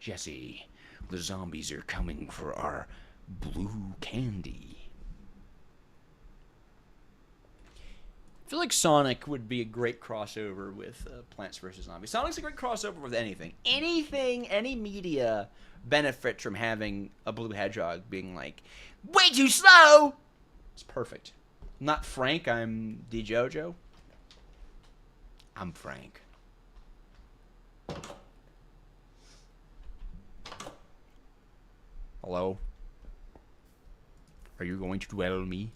Jesse, the zombies are coming for our blue candy. I feel like Sonic would be a great crossover with Plants vs. Zombies. Sonic's a great crossover with anything. Anything, any media benefits from having a blue hedgehog being like, way too slow! It's perfect. I'm not Frank, I'm DJojo. I'm Frank. Hello? Are you going to dwell me?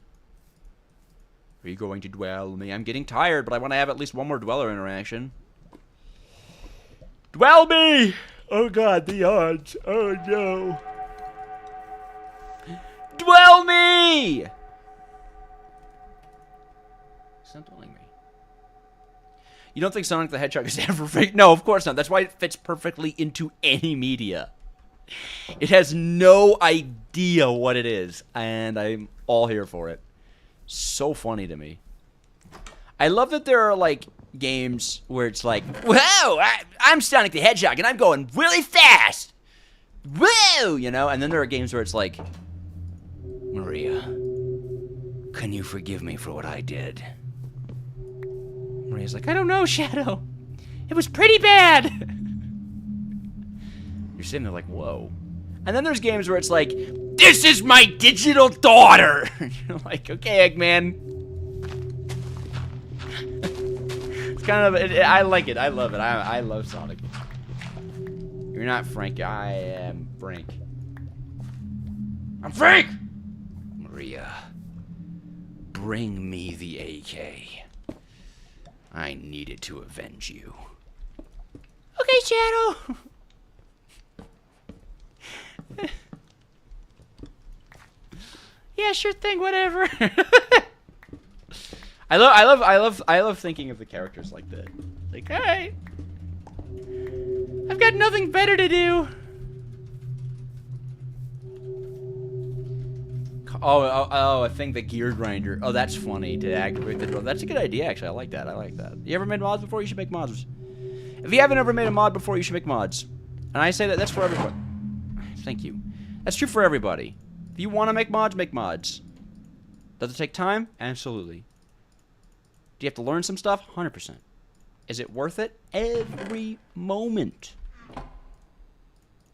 Are you going to dwell me? I'm getting tired, but I want to have at least one more dweller interaction. Dwell me! Oh god, the odds. Oh no. Dwell me! It's not dwelling me. You don't think Sonic the Hedgehog is ever fake? No, of course not. That's why it fits perfectly into any media. It has no idea what it is, and I'm all here for it. So funny to me. I love that there are, like, games where it's like, whoa, I'm Sonic the Hedgehog, and I'm going really fast. Whoa, you know? And then there are games where it's like, Maria, can you forgive me for what I did? Maria's like, I don't know, Shadow. It was pretty bad. You're sitting there like, whoa. And then there's games where it's like, this is my digital daughter. You're like, okay, Eggman. It's kind of, I like it. I love it. I love Sonic. You're not Frank. I am Frank. I'm Frank! Maria, bring me the AK. I needed to avenge you. Okay, Shadow. Yeah, sure thing, whatever. I love thinking of the characters like that. Like, alright. I've got nothing better to do. Oh, I think the gear grinder. Oh, that's funny to aggravate the door. That's a good idea, actually. I like that. I like that. You ever made mods before? You should make mods. If you haven't ever made a mod before, you should make mods. And I say that's for everybody. Thank you. That's true for everybody. If you want to make mods, make mods. Does it take time? Absolutely. Do you have to learn some stuff? 100%. Is it worth it? Every moment.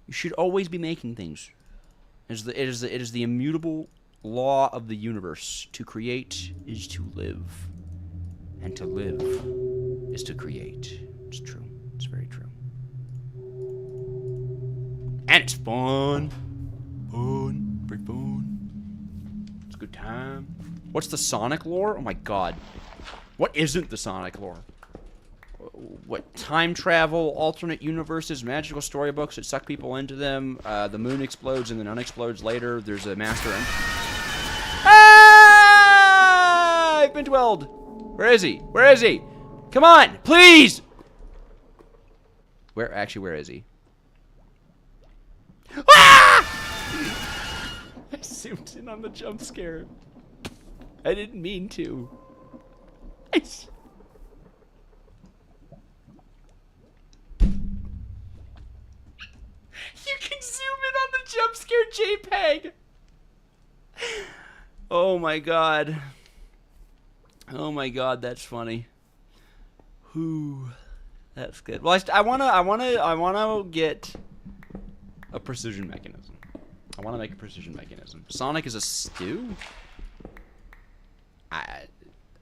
You should always be making things. It is the immutable law of the universe. To create is to live. And to live is to create. It's true. It's very true. And it's fun. Fun. Very fun. It's a good time. What's the Sonic lore? Oh my god. What isn't the Sonic lore? What, time travel, alternate universes, magical storybooks that suck people into them, the moon explodes and then unexplodes later, there's a master end. Ah! I've been dwelled. Where is he? Where is he? Come on, please! Where is he? Ah! I zoomed in on the jump scare. I didn't mean to. You can zoom in on the jump scare JPEG. Oh my god. Oh my god, that's funny. Whew. That's good. Well, I wanna get a precision mechanism. I wanna make a precision mechanism. Sonic is a stew? I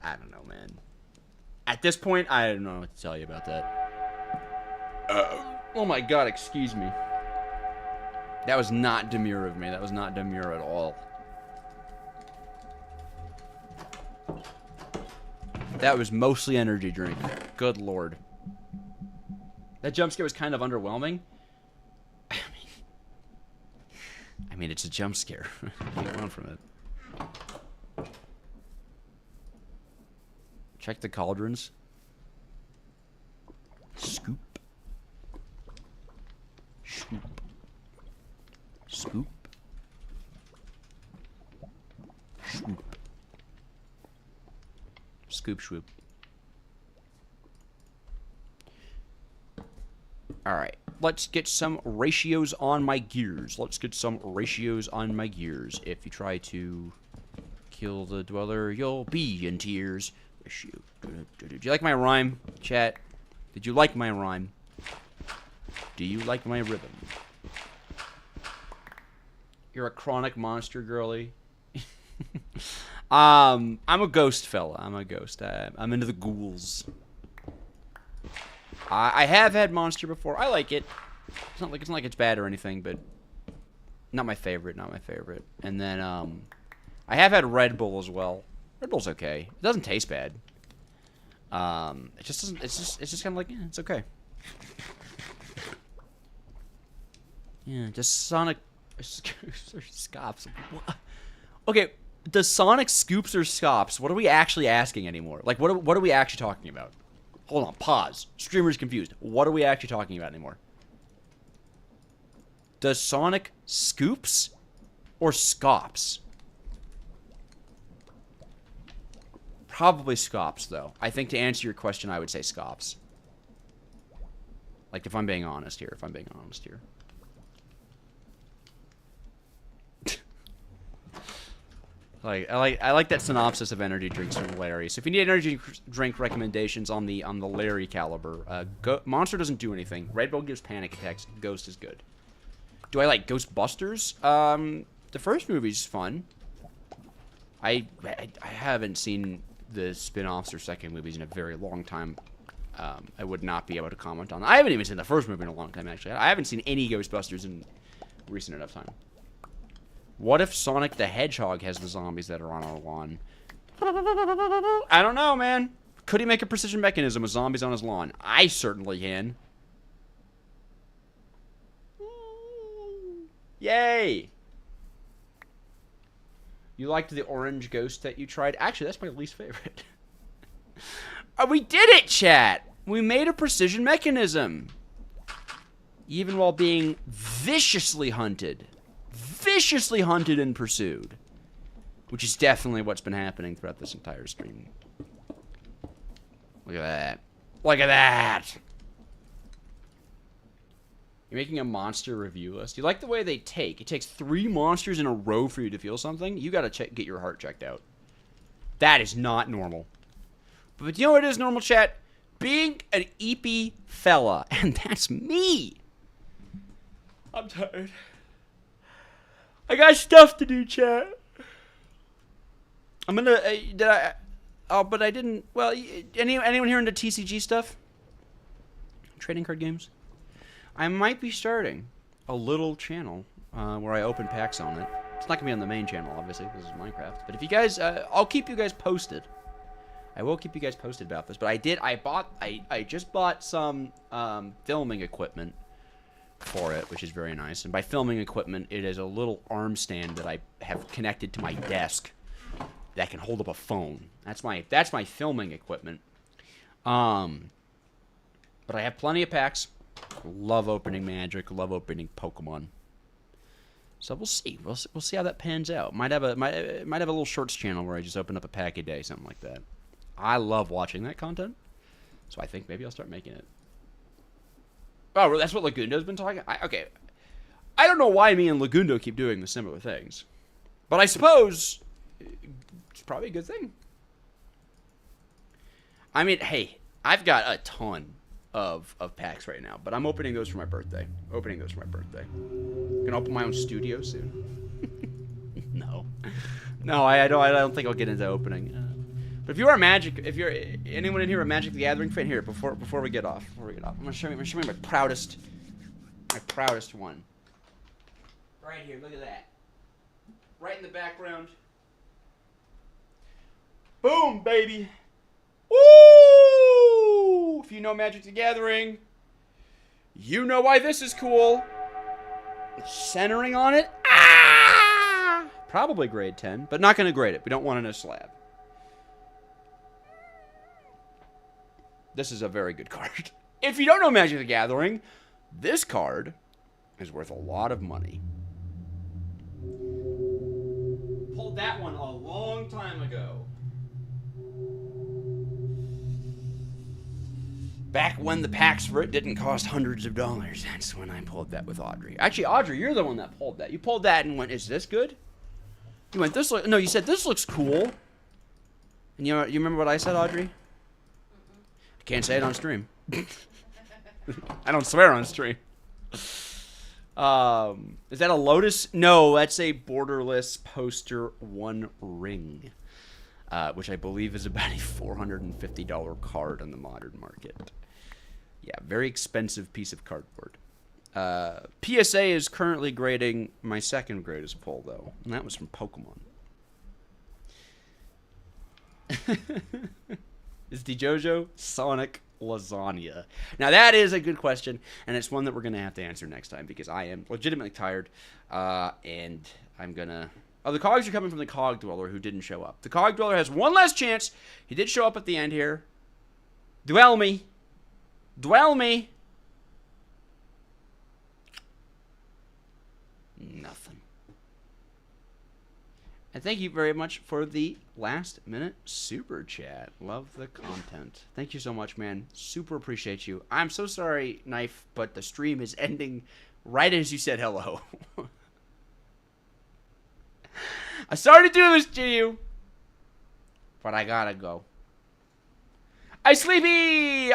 don't know, man. At this point, I don't know what to tell you about that. Oh my god, excuse me. That was not demure of me. That was not demure at all. That was mostly energy drink. Good lord. That jump scare was kind of underwhelming. I mean, it's a jump scare. What do you want from it? Check the cauldrons. Scoop. Swoop. Scoop. Swoop. Scoop, swoop. Alright, let's get some ratios on my gears. Let's get some ratios on my gears. If you try to kill the dweller, you'll be in tears. Ratio. Did you like my rhyme, chat? Did you like my rhyme? Do you like my rhythm? You're a chronic monster, girly. I'm a ghost fella. I'm a ghost. I'm into the ghouls. I have had monster before. I like it. It's not like it's bad or anything, but not my favorite. Not my favorite. And then I have had Red Bull as well. Red Bull's okay. It doesn't taste bad. It just doesn't. It's just kind of like, yeah, it's okay. Yeah, just Sonic scoops or scops. Okay, does Sonic scoops or scops? What are we actually asking anymore? Like, what are we actually talking about? Hold on, pause. Streamer's confused. What are we actually talking about anymore? Does Sonic scoops or scops? Probably scops, though. I think to answer your question, I would say scops. Like, if I'm being honest here. I like that synopsis of energy drinks from Larry. So if you need energy drink recommendations on the Larry caliber, Monster doesn't do anything. Red Bull gives panic attacks. Ghost is good. Do I like Ghostbusters? The first movie's fun. I haven't seen the spin-offs or second movies in a very long time. I would not be able to comment on that. I haven't even seen the first movie in a long time, actually. I haven't seen any Ghostbusters in recent enough time. What if Sonic the Hedgehog has the zombies that are on our lawn? I don't know, man. Could he make a precision mechanism with zombies on his lawn? I certainly can. Yay! You liked the orange ghost that you tried? Actually, that's my least favorite. Oh, we did it, chat! We made a precision mechanism. Even while being viciously hunted. Viciously hunted and pursued. Which is definitely what's been happening throughout this entire stream. Look at that. Look at that! You're making a monster review list. You like the way they take? It takes 3 monsters in a row for you to feel something? You gotta get your heart checked out. That is not normal. But you know what is normal, chat? Being an eepy fella. And that's me! I'm tired. I got stuff to do, chat. I'm gonna, but I didn't, well, anyone here into TCG stuff? Trading card games? I might be starting a little channel, where I open packs on it. It's not gonna be on the main channel, obviously, this is Minecraft. But if you guys, I'll keep you guys posted. I will keep you guys posted about this. But I just bought some, filming equipment for it, which is very nice. And by filming equipment, it is a little arm stand that I have connected to my desk that can hold up a phone. That's my filming equipment. But I have plenty of packs. Love opening Magic. Love opening Pokemon. So we'll see. We'll see how that pans out. Might have a little shorts channel where I just open up a pack a day, something like that. I love watching that content, so I think maybe I'll start making it. Oh, that's what Lagundo's been talking? Okay. I don't know why me and Lagundo keep doing the similar things. But I suppose it's probably a good thing. I mean, hey, I've got a ton of packs right now, but I'm opening those for my birthday. I'm gonna open my own studio soon. No. No, I don't think I'll get into opening. But if you are if you're anyone in here a Magic the Gathering fan, here before we get off, I'm gonna show you my proudest one. Right here, look at that. Right in the background. Boom, baby. Woo! If you know Magic the Gathering, you know why this is cool. Centering on it. Ah! Probably grade 10, but not gonna grade it. We don't want it in a slab. This is a very good card. If you don't know Magic the Gathering, this card is worth a lot of money. Pulled that one a long time ago. Back when the packs for it didn't cost hundreds of dollars. That's when I pulled that with Audrey. Actually, Audrey, you're the one that pulled that. You pulled that and went, is this good? You went, this look. No, you said, this looks cool. And you remember what I said, Audrey? I can't say it on stream. I don't swear on stream. Is that a Lotus? No, that's a borderless poster one ring. Which I believe is about a $450 card on the modern market. Yeah, very expensive piece of cardboard. PSA is currently grading my second greatest pull, though. And that was from Pokemon. Is DeJojo Sonic Lasagna? Now, that is a good question, and it's one that we're going to have to answer next time, because I am legitimately tired, and I'm going to... Oh, the cogs are coming from the Cog Dweller, who didn't show up. The Cog Dweller has one last chance. He did show up at the end here. Dwell me. Dwell me. Nothing. And thank you very much for the last minute super chat. Love the content. Thank you so much, man. Super appreciate you. I'm so sorry, Knife, but the stream is ending right as you said hello. I sorry to do this to you, but I gotta go. I sleepy!